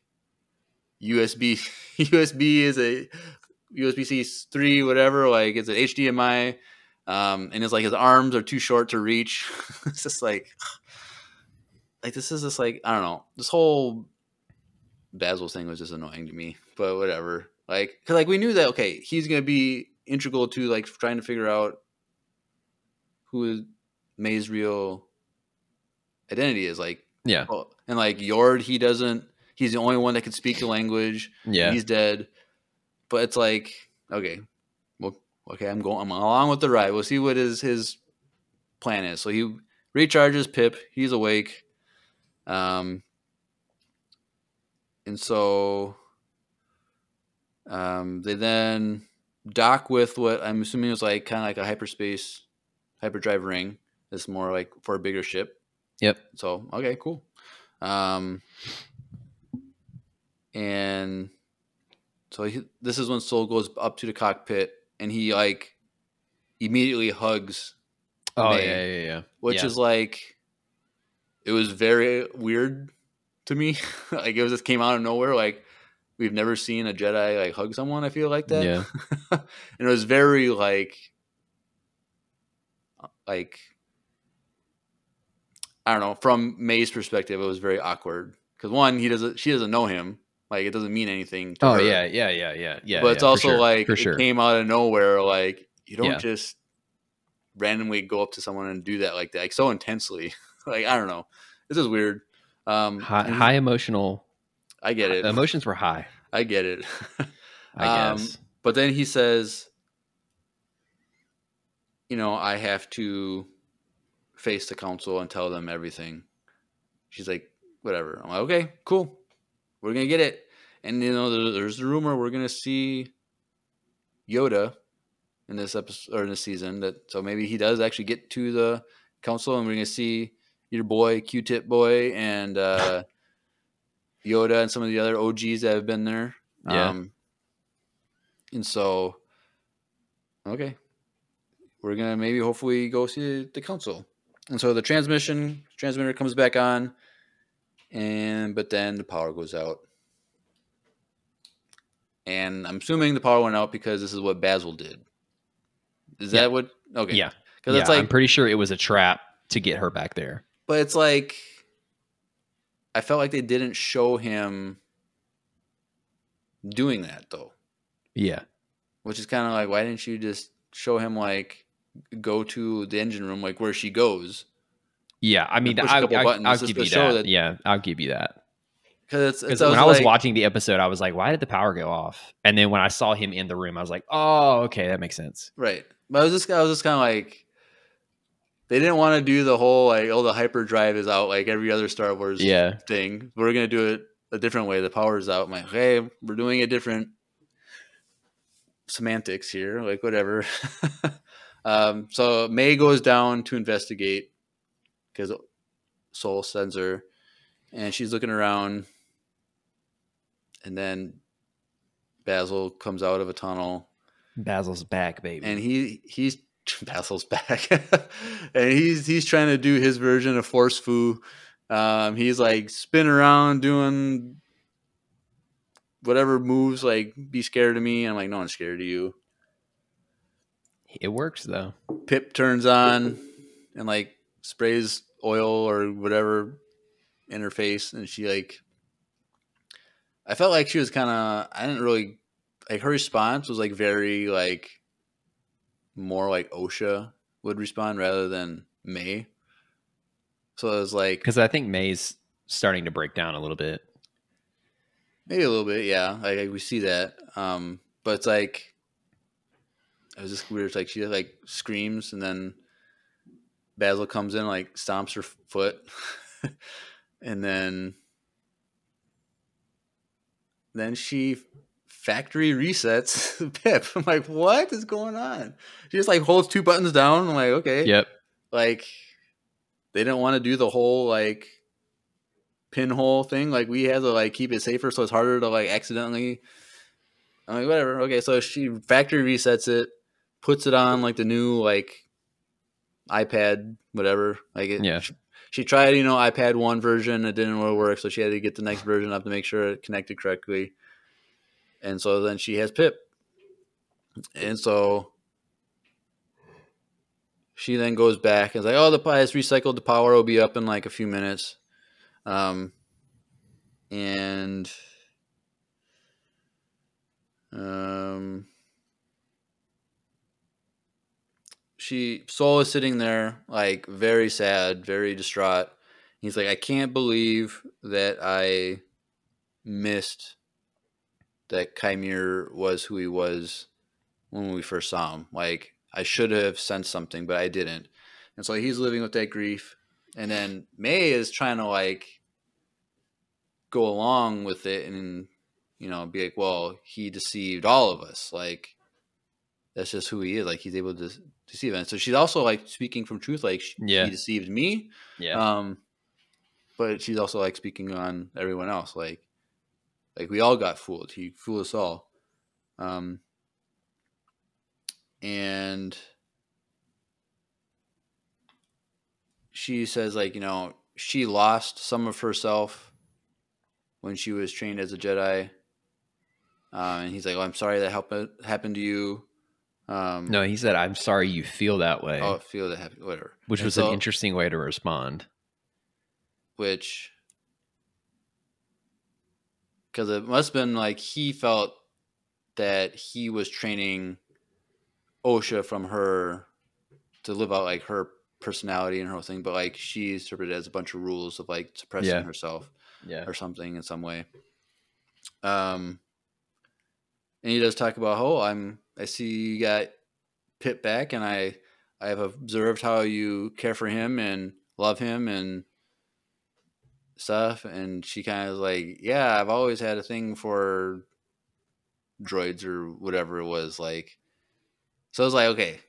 USB is a USB-C 3, whatever, like it's an HDMI, and it's like his arms are too short to reach. It's just like this is just like, I don't know, this whole Basil thing was just annoying to me, but whatever. Like, cause like we knew that, okay, he's going to be integral to like trying to figure out who May's real identity is. Like, yeah. And like Yord, he's the only one that can speak the language. Yeah. He's dead. But it's like, okay, well, okay, I'm along with the ride. We'll see what his plan is. So he recharges Pip. He's awake. And so they then dock with what I'm assuming was like kind of like a hyperdrive ring. It's more like for a bigger ship. Yep. So, okay, cool. And so this is when Sol goes up to the cockpit and he like immediately hugs May, yeah. Which is like, it was very weird to me. Like it just came out of nowhere. Like we've never seen a Jedi like hug someone, I feel like that. Yeah. And it was very like I don't know, from May's perspective, it was very awkward. Because one, she doesn't know him. Like it doesn't mean anything to her. Yeah. But it's also like for sure. It came out of nowhere. Like you don't just randomly go up to someone and do that like that, like so intensely. Like I don't know. This is weird. High emotional. I get it. Emotions were high. I get it. I guess. But then he says, I have to face the council and tell them everything. She's like, whatever. I'm like, okay, cool. We're going to get it. And, there's the rumor we're going to see Yoda in this episode or in this season. So maybe he does actually get to the council and we're going to see your boy, Q-Tip boy, and Yoda and some of the other OGs that have been there. Yeah. And so, okay, we're going to maybe hopefully go see the council. And so the transmitter comes back on, but then the power goes out. And I'm assuming the power went out because this is what Basil did. Is that what? Okay. Yeah. Because it's like, I'm pretty sure it was a trap to get her back there. But it's like, I felt like they didn't show him doing that though. Yeah. Which is kind of like, why didn't you just show him like go to the engine room, like where she goes? Yeah. I mean, I'll give you that. Yeah. I'll give you that. Because Because when I was watching the episode, I was like, why did the power go off? And then when I saw him in the room, I was like, oh, okay, that makes sense. right, but I was just kind of like, they didn't want to do the whole like, oh, the hyperdrive is out like every other Star Wars thing. We're gonna do it a different way. The power's out. I'm like, hey, we're doing a different semantics here, like whatever. So May goes down to investigate because Soul sends her, and she's looking around, and then Basil comes out of a tunnel. Basil's back, baby. And he's Basil's back. And he's trying to do his version of Force Fu. He's like spinning around doing whatever moves, like be scared of me. I'm like, no one's scared of you. It works though. Pip turns on and like sprays oil or whatever in her face, and she like, I felt like she was kind of, I didn't really like, her response was like very like more like OSHA would respond rather than May. So it was like, because I think May's starting to break down a little bit. maybe a little bit, yeah. Like we see that, but it's like, it was just weird. It's like she like screams, and then Basil comes in, like stomps her foot, and then she factory resets Pip. I'm like, what is going on? She just like holds two buttons down. I'm like, okay. Yep. Like, they didn't want to do the whole like pinhole thing. Like, we had to like keep it safer, so it's harder to like accidentally. I'm like, whatever. Okay, so she factory resets it, puts it on like the new like iPad, whatever. Like it, Yeah. She tried, iPad 1 version. It didn't really work, so she had to get the next version up to make sure it connected correctly. And so then she has Pip. And so she then goes back and is like, oh, the pie has recycled. The power will be up in like a few minutes. And Soul is sitting there like very sad, very distraught. He's like, I can't believe that I missed that Kymir was who he was when we first saw him. Like, I should have sensed something, but I didn't. And so he's living with that grief. And then May is trying to like go along with it and, be like, well, he deceived all of us. Like, that's just who he is. Like, he's able to deceive. And so she's also like speaking from truth. Like, he deceived me. Yeah. But she's also like speaking on everyone else. Like we all got fooled. He fooled us all. And she says, like, she lost some of herself when she was trained as a Jedi. And he's like, oh, I'm sorry that happened to you. No, he said, I'm sorry you feel that way. Oh, feel that happened, whatever. Which was an interesting way to respond. Which, because it must have been like he felt that he was training Osha from her to live out like her personality and her whole thing, but like she interpreted it as a bunch of rules of like suppressing herself or something in some way. And he does talk about, I see you got Pip back, and I have observed how you care for him and love him and stuff. And she kind of like, yeah, I've always had a thing for droids or whatever it was like. So I was like, okay,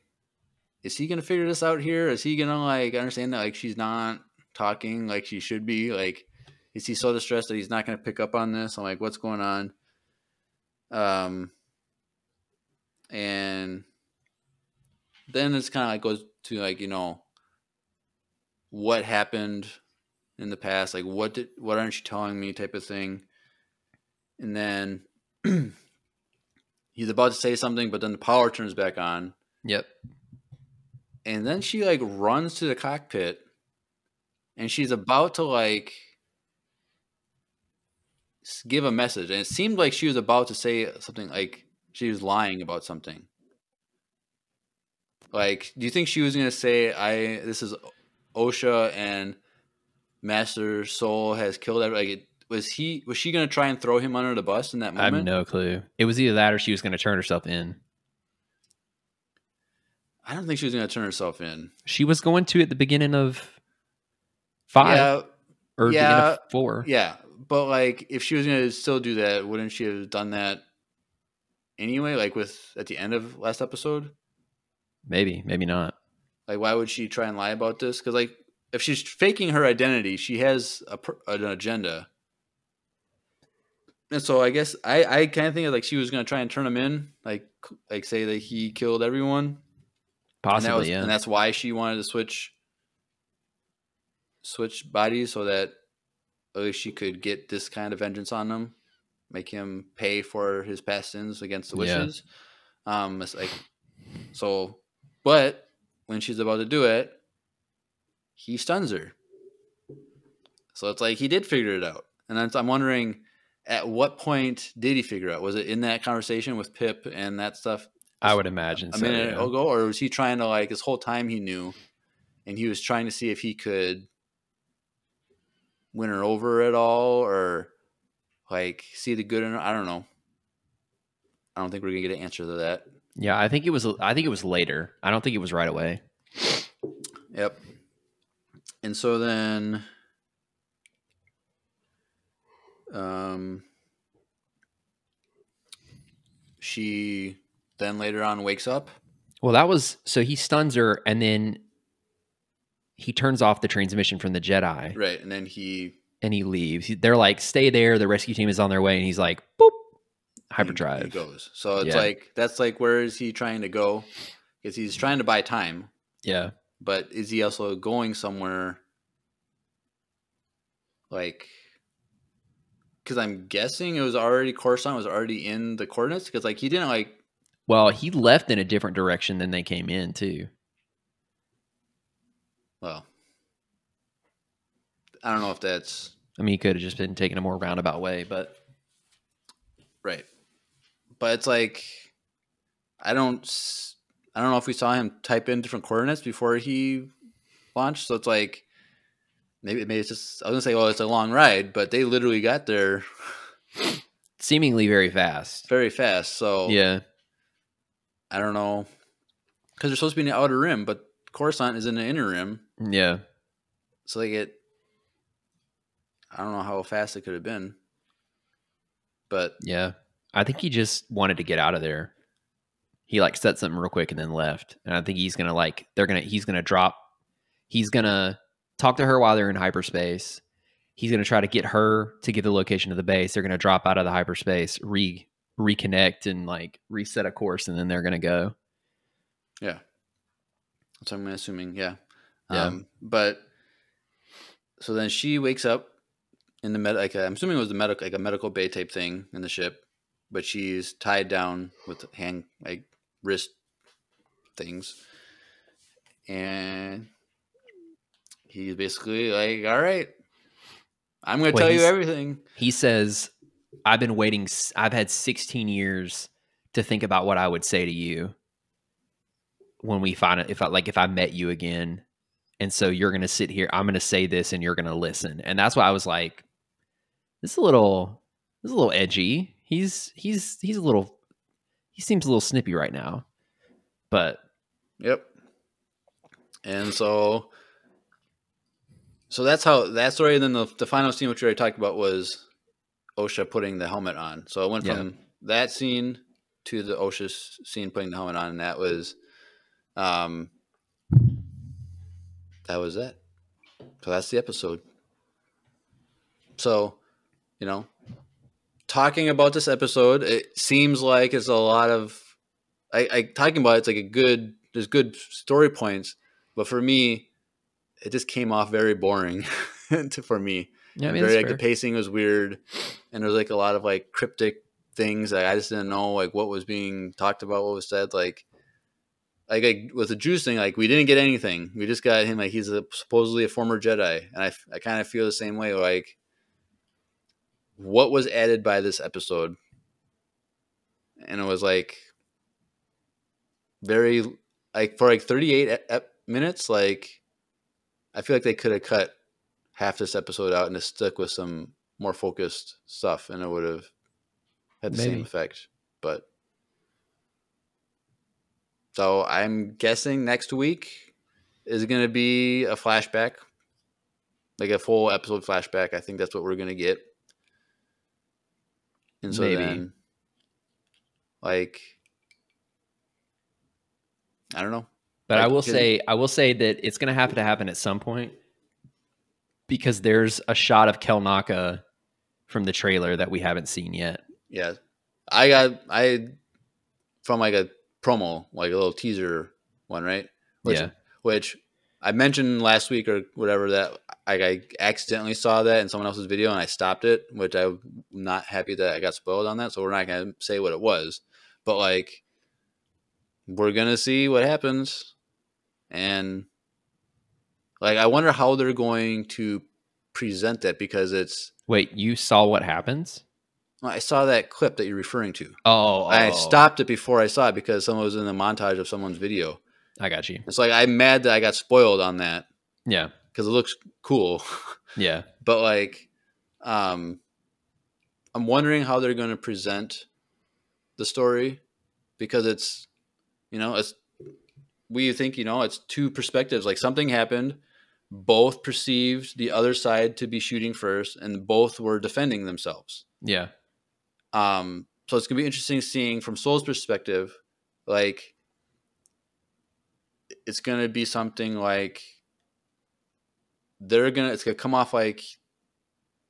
is he gonna figure this out here? Is he gonna like understand that like she's not talking like she should be? Like, is he so distressed that he's not gonna pick up on this? I'm like, what's going on? And then it's kind of like goes to like, what happened in the past, like what aren't you telling me type of thing. And then he's about to say something, but then the power turns back on. Yep. And then she like runs to the cockpit, and she's about to like give a message. And it seemed like she was about to say something, like she was lying about something. Like, do you think she was going to say, this is Osha and Master Soul has killed everybody? Like, was she going to try and throw him under the bus in that I have moment? no clue. It was either that or she was going to turn herself in. I don't think she was going to turn herself in. She was going to at the beginning of 5 Yeah, or beginning yeah, of 4. yeah. But like, if she was going to still do that, wouldn't she have done that anyway? Like at the end of last episode? Maybe not. Like, why would she try and lie about this? Because like, if she's faking her identity, she has an agenda. And so I guess I kind of think like she was going to try and turn him in, like say that he killed everyone. Possibly, and that's why she wanted to switch bodies so that at least she could get this kind of vengeance on him, make him pay for his past sins against the witches. It's like so, but when she's about to do it, he stuns her. So it's like he did figure it out, and I'm wondering at what point did he figure out? Was it in that conversation with Pip and that stuff? I would imagine a minute ago, or was he trying to like this whole time he knew, and he was trying to see if he could win her over at all, or like see the good in her? I don't know. I don't think we're gonna get an answer to that. Yeah, I think it was later. I don't think it was right away. Yep. And so then, she then later on wakes up. Well, so he stuns her, and then he turns off the transmission from the Jedi. Right, and then he leaves. They're like, stay there. The rescue team is on their way, and he's like, boop, hyperdrive. He goes. So it's like, that's like, where is he trying to go? Because he's trying to buy time. Yeah. But is he also going somewhere? Like, because I'm guessing it was already, Coruscant was already in the coordinates. Because like, he didn't like. Well, he left in a different direction than they came in too. Well, I don't know if that's. I mean, he could have just been taking a more roundabout way, but. Right. But it's like, I don't know if we saw him type in different coordinates before he launched. So it's like, maybe it's just, I was gonna say, well, it's a long ride, but they literally got there seemingly very fast. Very fast. So yeah, I don't know, because they're supposed to be in the outer rim, but Coruscant is in the inner rim. Yeah. So they get, I don't know how fast it could have been, but yeah, I think he just wanted to get out of there. He like said something real quick and then left. And I think he's going to like, he's going to talk to her while they're in hyperspace. He's going to try to get her to get the location of the base. They're going to drop out of the hyperspace, reconnect and like reset a course. And then they're going to go. Yeah. That's what I'm assuming. Yeah. Yeah. But so then she wakes up in the I'm assuming it was a medical bay type thing in the ship, but she's tied down with hand, like wrist things. And he's basically like, all right, I'm going to tell you everything. He says, I've been waiting. I've had 16 years to think about what I would say to you when we find it. If I met you again. And so you're going to sit here, I'm going to say this and you're going to listen. And that's why I was like, this is a little edgy. He seems a little snippy right now, but yep. And so that's how that story. And then the final scene, which we already talked about, was Osha putting the helmet on. So it went from that scene to the Osha scene putting the helmet on. And that was it. So that's the episode. So, talking about this episode, it seems like it's a lot of talking about it's like there's good story points, but for me, it just came off very boring for me. Yeah, I mean, the pacing was weird, and there's like a lot of like cryptic things that I just didn't know like what was being talked about, what was said. Like with the Juice thing, like we didn't get anything. We just got him like he's supposedly a former Jedi, and I kind of feel the same way. Like, what was added by this episode? And it was like very like for like 38 minutes. Like I feel like they could have cut half this episode out and just stuck with some more focused stuff, and it would have had the same Maybe. effect. But so I'm guessing next week is going to be a flashback, like a full episode flashback. I think that's what we're going to get. And so Maybe. then, like, I don't know. But Like, I will say that it's going to have to happen at some point, because there's a shot of Kelnaka from the trailer that we haven't seen yet. Yeah, I from like a promo, like a little teaser one, right? Which I mentioned last week or whatever, that I accidentally saw that in someone else's video and I stopped it, which I'm not happy that I got spoiled on that. So we're not gonna say what it was, but like, we're gonna see what happens, and like, I wonder how they're going to present that, because it's. Wait, you saw what happens? I saw that clip that you're referring to. Oh, I stopped it before I saw it because someone was in a montage of someone's video. I got you. It's like, I'm mad that I got spoiled on that Yeah. because it looks cool. Yeah. But like, I'm wondering how they're going to present the story, because it's, it's, we think, it's two perspectives. Like, something happened, both perceived the other side to be shooting first, and both were defending themselves. Yeah. So it's gonna be interesting seeing from Soul's perspective. Like, it's gonna be something like it's gonna come off like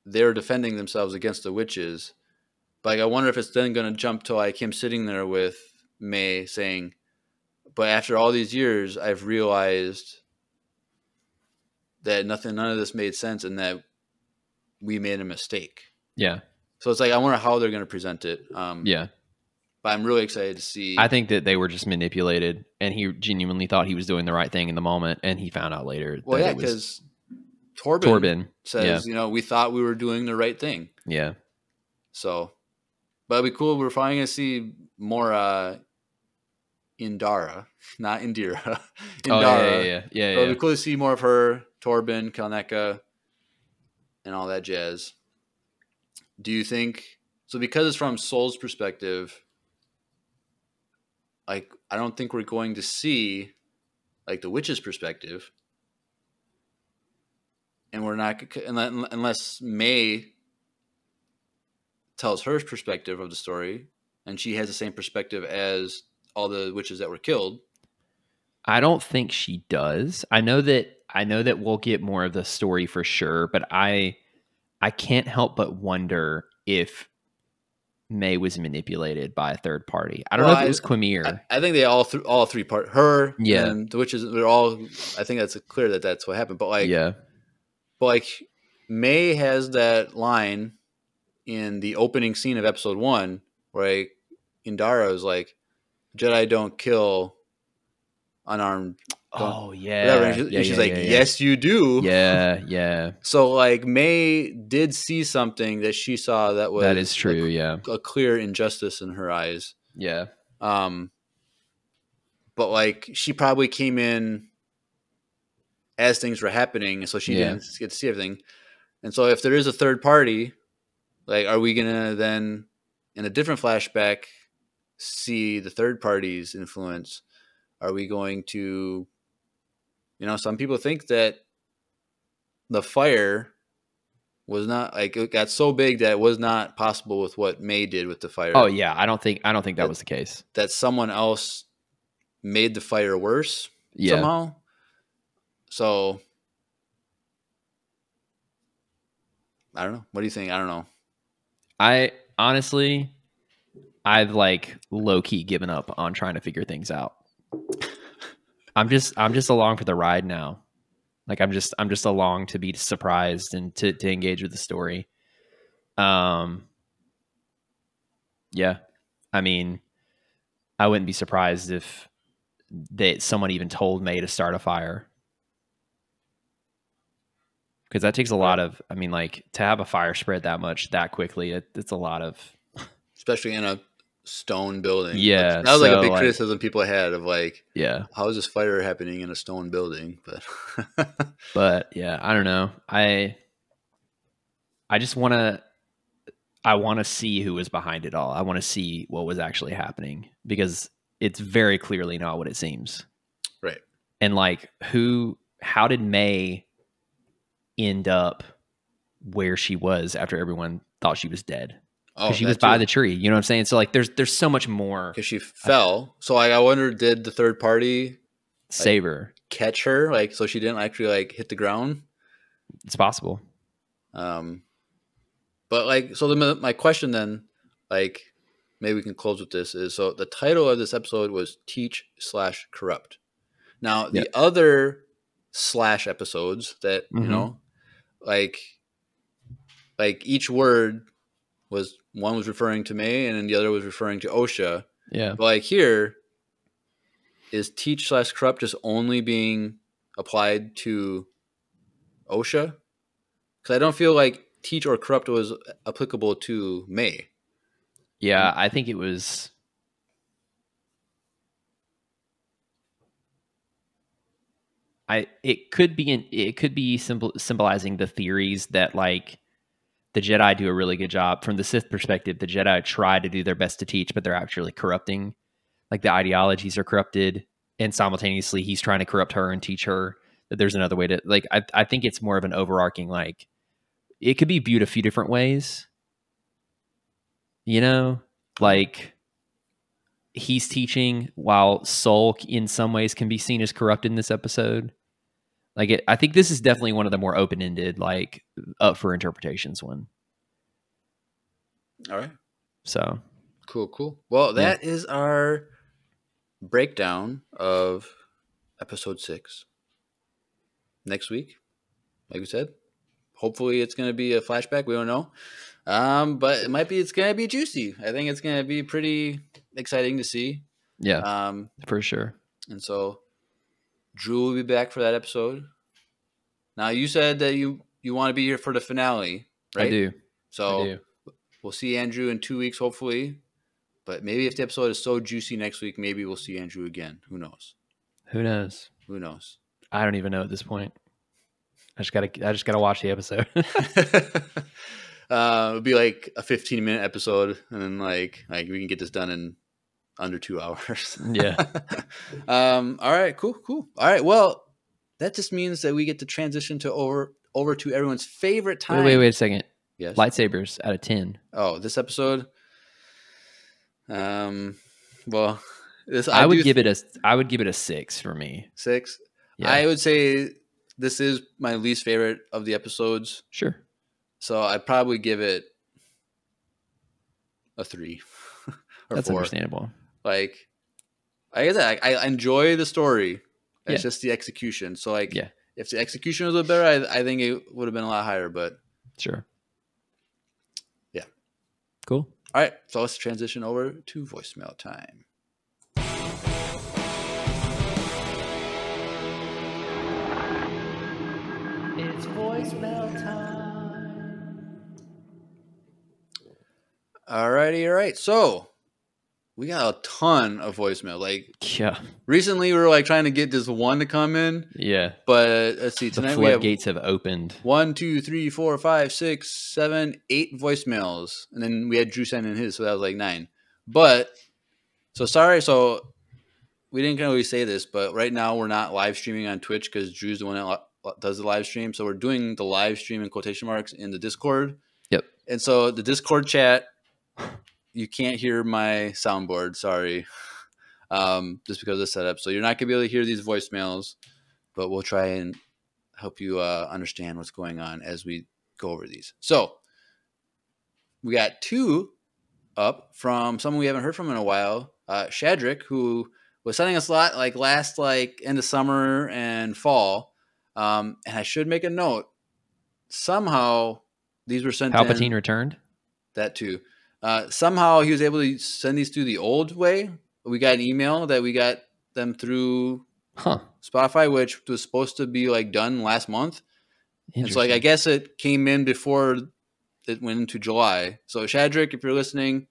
they're defending themselves against the witches. But like, I wonder if it's then gonna jump to like him sitting there with May saying, "But after all these years, I've realized that none of this made sense, and that we made a mistake." Yeah. So it's like, I wonder how they're going to present it. Yeah. But I'm really excited to see. I think that they were just manipulated, and he genuinely thought he was doing the right thing in the moment, and he found out later. Well, that yeah, it was because Torben says, we thought we were doing the right thing. Yeah. So, but it'd be cool. We're finally going to see more Indara, not Indira. Indara. Yeah. It'd be cool to see more of her, Torben, Kelneka, and all that jazz. Do you think so? Because it's from Soul's perspective, like, I don't think we're going to see like the witch's perspective, and we're not, unless May tells her perspective of the story, and she has the same perspective as all the witches that were killed. I don't think she does. I know that we'll get more of the story for sure, but I can't help but wonder if May was manipulated by a third party. I don't know if it was Quimir. I think they all three part, her, Yeah, and the witches, they're all. I think that's clear that that's what happened. But like, yeah, but like, May has that line in the opening scene of episode 1 where like, Indara is like, "Jedi don't kill unarmed." Oh yeah, whatever. And she's like, "Yes, you do." Yeah. So like, May did see something that she saw that was, that is true. Yeah, a clear injustice in her eyes. yeah, But like, she probably came in as things were happening, so she didn't get to see everything. And so if there is a third party, like, are we gonna then in a different flashback see the third party's influence? Are we going to, some people think that the fire was not, like, it got so big that it was not possible with what May did with the fire. Oh yeah, I don't think that was the case. That someone else made the fire worse somehow. So I don't know. What do you think? I don't know. I honestly, I've like low key given up on trying to figure things out. I'm just along for the ride now. Like, I'm just along to be surprised and to engage with the story. Yeah. I mean, I wouldn't be surprised if someone even told May to start a fire. Because that takes a lot of, I mean, like, to have a fire spread that much that quickly, it's a lot of, especially in a stone building. Yeah, that was like a big criticism people had of like, yeah, how is this fire happening in a stone building? But but yeah, I don't know. I I just want to. I want to see who was behind it all. I want to see what was actually happening because it's very clearly not what it seems. Right. And like, how did May end up where she was after everyone thought she was dead? Because she was by the tree. You know what I'm saying? So like, there's so much more. Because she fell. So like, I wonder, did the third party save her, catch her, like, so she didn't actually like hit the ground? It's possible. But like, so my question then, like, maybe we can close with this is, so the title of this episode was Teach/Corrupt. Now the other / episodes that you know, like each word was, one was referring to May and then the other was referring to Osha. Yeah. But like here, is Teach/Corrupt just only being applied to Osha? Because I don't feel like Teach or Corrupt was applicable to May. Yeah, I think it was. It could be symbolizing the theories that like the Jedi do a really good job from the Sith perspective. The Jedi try to do their best to teach, but they're actually corrupting. Like the ideologies are corrupted, and simultaneously he's trying to corrupt her and teach her that there's another way to like. I think it's more of an overarching like. It could be viewed a few different ways. You know, like he's teaching while Soul in some ways can be seen as corrupt in this episode. Like I think this is definitely one of the more open-ended, like up for interpretations one. All right. So cool. Well, that is our breakdown of episode 6. Next week, like we said, hopefully it's going to be a flashback. We don't know. But it's going to be juicy. I think it's going to be pretty exciting to see. Yeah. For sure. And so Drew will be back for that episode. Now you said that you want to be here for the finale, right? I do. So we'll see Andrew in 2 weeks, hopefully. But maybe if the episode is so juicy next week, maybe we'll see Andrew again. Who knows? Who knows? I don't even know at this point. I just gotta watch the episode. It'll be like a 15-minute episode, and then like we can get this done in under 2 hours. Yeah. All right. Cool. All right. Well, that just means that we get to transition to over to everyone's favorite time. Wait a second. Yes. Lightsabers out of 10. Oh, this episode. Well, I would give it a 6 for me. 6. Yeah. I would say this is my least favorite of the episodes. Sure. So I'd probably give it a 3 or That's 4. Understandable. Like I said, I enjoy the story. It's just the execution. So like, if the execution was a little better, I think it would have been a lot higher. But sure. Yeah. Cool. All right. So let's transition over to voicemail time. It's voicemail time. All right. So we got a ton of voicemail. Like, recently we were like trying to get this one to come in. Yeah. But let's see. Tonight the floodgates have opened. 1, 2, 3, 4, 5, 6, 7, 8 voicemails, and then we had Drew send in his, so that was like 9. But sorry. So we didn't really say this, but right now we're not live streaming on Twitch because Drew's the one that does the live stream. So we're doing the live stream in quotation marks in the Discord. Yep. And so the Discord chat. You can't hear my soundboard, sorry, just because of the setup. So you're not going to be able to hear these voicemails, but we'll try and help you understand what's going on as we go over these. So we got 2 up from someone we haven't heard from in a while, Shadrick, who was sending us a lot like last end of summer and fall. And I should make a note. Somehow these were sent Palpatine in. returned? That too. Somehow he was able to send these through the old way. We got an email that we got them through Spotify, which was supposed to be like done last month. And so like, I guess it came in before it went into July. So Shadrick, if you're listening,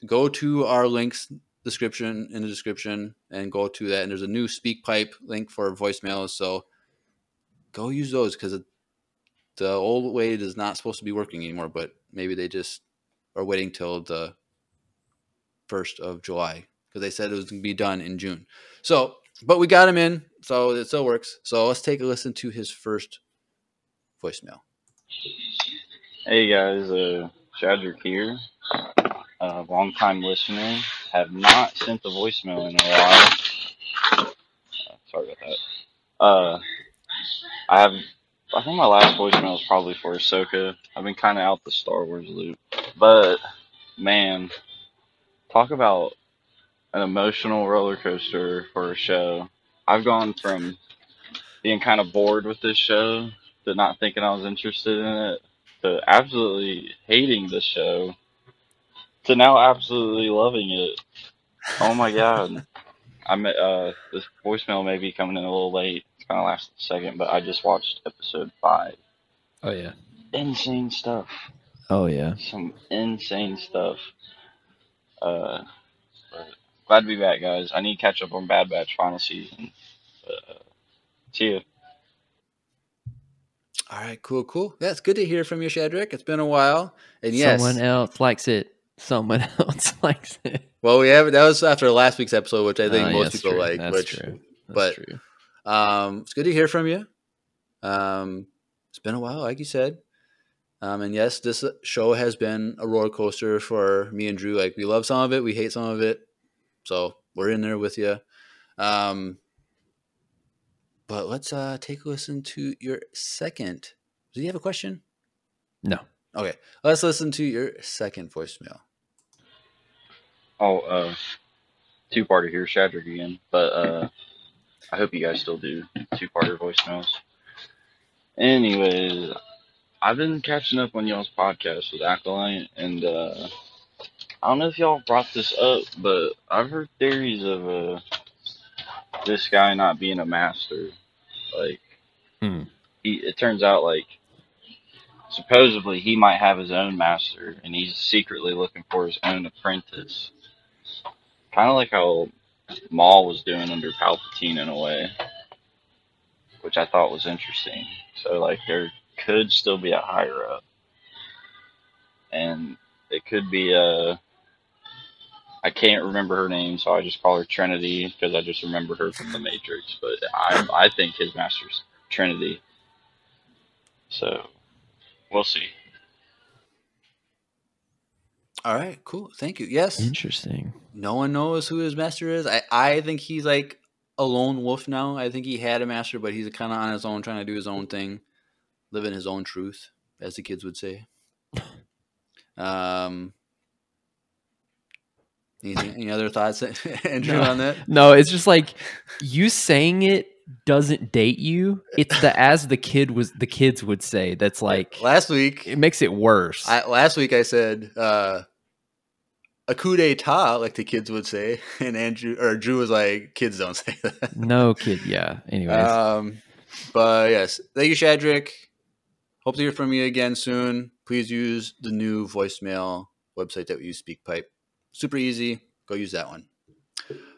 go to our links in the description and go to that. And there's a new SpeakPipe link for voicemails. So go use those because the old way is not supposed to be working anymore, but maybe they just are waiting till the 1st of July because they said it was going to be done in June. So, but we got him in, so it still works. So let's take a listen to his first voicemail. Hey guys, Shadrick here. Long time listener. Have not sent a voicemail in a while. Sorry about that. I think my last voicemail was probably for Ahsoka. I've been kind of out the Star Wars loop. But, man, talk about an emotional roller coaster for a show. I've gone from being kind of bored with this show to not thinking I was interested in it to absolutely hating the show to now absolutely loving it. Oh my god. This voicemail may be coming in a little late. It's kind of last second, but I just watched episode 5. Oh yeah. Insane stuff. Oh yeah. Some insane stuff. But glad to be back, guys. I need to catch up on Bad Batch final season. See ya. All right, cool. Yeah, it's good to hear from you, Shadrick. It's been a while. And yes, Someone else likes it. Someone else likes it. well, that was after last week's episode, which I think most people true. like. That's true. But True. it's good to hear from you. It's been a while, like you said. And yes, this show has been a roller coaster for me and Drew. Like, we love some of it, we hate some of it. So we're in there with you. But let's take a listen to your second. Do you have a question? No. Okay, let's listen to your second voicemail. Oh, two-parter here, Shadrick again. But I hope you guys still do two-parter voicemails. Anyways, I've been catching up on y'all's podcast with Acolyte, and I don't know if y'all brought this up, but I've heard theories of this guy not being a master. Like, it turns out, like, supposedly he might have his own master, and he's secretly looking for his own apprentice. Kind of like how Maul was doing under Palpatine in a way, which I thought was interesting. So, like, there could still be a higher up, and it could be I can't remember her name, so I just call her Trinity because I just remember her from The Matrix. But I think his master's Trinity. So we'll see. All right, cool. Thank you. Yes. Interesting. No one knows who his master is. I think he's like a lone wolf now. I think he had a master, but he's kind of on his own, trying to do his own thing, living his own truth, as the kids would say. Any other thoughts, Andrew, on that? No, it's just like you saying it doesn't date you. It's as the kids would say. That's like last week. It makes it worse. Last week I said a coup d'etat, like the kids would say, and Drew was like, "Kids don't say that." No kid. Yeah. Anyways. But yes, thank you, Shadrick. Hope to hear from you again soon. Please use the new voicemail website that we use, SpeakPipe. Super easy. Go use that one.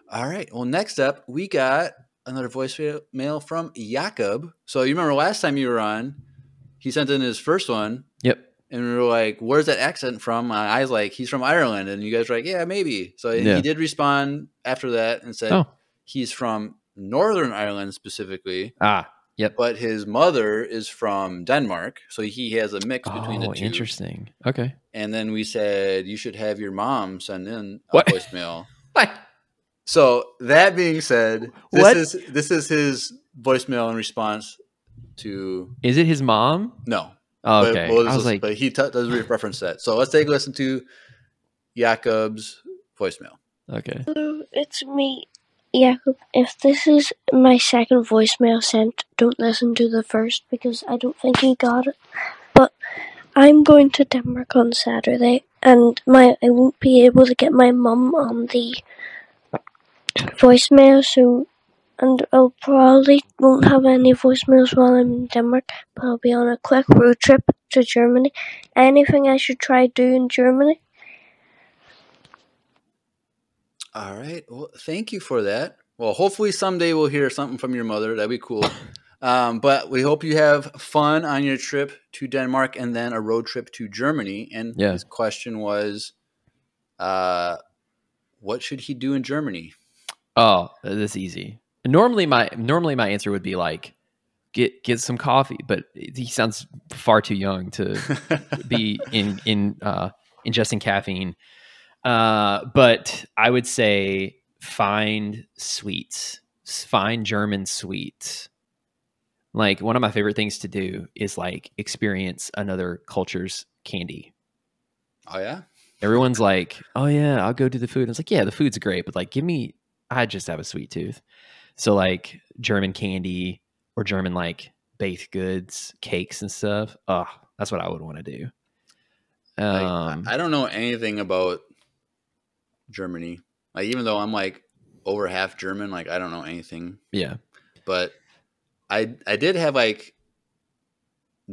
All right. Well, next up, we got another voicemail from Jakob. So you remember last time you were on, he sent in his first one. Yep. And we were like, where's that accent from? I was like, he's from Ireland. And you guys were like, yeah, maybe. So he did respond after that and said he's from Northern Ireland specifically. Yep. But his mother is from Denmark. So he has a mix between the two. Interesting. Okay. And then we said, you should have your mom send in a What? voicemail. What? So that being said, this is his voicemail in response to. Is it his mom? No. Oh, okay. But he does reference that. So let's take a listen to Jakob's voicemail. Okay. Hello, it's me, Jakob. If this is my second voicemail sent, don't listen to the first because I don't think you got it. But I'm going to Denmark on Saturday, and I won't be able to get my mum on the voicemail, and I'll probably won't have any voicemails while I'm in Denmark, but I'll be on a quick road trip to Germany. Anything I should try do in Germany? All right. Well, thank you for that. Well, hopefully someday we'll hear something from your mother. That'd be cool. But we hope you have fun on your trip to Denmark and then a road trip to Germany. And Yeah. his question was, what should he do in Germany? Oh, that's easy. Normally my answer would be like get some coffee, but he sounds far too young to be ingesting caffeine. But I would say find sweets. Find German sweets. Like one of my favorite things to do is like experience another culture's candy. Oh yeah. Everyone's like, "Oh yeah, I'll go do the food." And it's like, "Yeah, the food's great, but like, I just have a sweet tooth." So like German candy or German like baked goods, cakes and stuff. Oh, that's what I would want to do. I don't know anything about Germany. Like even though I'm like over half German, like I don't know anything. Yeah. But I did have like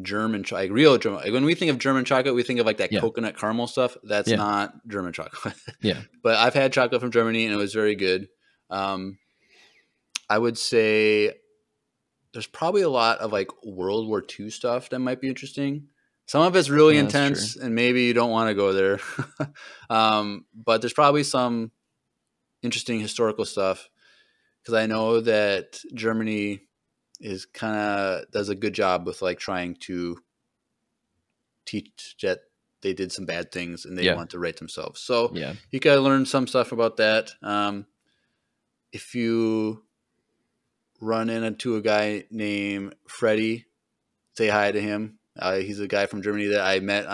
German, like real German. Like when we think of German chocolate, we think of like that coconut caramel stuff. That's not German chocolate. Yeah. But I've had chocolate from Germany and it was very good. I would say there's probably a lot of like World War II stuff that might be interesting. Some of it's really intense and maybe you don't want to go there. But there's probably some interesting historical stuff because I know that Germany is kind of does a good job with like trying to teach that they did some bad things and they want to right themselves. So you gotta learn some stuff about that. If you run into a guy named Freddie, say hi to him. He's a guy from Germany that I met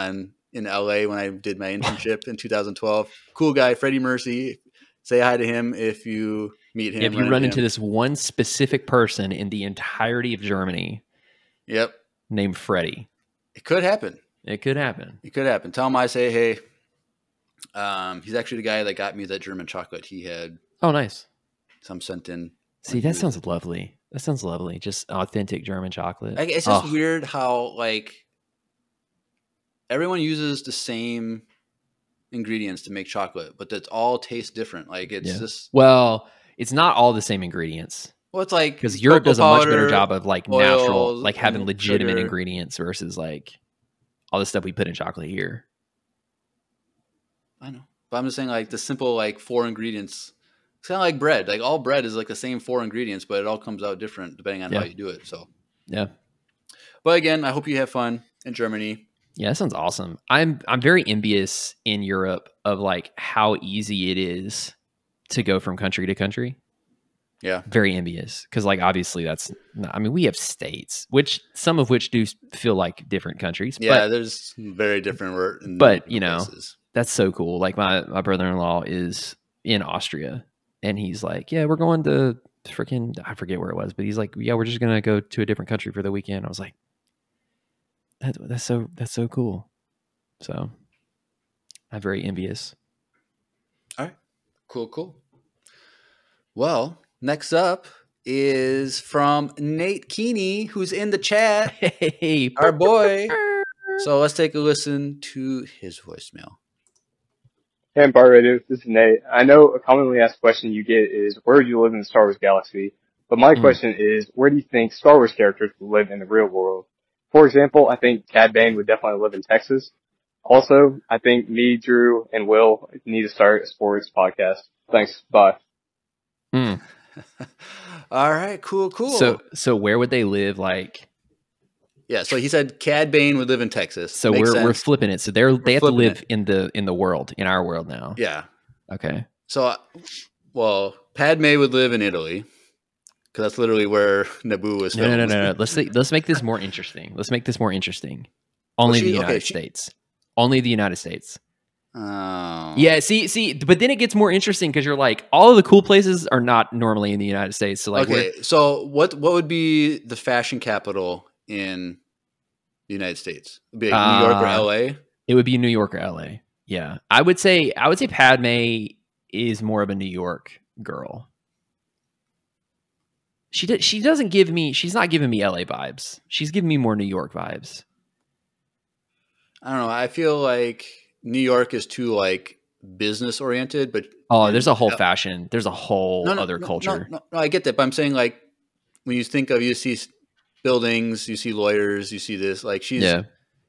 in LA when I did my internship in 2012. Cool guy, Freddie Mercy. Say hi to him if you meet him. If you run into this one specific person in the entirety of Germany, named Freddie, it could happen. It could happen. It could happen. Tell him I say hey. He's actually the guy that got me that German chocolate. He had nice. Some sent in. See, that sounds lovely. That sounds lovely. Just authentic German chocolate. It's just weird how like everyone uses the same ingredients to make chocolate, but that all tastes different. Like it's just it's not all the same ingredients. Well, it's like because Europe does a much better job of like natural, like having legitimate sugar. Ingredients versus like all the stuff we put in chocolate here. I know, but I'm just saying like the simple like 4 ingredients. It's kind of like bread. Like all bread is like the same 4 ingredients, but it all comes out different depending on how you do it. So But again, I hope you have fun in Germany. Yeah, that sounds awesome. I'm very envious in Europe of like how easy it is to go from country to country. Yeah. Very envious. Because like obviously we have states, some of which do feel like different countries. Yeah, there's very different words. But that's so cool. Like my brother-in-law is in Austria and he's like, yeah, we're going to freaking, I forget where it was, but he's like, yeah, we're just going to go to a different country for the weekend. I was like, that's so cool. So I'm very envious. All right. Cool. Well, next up is from Nate Keeney, who's in the chat. Hey, our boy. So let's take a listen to his voicemail. Hey, Empire Radio, this is Nate. I know a commonly asked question you get is, where do you live in the Star Wars galaxy? But my question is, where do you think Star Wars characters would live in the real world? For example, I think Cad Bane would definitely live in Texas. Also, I think me, Drew, and Will need to start a sports podcast. Thanks. Bye. All right, cool. So where would they live? Like, yeah. So he said Cad Bane would live in Texas. So we're flipping it. So they have to live in the world, in our world now. Yeah. Okay. So, Padme would live in Italy because that's literally where Naboo was filmed. No. Let's make this more interesting. Only the United States. Only the United States. Oh. Yeah, see, but then it gets more interesting because you're like, all of the cool places are not normally in the United States. So like, so what would be the fashion capital in the United States? Would be like New York or LA? It would be New York or LA. Yeah, I would say Padme is more of a New York girl. She's not giving me LA vibes. She's giving me more New York vibes. I don't know. I feel like New York is too like business oriented, but there's a whole fashion. There's a whole other culture. No, I get that, but I'm saying like when you think of you see buildings, you see lawyers, you see this. Like Yeah.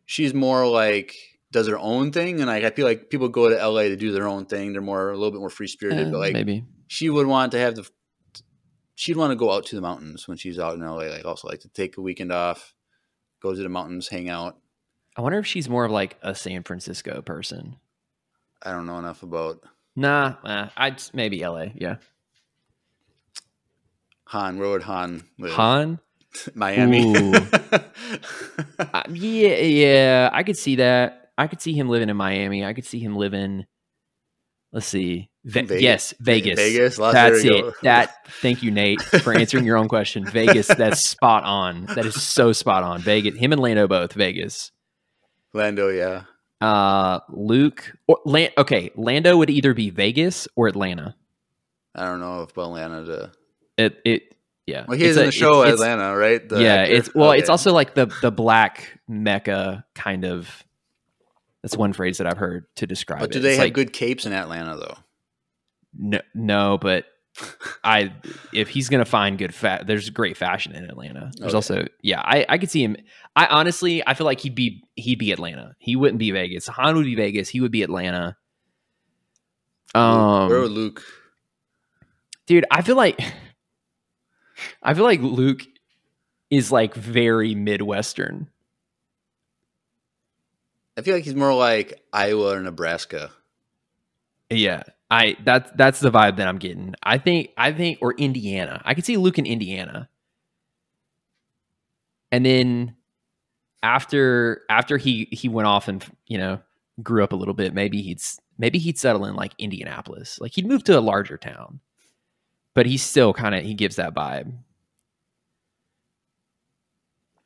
she's more like does her own thing, and like I feel like people go to LA to do their own thing. They're a little bit more free spirited, but like Maybe. she would want to have she'd want to go out to the mountains when she's out in LA. Like also like to take a weekend off, go to the mountains, hang out. I wonder if she's more of like a San Francisco person. I don't know enough about Nah, I'd maybe LA. Yeah. Han. Where would Han live? Han? Miami. Ooh. Yeah, I could see that. I could see him living in Miami. I could see him living. Let's see. Vegas. Yes, Vegas. Vegas. That's There we it. go. Thank you, Nate, for answering your own question. Vegas. That's spot on. That is so spot on. Vegas. Him and Lando both. Vegas. Lando, yeah. Luke. Okay, Lando would either be Vegas or Atlanta. I don't know if Atlanta. Yeah. Well, he's It's in the show Atlanta, right? The yeah. actor? It's Okay. also like the black Mecca kind of. That's one phrase that I've heard to describe But it. do they It's have like, good capes in Atlanta though? No, but if he's gonna find good there's great fashion in Atlanta. There's Okay. also I could see him. I feel like he'd be Atlanta. He wouldn't be Vegas. Han would be Vegas. He would be Atlanta. Where would Luke? Dude, I feel like Luke is like very Midwestern. I feel like he's more like Iowa or Nebraska. Yeah. That's the vibe that I'm getting. I think or Indiana. I could see Luke in Indiana. And then after he went off and, you know, grew up a little bit, maybe he'd settle in like Indianapolis. Like he'd move to a larger town. But he's still he gives that vibe.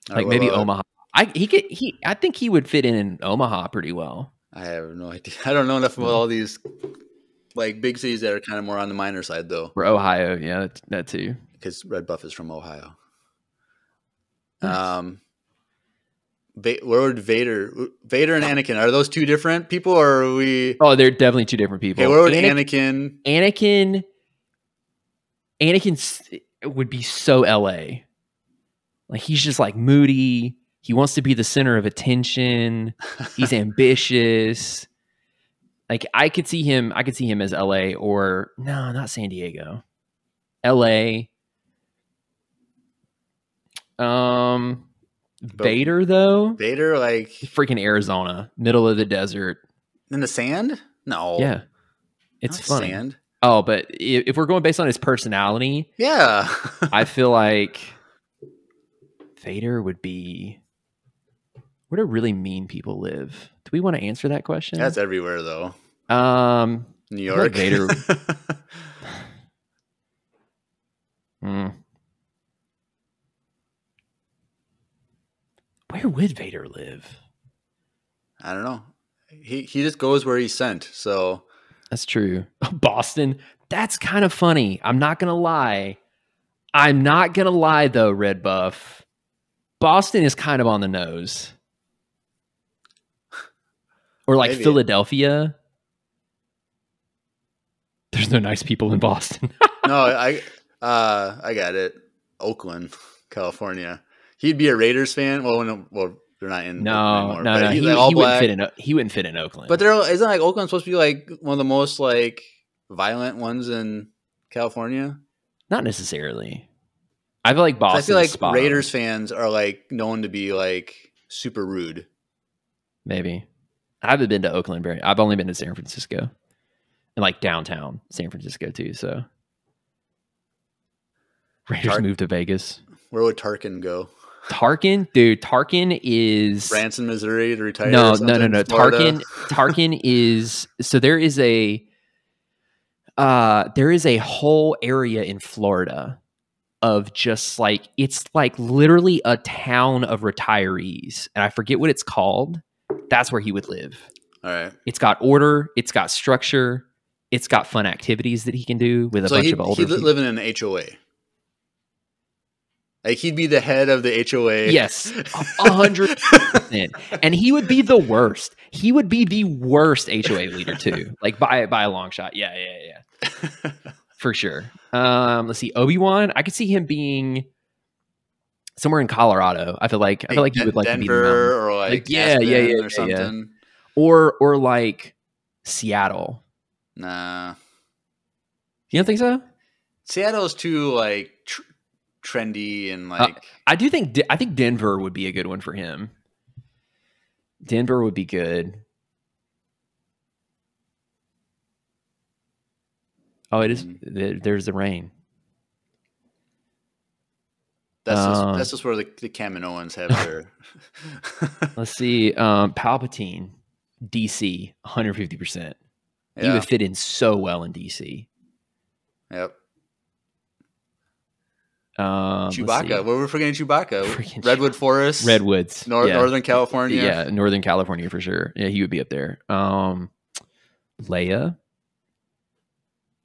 Like maybe Omaha. I think he would fit in Omaha pretty well. I have no idea. I don't know enough about all these like big cities that are kind of more on the minor side though. Or Ohio, yeah, that too. Because Red Buff is from Ohio. Nice. Where would Vader and Anakin, are those two different people or are we? Oh, they're definitely two different people. Okay, where would Anakin? Anakin would be so LA. Like he's just like moody. He wants to be the center of attention. He's ambitious. Like I could see him as LA or no, not San Diego. LA. Vader though. Vader like Freaking Arizona, middle of the desert. in the sand? No. Yeah. It's Not funny. Sand. Oh, but if we're going based on his personality, Yeah. I feel like Vader would be. Where do really mean people live? Do we want to answer that question? That's everywhere though. New feel like York. Vader. Hmm. Where would Vader live? I don't know. He just goes where he's sent. So That's true. Boston. That's kind of funny. I'm not gonna lie. Though, Red Buff. Boston is kind of on the nose. Or like Maybe. Philadelphia. There's no nice people in Boston. no, I got it. Oakland, California. He'd be a Raiders fan. Well, they're not in. No. Oakland anymore, but He, he's like all black. he wouldn't fit in Oakland. But isn't like Oakland supposed to be like one of the most like violent ones in California? not necessarily. I feel like 'Cause Boston. I feel is like spot on. Raiders fans are like known to be like super rude. Maybe. I haven't been to Oakland I've only been to San Francisco. And like downtown San Francisco too, so Raiders moved to Vegas. Where would Tarkin go? Tarkin, dude, Tarkin is Branson, Missouri to retire? no. or something? Florida? Tarkin is so there is a whole area in Florida of just like it's like literally a town of retirees, and I forget what it's called. That's where he would live. All right. It's got order, it's got structure, it's got fun activities that he can do with a bunch of older he'd people. live in an HOA. Like he'd be the head of the HOA. Yes, 100%. And he would be the worst. He would be the worst HOA leader too, like by a long shot. Yeah, for sure. Let's see, Obi-Wan. I could see him being somewhere in Colorado. I feel like you would like to be in the mountains. Denver or like Aspen or something. Or like Seattle. Nah, You don't think so? Seattle's too like trendy and like. I think Denver would be a good one for him. Denver would be good. Oh, it is. There's the rain. That's just where the Kaminoans have their. Let's see. Palpatine, DC, 150%. He Yeah. would fit in so well in DC. Yep. Let's Chewbacca. see. What were we forgetting? Chewbacca. Freaking Redwood Forest. Redwoods. Yeah. Northern California. Yeah, Northern California for sure. Yeah, he would be up there. Leia.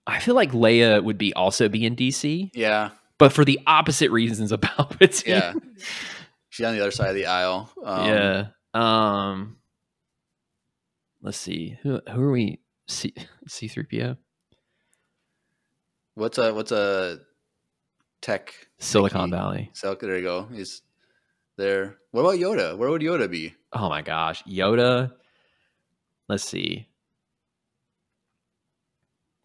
I feel like Leia would also be in DC, Yeah. but for the opposite reasons of Palpatine. Yeah. She's on the other side of the aisle. Yeah. Let's see. Who are we? C3PO? What's a tech? Silicon techie? Valley. So there you go. He's there. What about Yoda? Where would Yoda be? Oh my gosh. Yoda. Let's see.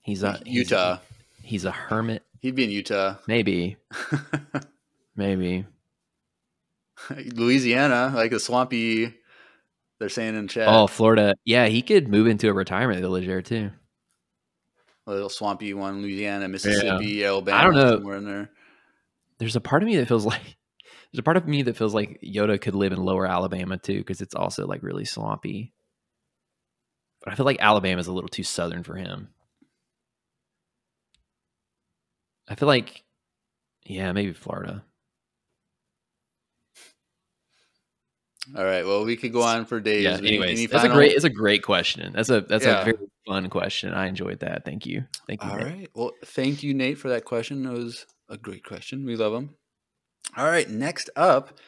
He's Utah. He's a hermit. He'd be in Utah. Maybe. Louisiana, like the swampy. They're saying in chat. Oh, Florida. Yeah, he could move into a retirement village there too. A little swampy one. Louisiana, Mississippi, Alabama. I don't know. Somewhere in there. There's a part of me that feels like Yoda could live in lower Alabama too, because it's also like really swampy. But I feel like Alabama's a little too southern for him. I feel like, yeah, maybe Florida. All right. Well, we could go on for days. Yeah. Anyways, it's a great question. That's a very fun question. I enjoyed that. Thank you. All Nate. right. Well, thank you, Nate, for that question. It was a great question. We love them. All right. Next up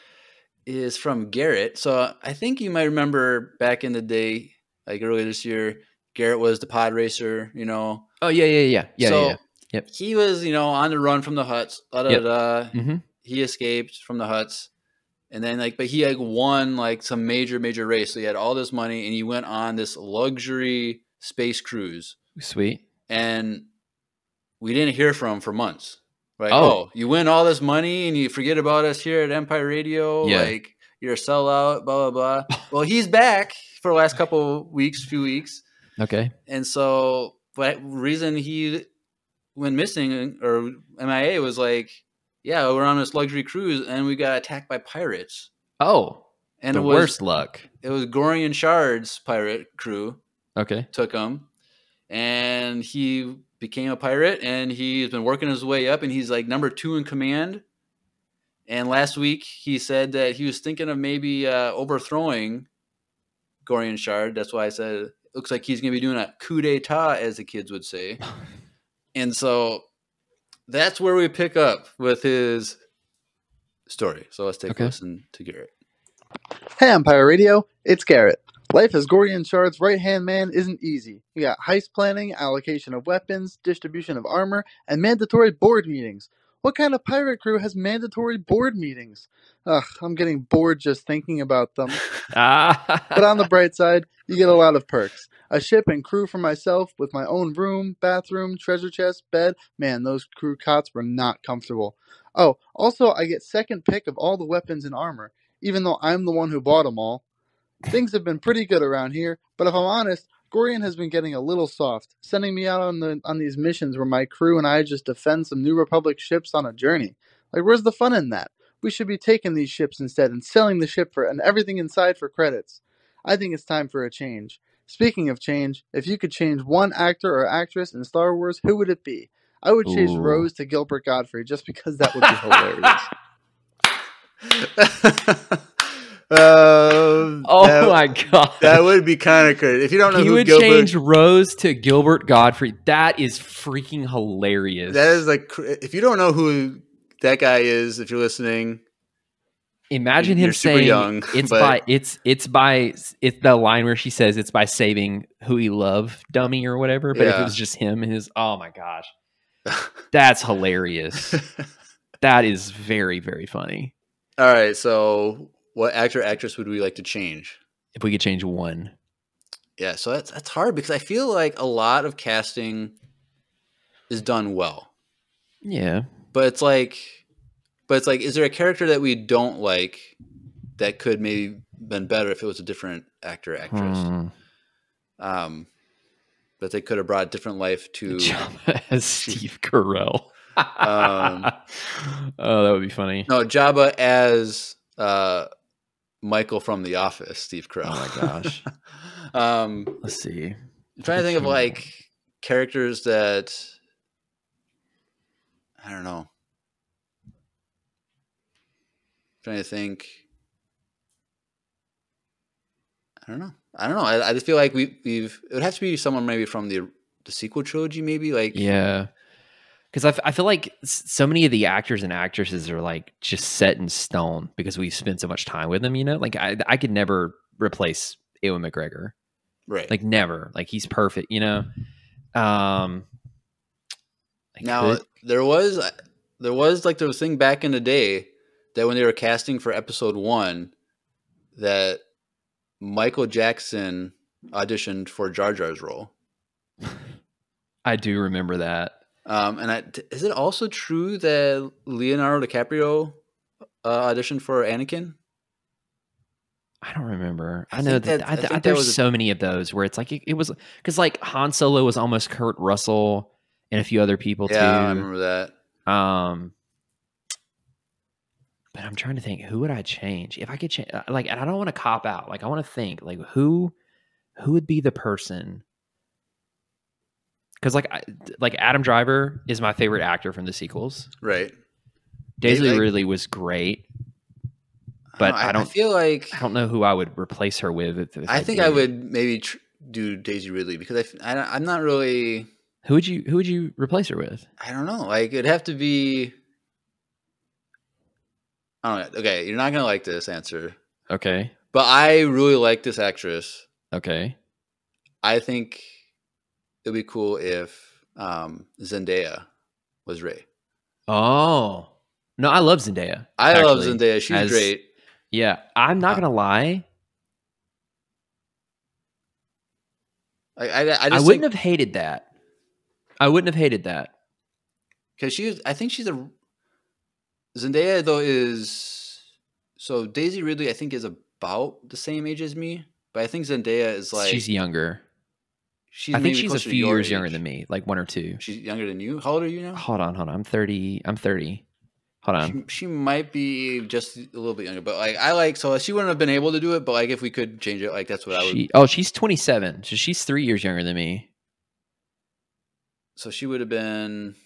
is from Garrett. So I think you might remember back in the day, like earlier this year, Garrett was the pod racer. Oh yeah. So Yep. he was on the run from the huts. He escaped from the huts. And then but he won some major race. So he had all this money and he went on this luxury space cruise. Sweet. And we didn't hear from him for months. Right? Oh. You win all this money and you forget about us here at Empire Radio. Yeah. You're a sellout, blah, blah, blah. Well, he's back for the last few weeks. Okay. And so, but reason he went missing or MIA was we're on this luxury cruise and we got attacked by pirates. Oh. And the worst luck. It was Gorian Shard's pirate crew. Okay. Took him. And he became a pirate and he's been working his way up and he's number 2 in command. And last week he said that he was thinking of maybe overthrowing Gorian Shard. That's why I said it looks like he's going to be doing a coup d'etat, as the kids would say. And so that's where we pick up with his story. So let's take a listen to Garrett. Hey, Empire Radio, it's Garrett. Life as Gorian Shard's right-hand man isn't easy. You got heist planning, allocation of weapons, distribution of armor, and mandatory board meetings. What kind of pirate crew has mandatory board meetings? Ugh, I'm getting bored just thinking about them. But on the bright side, you get a lot of perks. A ship and crew for myself with my own room, bathroom, treasure chest, bed. Man, those crew cots were not comfortable. Oh, also I get second pick of all the weapons and armor, even though I'm the one who bought them all. Things have been pretty good around here, but if I'm honest, Gorian has been getting a little soft, sending me out on these missions where my crew and I just defend some New Republic ships on a journey. Where's the fun in that? We should be taking these ships instead and selling the ship and everything inside for credits. I think it's time for a change. Speaking of change, if you could change one actor or actress in Star Wars, who would it be? I would change Rose to Gilbert Godfrey just because that would be hilarious. My god, that would be kind of crazy. If you don't know, he would change Rose to Gilbert Godfrey. That is freaking hilarious. That is if you don't know who that guy is, if you're listening, imagine him saying, young, "It's the line where she says it's by saving who he loved, dummy or whatever." But if it was just him and oh my gosh, that's hilarious. That is very, very funny. All right. So, what actor or actress would we like to change? If we could change one. Yeah. So that's hard because I feel like a lot of casting is done well, Yeah. but it's like, is there a character that we don't like that could maybe been better if it was a different actor or actress? That they could have brought different life to. Jabba as Steve Carell. Um, Oh, that would be funny. No, Jabba as Michael from The Office, Steve Carell. Oh my gosh. Let's see. I'm trying to think of like characters that I don't know. I'm trying to think. I don't know. I just feel like we've it would have to be someone maybe from the sequel trilogy, maybe like Yeah. Because I feel like so many of the actors and actresses are like just set in stone because we spent so much time with them, you know? Like I could never replace Ewan McGregor. right. Like never. Like he's perfect, you know? I Now could- there was a thing back in the day that when they were casting for episode 1 that Michael Jackson auditioned for Jar Jar's role. I do remember that. And is it also true that Leonardo DiCaprio auditioned for Anakin? I don't remember. I I know think that, that- I think that there's was a- so many of those where it's like it was because like Han Solo was almost Kurt Russell and a few other people Yeah, I too. remember that. But I'm trying to think who would I change if I could change. Like, and I don't want to cop out. Like, I want to think like who would be the person. Because like Adam Driver is my favorite actor from the sequels. Right. Daisy like- Ridley was great, but I feel like I don't know who I would replace her with. If I think did. I would maybe do Daisy Ridley because I'm not really. Who would you replace her with? I don't know. Like it'd have to be. I don't know. Okay, you're not gonna like this answer, Okay. but I really like this actress. Okay. I think it'd be cool if Zendaya was Rey. Oh no, I love Zendaya. I love actually. Zendaya. She's great. Yeah, I'm not gonna lie. I I just wouldn't have hated that. I wouldn't have hated that. because I think she's a Zendaya though is so Daisy Ridley I think is about the same age as me, but I think Zendaya is like She's younger. she's I think maybe she's a closer to few your years younger age. than me, like 1 or 2. She's younger than you. How old are you now? Hold on. I'm 30. Hold on. She might be just a little bit younger, but like I like so she wouldn't have been able to do it, but like if we could change it, like that's what I would. She's 27, so she's 3 years younger than me. So she would have been.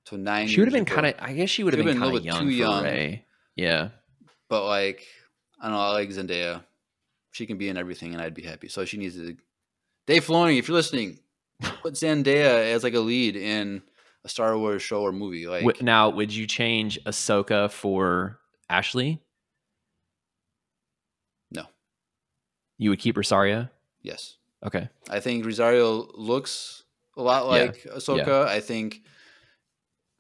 So 9. She would have years been ago. kind of. I guess she would have She been would've kind been of a little bit young too for young. Rey. Yeah. But like I don't know, I like Zendaya. She can be in everything, and I'd be happy. So she needs to. Dave Filoni, if you're listening, put Zendaya as like a lead in a Star Wars show or movie. Like Now, would you change Ahsoka for Ashley? No. You would keep Rosario? Yes, Okay. I think Rosario looks a lot like Ahsoka. I think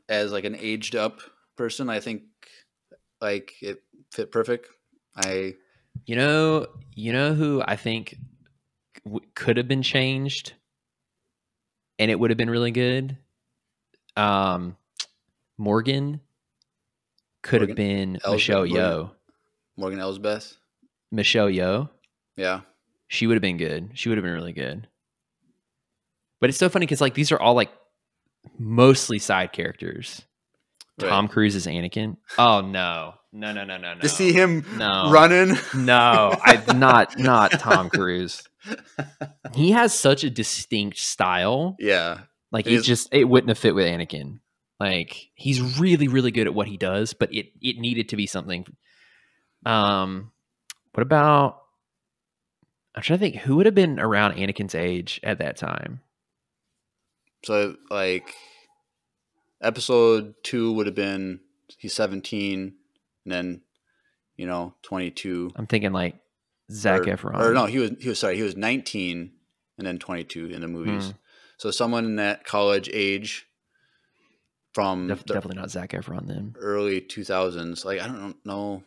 as like an aged up person, I think like it fit perfect. You know who I think could have been changed, and it would have been really good. Morgan could have been Michelle Yeoh. Morgan Elsbeth. Michelle Yeoh. Yeah. She would have been good. She would have been really good. But it's so funny because like these are all like mostly side characters. Right. Tom Cruise is Anakin. Oh no. No. To see him No. running. No, not Tom Cruise. He has such a distinct style. Yeah. Like It is- it wouldn't have fit with Anakin. Like he's really, really good at what he does, but it needed to be something. What about I'm trying to think who would have been around Anakin's age at that time. So like episode 2 would have been he's 17 and then 22. I'm thinking like Zac Efron. Or no, he was 19 and then 22 in the movies. Hmm. So someone in that college age from the Definitely not Zac Efron then. early 2000s. Like, I don't know.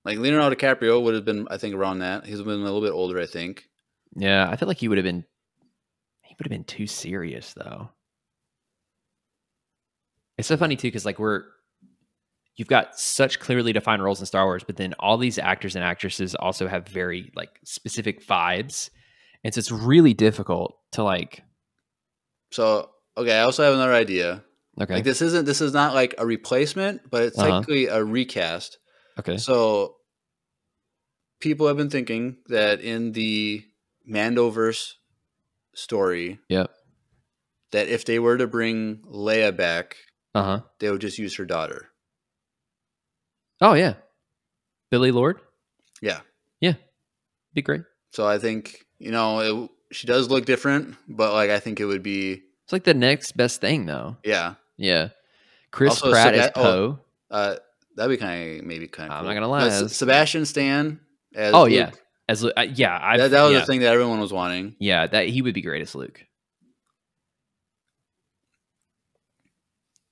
Like, Leonardo DiCaprio would have been, I think, around that. He's been a little bit older, I think. Yeah, I feel like he would have been too serious though. It's so funny too, because like you've got such clearly defined roles in Star Wars, but then all these actors and actresses also have very like specific vibes. And so it's really difficult to like. So, okay, I also have another idea. Okay. Like, this is not like a replacement, but it's technically a recast. Okay. So people have been thinking that in the Mandoverse story, Yep. that if they were to bring Leia back, Uh-huh. they would just use her daughter. Oh yeah. Billy Lord? Yeah. Yeah. Be great. So I think, she does look different, but like I think it would be It's like the next best thing though. yeah. Yeah. Chris Also, Pratt as Poe. That'd be kind of cool. I'm not gonna lie. But Sebastian Stan as Oh Luke, yeah. As yeah, that was the thing that everyone was wanting. Yeah, that he would be great as Luke.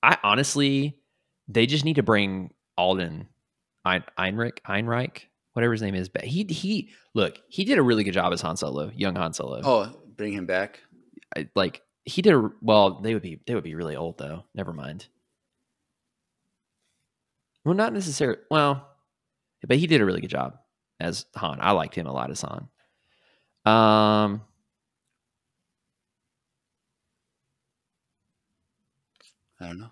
I honestly, they just need to bring Alden Einreich, whatever his name is. But he did a really good job as Han Solo, young Han Solo. Oh, bring him back. He did well. They would be really old though. Never mind. Well, not necessarily. Well, but he did a really good job as Han. I liked him a lot as Han. I don't know.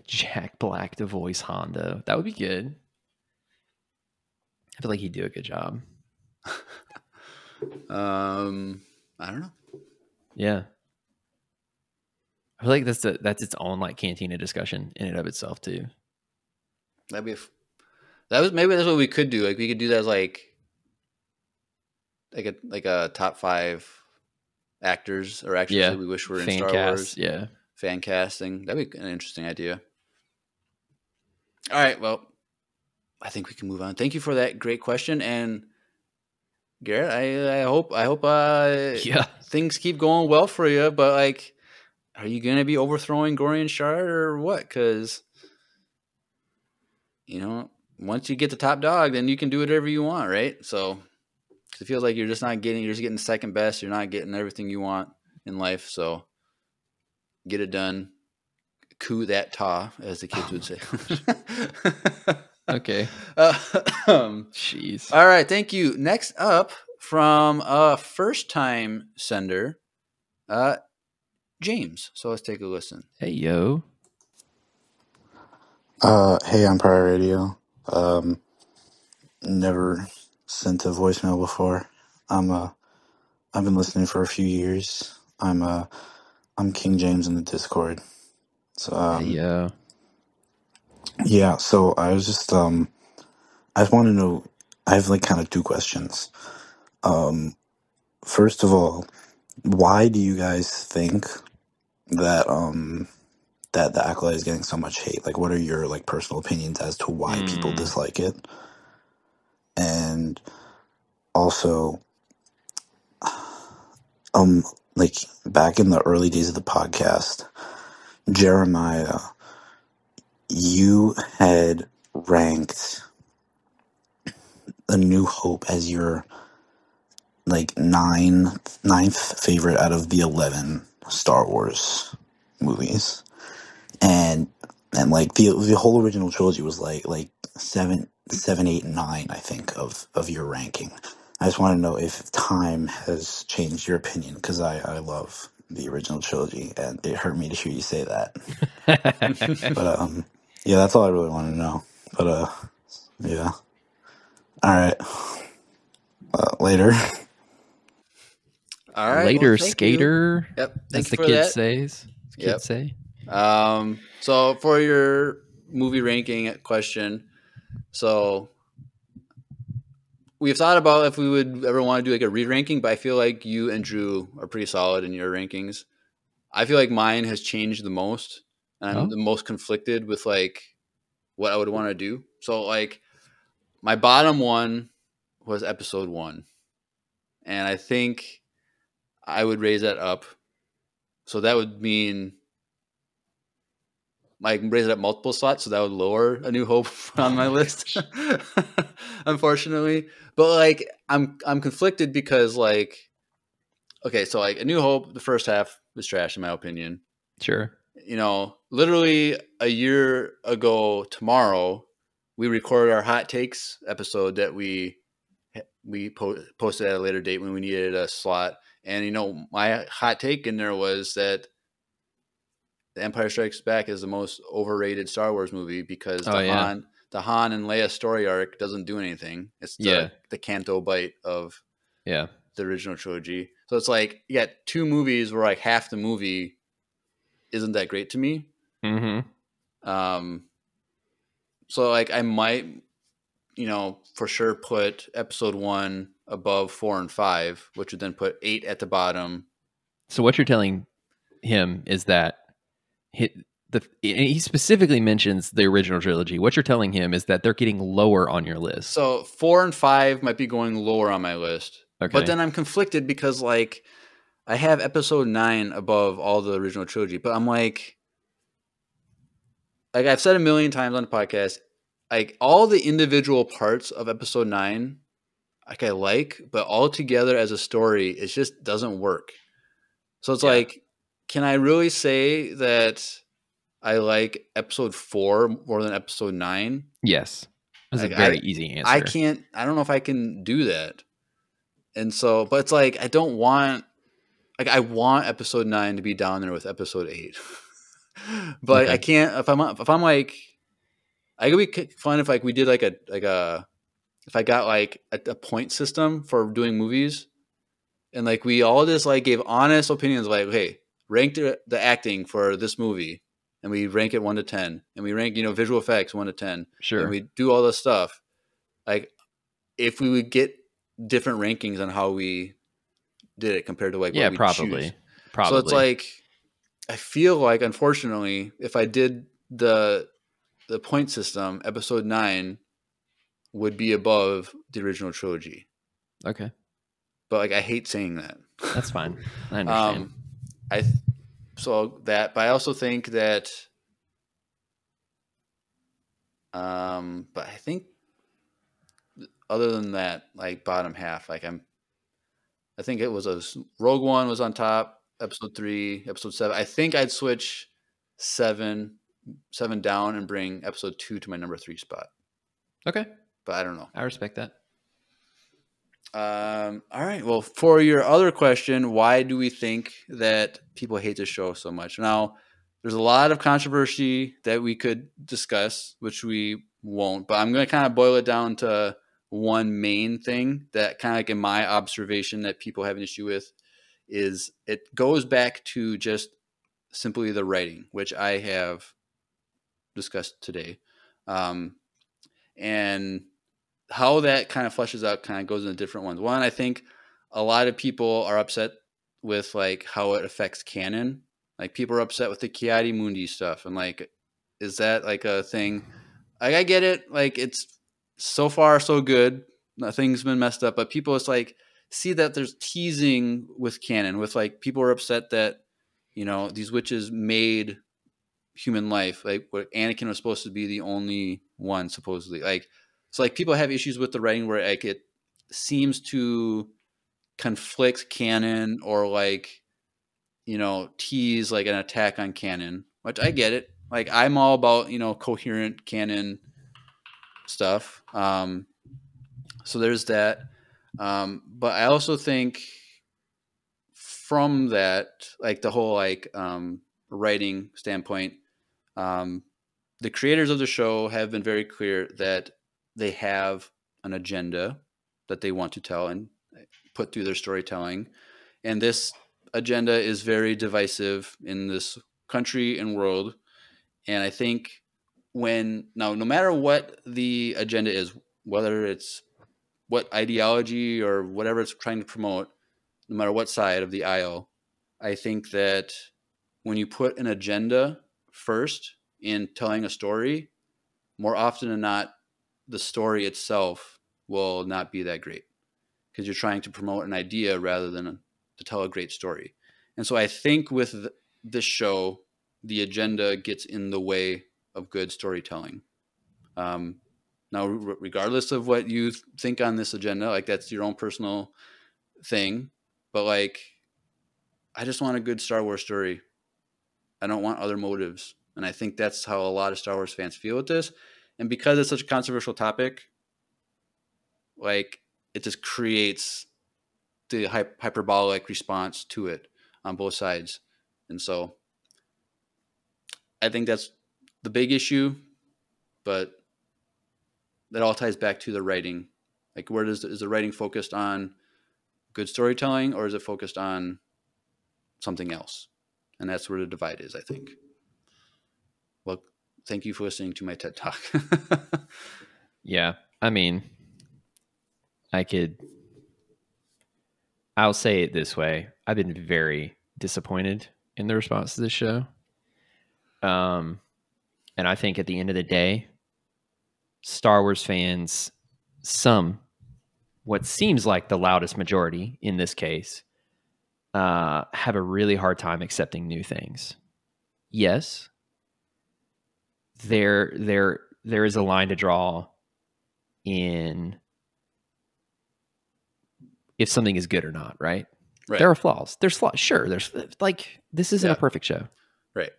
Jack Black to voice Han though. That would be good. I feel like he'd do a good job. I don't know. Yeah. I feel like that's its own like cantina discussion in and of itself too. Maybe that's what we could do. Like we could do that as like a top 5 actors or actors that we wish were in Fan Star cast, Wars. Yeah. Fan casting. That'd be an interesting idea. All right, well, I think we can move on. Thank you for that great question, and Garrett, I hope things keep going well for you. But like, are you gonna be overthrowing Gorian Shard or what? Because once you get the top dog, then you can do whatever you want, right? So it feels like you're just getting second best. You're not getting everything you want in life. So get it done. Coup that ta, as the kids would say. Okay. Jeez. All right. Thank you. Next up from a first-time sender, James. So let's take a listen. Hey, yo. Hey, Empire Radio. Never sent a voicemail before. I've been listening for a few years. I'm King James in the Discord. So hey, yeah. So I was just I just want to know. I have like kind of 2 questions. First of all, why do you guys think that that the Acolyte is getting so much hate? Like, what are your like personal opinions as to why people dislike it? And also, like back in the early days of the podcast, Jeremiah, you had ranked A New Hope as your like ninth favorite out of the 11 Star Wars movies, and like the whole original trilogy was like 7, 8, and 9, I think, of your ranking. I just want to know if time has changed your opinion, because I love the original trilogy, and it hurt me to hear you say that. But yeah, that's all I really want to know. But yeah, all right, later. All right. Later, well, thank skater. You. Yep. As Thank the you for kids that. says. Yep. Kids say. So for your movie ranking question, so we've thought about if we would ever want to do like a re-ranking, but I feel like you and Drew are pretty solid in your rankings. I feel like mine has changed the most, and I'm the most conflicted with like what I would want to do. So like my bottom one was episode 1, and I think I would raise that up. So that would mean like raise it up multiple slots, so that would lower A New Hope on my list, unfortunately. But like, I'm conflicted because like, okay, so like A New Hope, the first half was trash in my opinion. Sure. You know, literally a year ago tomorrow, we recorded our hot takes episode that we posted at a later date when we needed a slot. And, you know, my hot take in there was that The Empire Strikes Back is the most overrated Star Wars movie because the Han and Leia story arc doesn't do anything. It's the Canto Bight of the original trilogy. So it's like, you got two movies where like half the movie isn't that great to me. Mm-hmm. So like I might, you know, for sure put episode 1 above 4 and 5, which would then put 8 at the bottom. So what you're telling him is that he specifically mentions the original trilogy. What you're telling him is that they're getting lower on your list. So 4 and 5 might be going lower on my list. Okay. But then I'm conflicted because like I have episode 9 above all the original trilogy, but I'm like I've said a million times on the podcast, like all the individual parts of episode 9, like I like, but all together as a story, it just doesn't work. So it's like, can I really say that I like episode 4 more than episode 9? Yes. That's like, a very easy answer. I don't know if I can do that. And so, but it's like, I don't want, like I want episode 9 to be down there with episode 8. But I can't, if I'm like, I could be fun if like we did like a if I got like a point system for doing movies, and like we all just like gave honest opinions, like, okay, rank the acting for this movie, and we rank it 1 to 10, and we rank, you know, visual effects 1 to 10. Sure. And we do all this stuff. Like if we would get different rankings on how we did it compared to like what we choose. Probably. So it's like, I feel like, unfortunately, if I did the point system, episode 9 would be above the original trilogy. Okay. But like I hate saying that. That's fine. I understand. But I also think that but I think other than that, like bottom half, like I think it was Rogue One was on top, episode 3, episode 7. I think I'd switch 7 down and bring episode 2 to my number 3 spot. Okay. But I don't know. I respect that. All right. Well, for your other question, why do we think that people hate the show so much? Now, there's a lot of controversy that we could discuss, which we won't, but I'm going to kind of boil it down to one main thing that kind of like in my observation that people have an issue with is it goes back to just simply the writing, which I have discussed today. And how that kind of fleshes out kind of goes into different ones. One, I think a lot of people are upset with like how it affects canon. Like people are upset with the Ki-Adi-Mundi stuff. And like, is that like a thing? Like, I get it. Like it's so far so good. Nothing's been messed up, but people it's like see that there's teasing with canon with like people are upset that, you know, these witches made human life. Like what Anakin was supposed to be the only one supposedly. Like, so like people have issues with the writing where like it seems to conflict canon or like, you know, tease like an attack on canon, which I get it. Like I'm all about, you know, coherent canon stuff. So there's that. But I also think from that, like the whole like writing standpoint, the creators of the show have been very clear that they have an agenda that they want to tell and put through their storytelling. And this agenda is very divisive in this country and world. And I think no matter what the agenda is, whether it's what ideology or whatever it's trying to promote, no matter what side of the aisle, I think that when you put an agenda first in telling a story, more often than not, the story itself will not be that great because you're trying to promote an idea rather than to tell a great story. And so I think with this show, the agenda gets in the way of good storytelling. Now, regardless of what you think on this agenda, like that's your own personal thing, but like, I just want a good Star Wars story. I don't want other motives. And I think that's how a lot of Star Wars fans feel with this. And because it's such a controversial topic, like it just creates the hyperbolic response to it on both sides. And so I think that's the big issue, but that all ties back to the writing. Like where is the writing focused on good storytelling, or is it focused on something else? And that's where the divide is, I think. Well, thank you for listening to my TED Talk. Yeah. I mean, I'll say it this way. I've been very disappointed in the response to this show. And I think at the end of the day, Star Wars fans, what seems like the loudest majority in this case, have a really hard time accepting new things. Yes, there is a line to draw in if something is good or not, right? Right. There are flaws. There's flaws. Sure, there's like this isn't a perfect show. Right.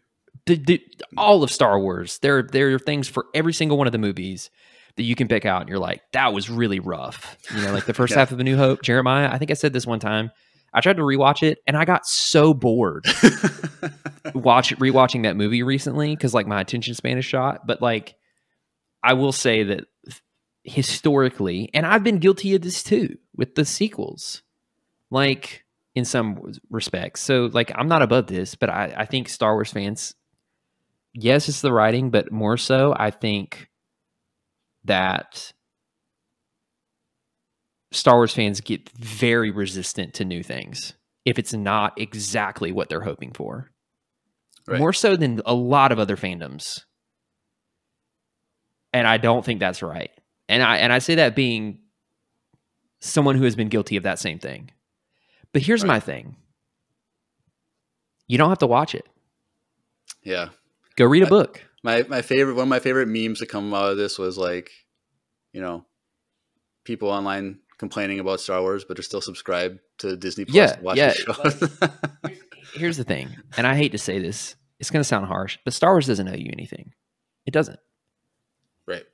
All of Star Wars, there are things for every single one of the movies that you can pick out, and you're like, that was really rough. You know, like the first half of A New Hope, Jeremiah. I think I said this one time. I tried to rewatch it, and I got so bored rewatching that movie recently because like my attention span is shot. But like, I will say that historically, and I've been guilty of this too with the sequels, like in some respects. So like, I'm not above this, but I think Star Wars fans, yes, it's the writing, but more so, I think that Star Wars fans get very resistant to new things if it's not exactly what they're hoping for. Right. More so than a lot of other fandoms. And I don't think that's right. And I say that being someone who has been guilty of that same thing. But here's my thing. You don't have to watch it. Yeah. Go read a book. One of my favorite memes to come out of this was like, you know, people online complaining about Star Wars, but are still subscribed to Disney Plus to watch the show. Here's the thing, and I hate to say this, it's going to sound harsh, but Star Wars doesn't owe you anything. It doesn't. Right.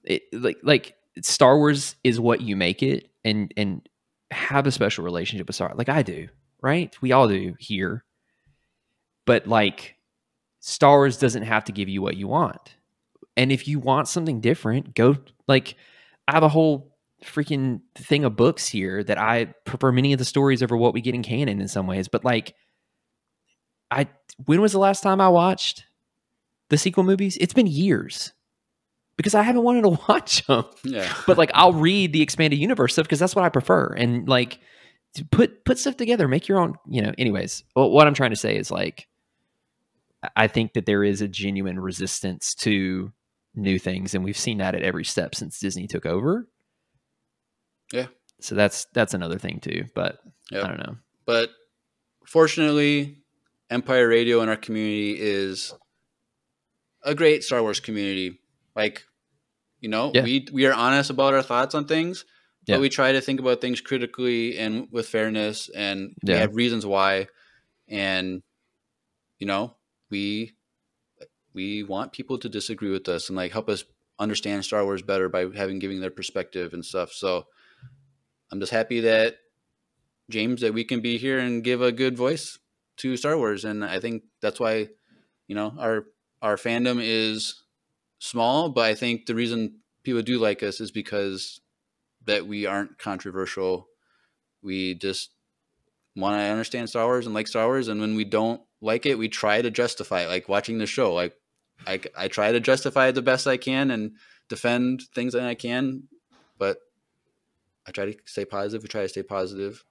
It like Star Wars is what you make it, and have a special relationship with Star Wars. Like I do, right? We all do here. But like Star Wars doesn't have to give you what you want. And if you want something different, go like I have a whole freaking thing of books here that I prefer many of the stories over what we get in canon in some ways. But like, when was the last time I watched the sequel movies? It's been years because I haven't wanted to watch them. Yeah. But like, I'll read the expanded universe stuff because that's what I prefer. And like, put stuff together, make your own, you know, anyways. What I'm trying to say is like, I think that there is a genuine resistance to new things. And we've seen that at every step since Disney took over. Yeah. So that's another thing too, but I don't know. But fortunately, Empire Radio in our community is a great Star Wars community. Like, you know, we are honest about our thoughts on things, but we try to think about things critically and with fairness, and we have reasons why. And, you know, we want people to disagree with us and like help us understand Star Wars better by giving their perspective and stuff. So I'm just happy that James, that we can be here and give a good voice to Star Wars. And I think that's why, you know, our fandom is small, but I think the reason people do like us is because that we aren't controversial. We just want to understand Star Wars and like Star Wars. And when we don't like it, we try to justify it, like watching the show. Like I try to justify it the best I can and defend things that I can, but I try to stay positive. We try to stay positive.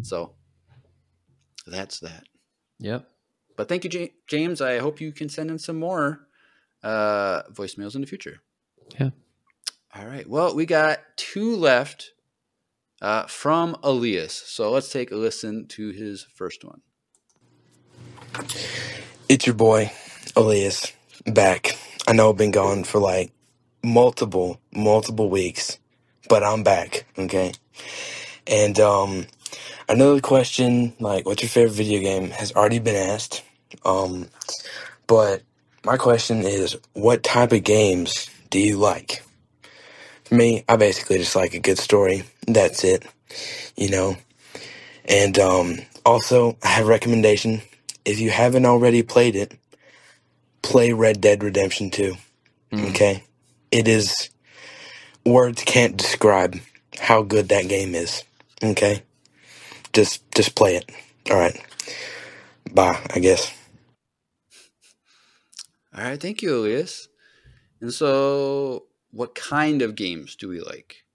So that's that. Yep. But thank you, James. I hope you can send in some more voicemails in the future. Yeah. All right. Well, we got 2 left from Elias. So let's take a listen to his first one. It's your boy, Elias, back. I know I've been gone for like multiple weeks, but I'm back, okay? And I know the question, like, what's your favorite video game, has already been asked. But my question is, what type of games do you like? For me, I basically just like a good story. That's it, you know? And also, I have a recommendation. If you haven't already played it, play Red Dead Redemption 2. Okay? It is, words can't describe how good that game is. Okay? Just play it. All right. Bye, I guess. All right, thank you, Elias. And so, what kind of games do we like?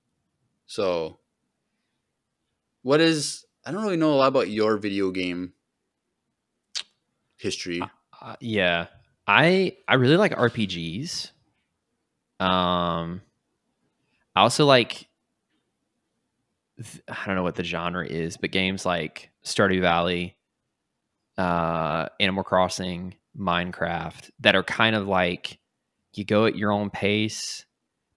So, what is? I don't really know a lot about your video game history. Yeah, I really like RPGs. I also like, I don't know what the genre is, but games like Stardew Valley, Animal Crossing, Minecraft, that are kind of like you go at your own pace.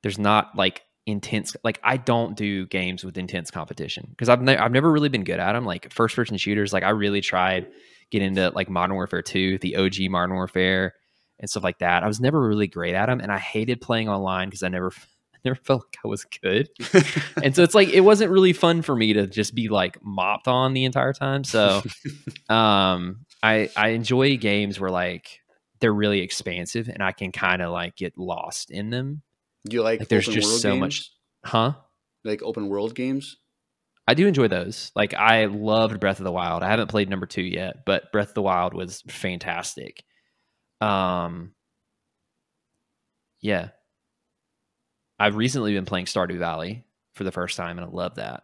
There's not like intense, like I don't do games with intense competition because I've never really been good at them. Like first person shooters, like I really tried get into like Modern Warfare 2, the OG Modern Warfare and stuff like that. I was never really great at them, and I hated playing online because I never felt like I was good. And so it's like it wasn't really fun for me to just be like mopped on the entire time. So I enjoy games where like they're really expansive and I can kind of like get lost in them. Do you like there's open just world so games? much, huh? Like open world games? I do enjoy those. Like I loved Breath of the Wild. I haven't played number 2 yet, but Breath of the Wild was fantastic. Yeah. I've recently been playing Stardew Valley for the first time, and I love that.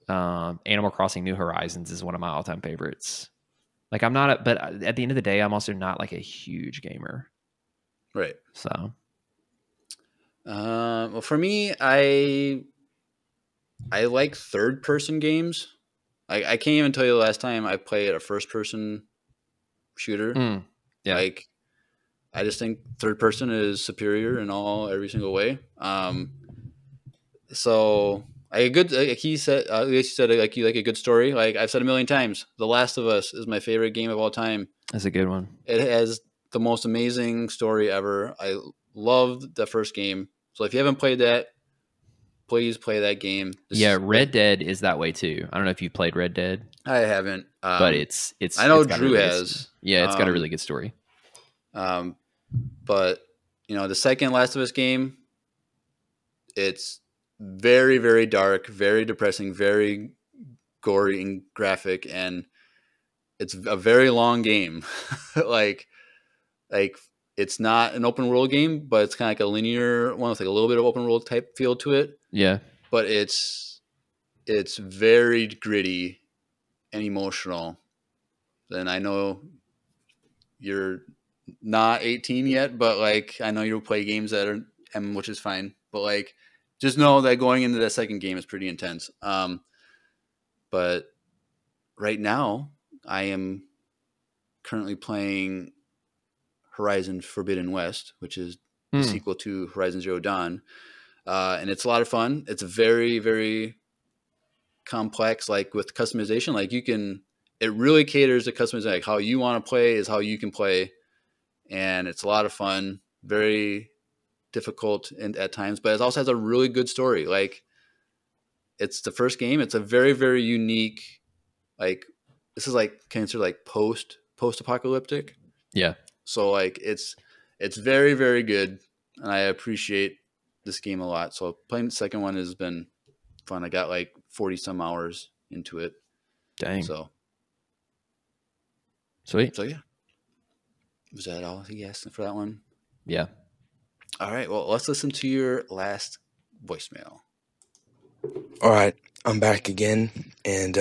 Animal Crossing New Horizons is one of my all-time favorites. Like I'm not, but at the end of the day, I'm also not like a huge gamer. Right. So. Well, for me, I like third-person games. I can't even tell you the last time I played a first-person shooter. Yeah. Like, I just think third-person is superior in every single way. So a good, like he said, like you like a good story. Like I've said a million times, The Last of Us is my favorite game of all time. That's a good one. It has the most amazing story ever. I loved the first game. So if you haven't played that, please play that game. Red Dead is that way too. I don't know if you've played Red Dead. I haven't, but it's. I know it's got Drew a really has. It's got a really good story. But the second Last of Us game, it's very, very dark, very depressing, very gory and graphic, and it's a very long game. like it's not an open world game, but it's kind of like a linear one with like a little bit of open world type feel to it. Yeah. But it's very gritty and emotional. And I know you're not 18 yet, but like I know you'll play games that are which is fine. But like just know that going into that second game is pretty intense. But right now I am currently playing Horizon Forbidden West, which is the sequel to Horizon Zero Dawn. And it's a lot of fun. It's very, very complex, like with customization. Like it really caters to customization. Like how you want to play is how you can play. And it's a lot of fun, very difficult at times, but it also has a really good story. Like it's the first game. It's a very, very unique, like this is like considered like post-apocalyptic. Yeah. So like it's very, very good, and I appreciate this game a lot. So playing the second one has been fun. I got like 40 some hours into it. Dang. So sweet. So yeah. Was that all he asked for that one? Yeah. All right. Well, let's listen to your last voicemail. All right, I'm back again, and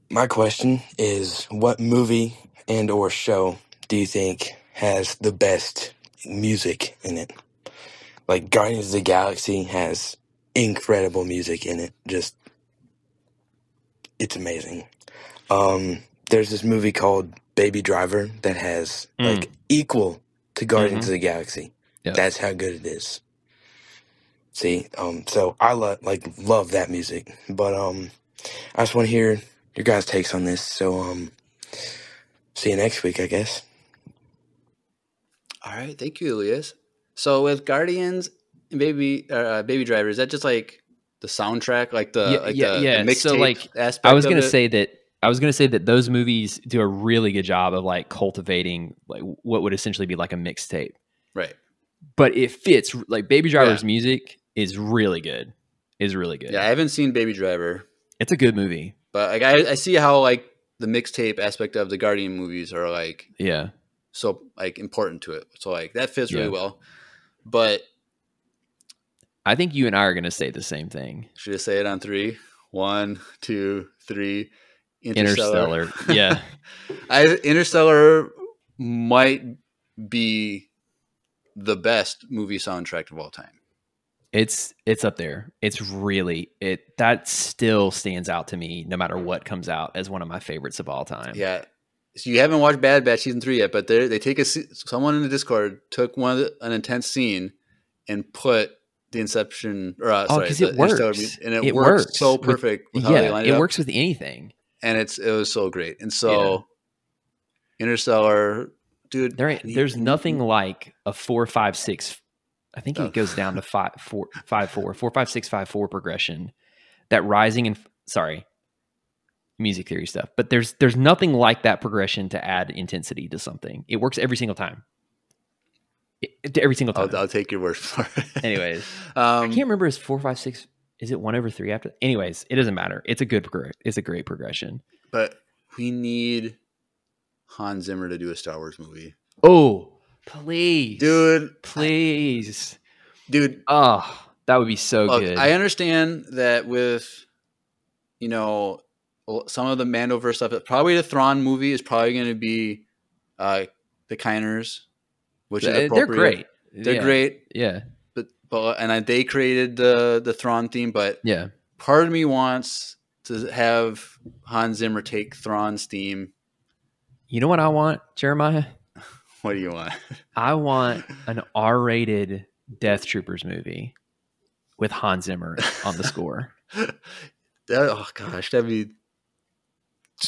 my question is, what movie and or show do you think has the best music in it? Like Guardians of the Galaxy has incredible music in it. Just, it's amazing. there's this movie called Baby Driver that has like equal to Guardians of the Galaxy. Yep. That's how good it is. See, so I love that music, but I just want to hear your guys' takes on this. So see you next week, I guess. All right, thank you, Elias. So with Guardians and Baby Driver, is that just like the soundtrack, like the mixtape so like aspect? I was of gonna it? say that those movies do a really good job of like cultivating like what would essentially be like a mixtape, Right. but it fits. Like Baby Driver's music is really good. Yeah, I haven't seen Baby Driver, It's a good movie. but like I see how like the mixtape aspect of the Guardian movies are like Yeah. so like important to it. So like that fits really Yeah. well. But I think you and I are gonna say the same thing. should I say it on 3? 1, 2, 3. Interstellar. Yeah. Interstellar might be the best movie soundtrack of all time. It's up there. It's really that still stands out to me no matter what comes out as one of my favorites of all time. Yeah. So you haven't watched Bad Batch season 3 yet, but they take someone in the Discord took an intense scene and put the Inception because it works. And it works so perfect. With how they lined it up. works with anything. And it was so great. And so Interstellar, dude, There's nothing like a 4, 5, 6. I think it goes down to 5, 4, 5, 4, 4, 5, 6, 5, 4 progression. That rising and music theory stuff. But there's nothing like that progression to add intensity to something. It works every single time. Every single time. I'll take your word for it. Anyways, I can't remember. Is 4, 5, 6? Is it 1/3 after? Anyways, it doesn't matter. It's a great progression. But we need Hans Zimmer to do a Star Wars movie. Oh, please, dude, please, dude. Oh, that would be so good. I understand that with some of the Mandoverse stuff. Probably the Thrawn movie is probably going to be the Kyners, which is appropriate. They're great. They're great. Yeah. But they created the Thrawn theme, but yeah, part of me wants to have Hans Zimmer take Thrawn's theme. You know what I want, Jeremiah? What do you want? I want an R-rated Death Troopers movie with Hans Zimmer on the score. Oh gosh, that'd be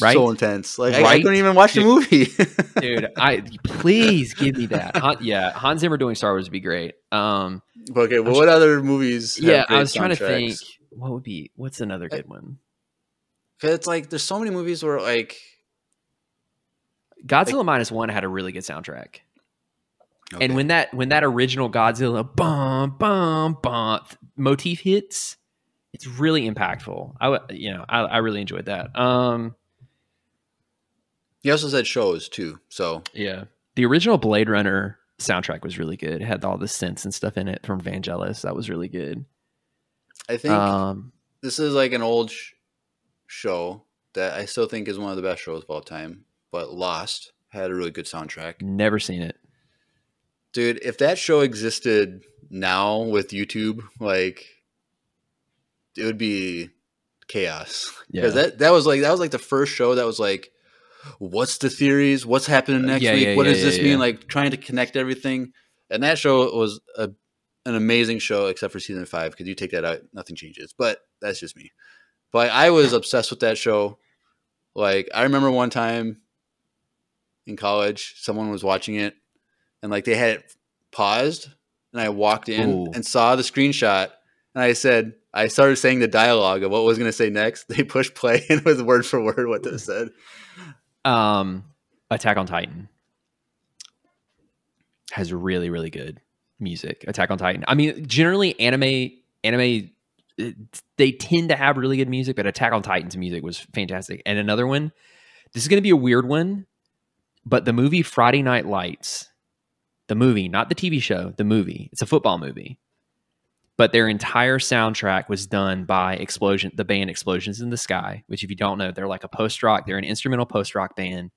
right? So intense. Like I couldn't even watch the movie. Dude, please give me that. Hans Zimmer doing Star Wars would be great. Okay, well, what other movies? I was trying to think. What's another good one? Because it's like there's so many movies where like Godzilla -1 had a really good soundtrack. Okay. And when that original Godzilla bum bum bum motif hits, it's really impactful. I really enjoyed that. He also said shows too. So yeah, the original Blade Runner soundtrack was really good. It had all the synths and stuff in it from Vangelis. That was really good. I think this is like an old show that I still think is one of the best shows of all time. But Lost had a really good soundtrack. Never seen it. Dude, if that show existed now with YouTube, like it would be chaos. Because that was like the first show that was like, what's the theories? What's happening next week? What does this mean? Like trying to connect everything. And that show was an amazing show, except for season 5, because you take that out, nothing changes. But that's just me. But I was obsessed with that show. Like I remember one time in college, someone was watching it, and like they had it paused, and I walked in and saw the screenshot, and I started saying the dialogue of what I was going to say next. They pushed play, and it was word for word what they said. Attack on Titan has really, really good music. Attack on Titan. I mean, generally anime, they tend to have really good music, but Attack on Titan's music was fantastic. And another one, this is going to be a weird one, but the movie Friday Night Lights, the movie, not the TV show, the movie. It's a football movie. But their entire soundtrack was done by the band Explosions in the Sky, which if you don't know, they're like a post-rock. They're an instrumental post-rock band.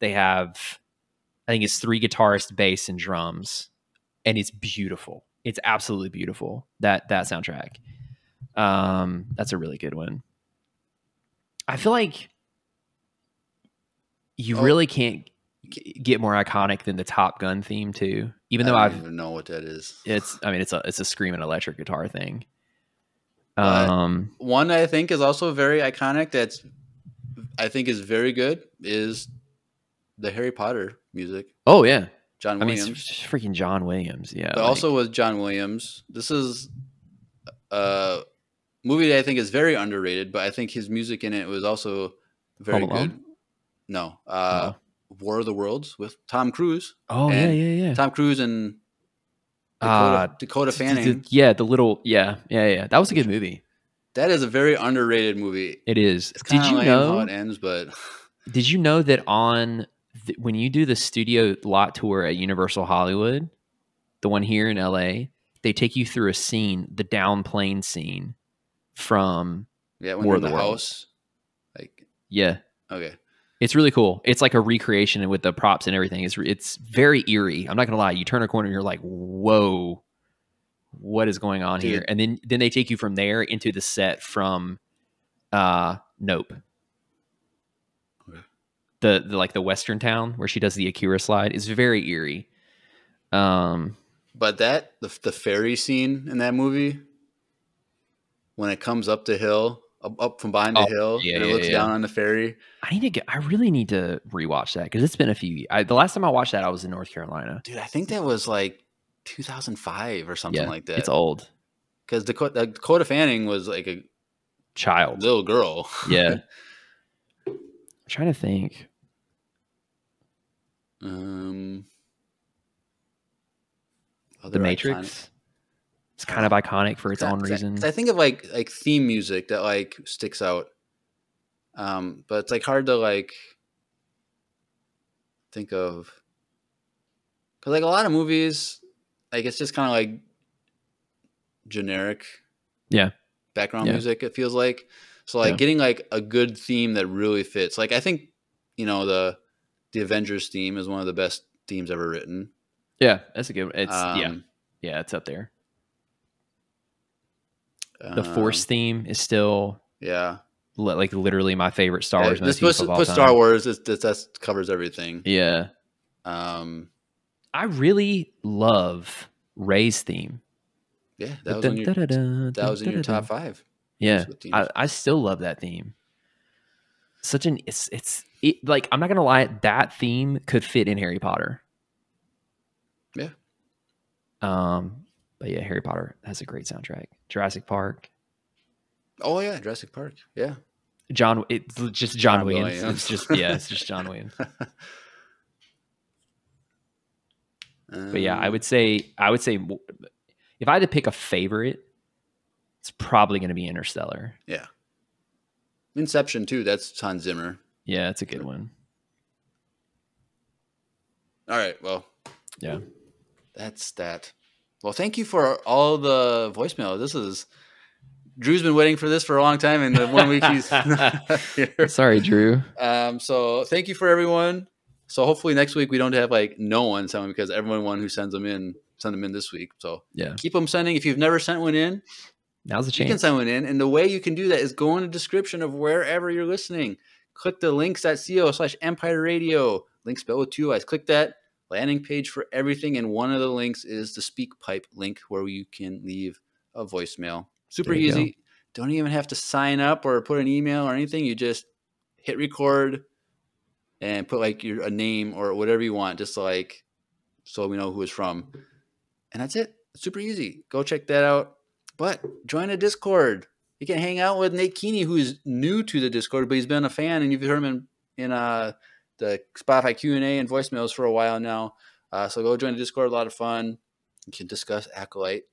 They have, I think it's 3 guitarists, bass, and drums. And it's beautiful. It's absolutely beautiful, that soundtrack. That's a really good one. I feel like you Oh. really can't get more iconic than the Top Gun theme too. Even though I don't even know what that is. it's a screaming electric guitar thing. But one I think is also very iconic. I think is very good is the Harry Potter music. Oh yeah, John I mean, Williams. it's freaking John Williams. Yeah, But also with John Williams, this is a movie that I think is very underrated. But I think his music in it was also very Home Alone? good. No, Oh. War of the Worlds with Tom Cruise. Oh And yeah. Tom Cruise and Uh, Dakota Fanning. Yeah, the little yeah. That was a good movie. That is a very underrated movie. It is. It's Did kind you of lame how know? it ends, but Did you know that when you do the studio lot tour at Universal Hollywood, the one here in LA, they take you through a scene, the down plane scene from yeah, when War they're of in the the Worlds. house, like yeah. okay, It's really cool. It's like a recreation with the props and everything. It's very eerie. I'm not gonna lie. You turn a corner and you're like, whoa, what is going on here? Dude. And then they take you from there into the set from Nope. Okay. The like the Western town where she does the Akira slide is very eerie. but the ferry scene in that movie when it comes up the hill, up from behind the Oh, hill, yeah, and it yeah, looks yeah. down on the ferry. I really need to rewatch that because it's been a few. The last time I watched that, I was in North Carolina. Dude, I think that was like 2005 or something Yeah, like that. it's old. Because Dakota Fanning was like a Child. little girl. Yeah. I'm trying to think. Other The Matrix. It's kind of iconic for its own reason. 'Cause I think of like theme music that like sticks out. But it's like hard to like think of because like a lot of movies, like it's just kind of like generic Yeah. background Yeah. music. It feels like so like Yeah. getting like a good theme that really fits. Like I think the Avengers theme is one of the best themes ever written. Yeah, that's a good one. It's Um, yeah, it's up there. The um, Force theme is still yeah. like literally my favorite Star Yeah, Wars let's motif of all put time. Star Wars. That covers everything. Yeah, Um, I really love Rey's theme. yeah, that was in your top 5. Yeah, Those themes. I still love that theme. Such an like I'm not gonna lie, that theme could fit in Harry Potter. Yeah. But yeah, Harry Potter has a great soundtrack. Jurassic Park. Oh yeah, Jurassic Park. Yeah. It's just John John Williams. Williams. It's just John Williams. But yeah, I would say if I had to pick a favorite, it's probably going to be Interstellar. Yeah. Inception too. That's Hans Zimmer. Yeah, it's a good one. All right. Well, Yeah. that's that. Well, thank you for all the voicemail. Drew's been waiting for this for a long time, and the 1 week he's not here. Sorry, Drew. So thank you for everyone. So hopefully next week we don't have like no one send them because everyone who send them in this week. So Yeah. keep them sending. If you've never sent one in, Now's the you can chance. send one in. And the way you can do that is go in the description of wherever you're listening. Click the links.co/Empire Radio. Link spelled with 2 I's. Click that landing page for everything. And one of the links is the SpeakPipe link where you can leave a voicemail. Super There you easy. Don't even have to sign up or put an email or anything. You just hit record and put like a name or whatever you want, just like so we know who it's from. And that's it. It's super easy. Go check that out. But join a Discord. You can hang out with Nate Keeney, who's new to the Discord, but he's been a fan, and you've heard him in the Spotify Q&A and voicemails for a while now. So go join the Discord. A lot of fun. You can discuss Acolyte,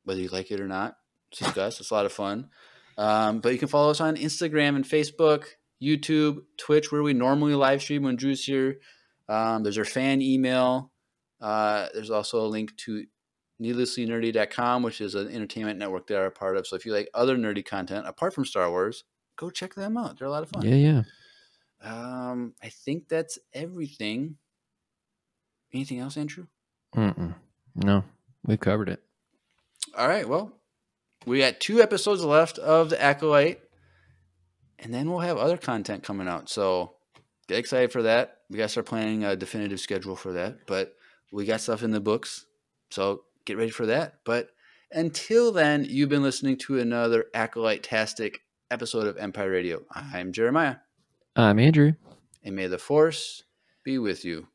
whether you like it or not. Discuss. It's a lot of fun. But you can follow us on Instagram and Facebook, YouTube, Twitch, where we normally live stream when Drew's here. There's our fan email. There's also a link to needlesslynerdy.com, which is an entertainment network that I'm a part of. So if you like other nerdy content apart from Star Wars, go check them out. They're a lot of fun. Yeah. I think that's everything. Anything else, Andrew? No, we've covered it. All right. Well, we got 2 episodes left of The Acolyte, and then we'll have other content coming out. So get excited for that. We got to start planning a definitive schedule for that. But we got stuff in the books, so get ready for that. But until then, you've been listening to another Acolyte-tastic episode of Empire Radio. I'm Jeremiah. I'm Andrew. And may the Force be with you.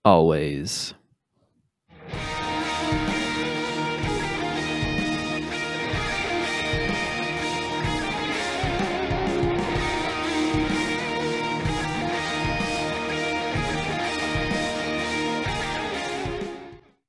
Always.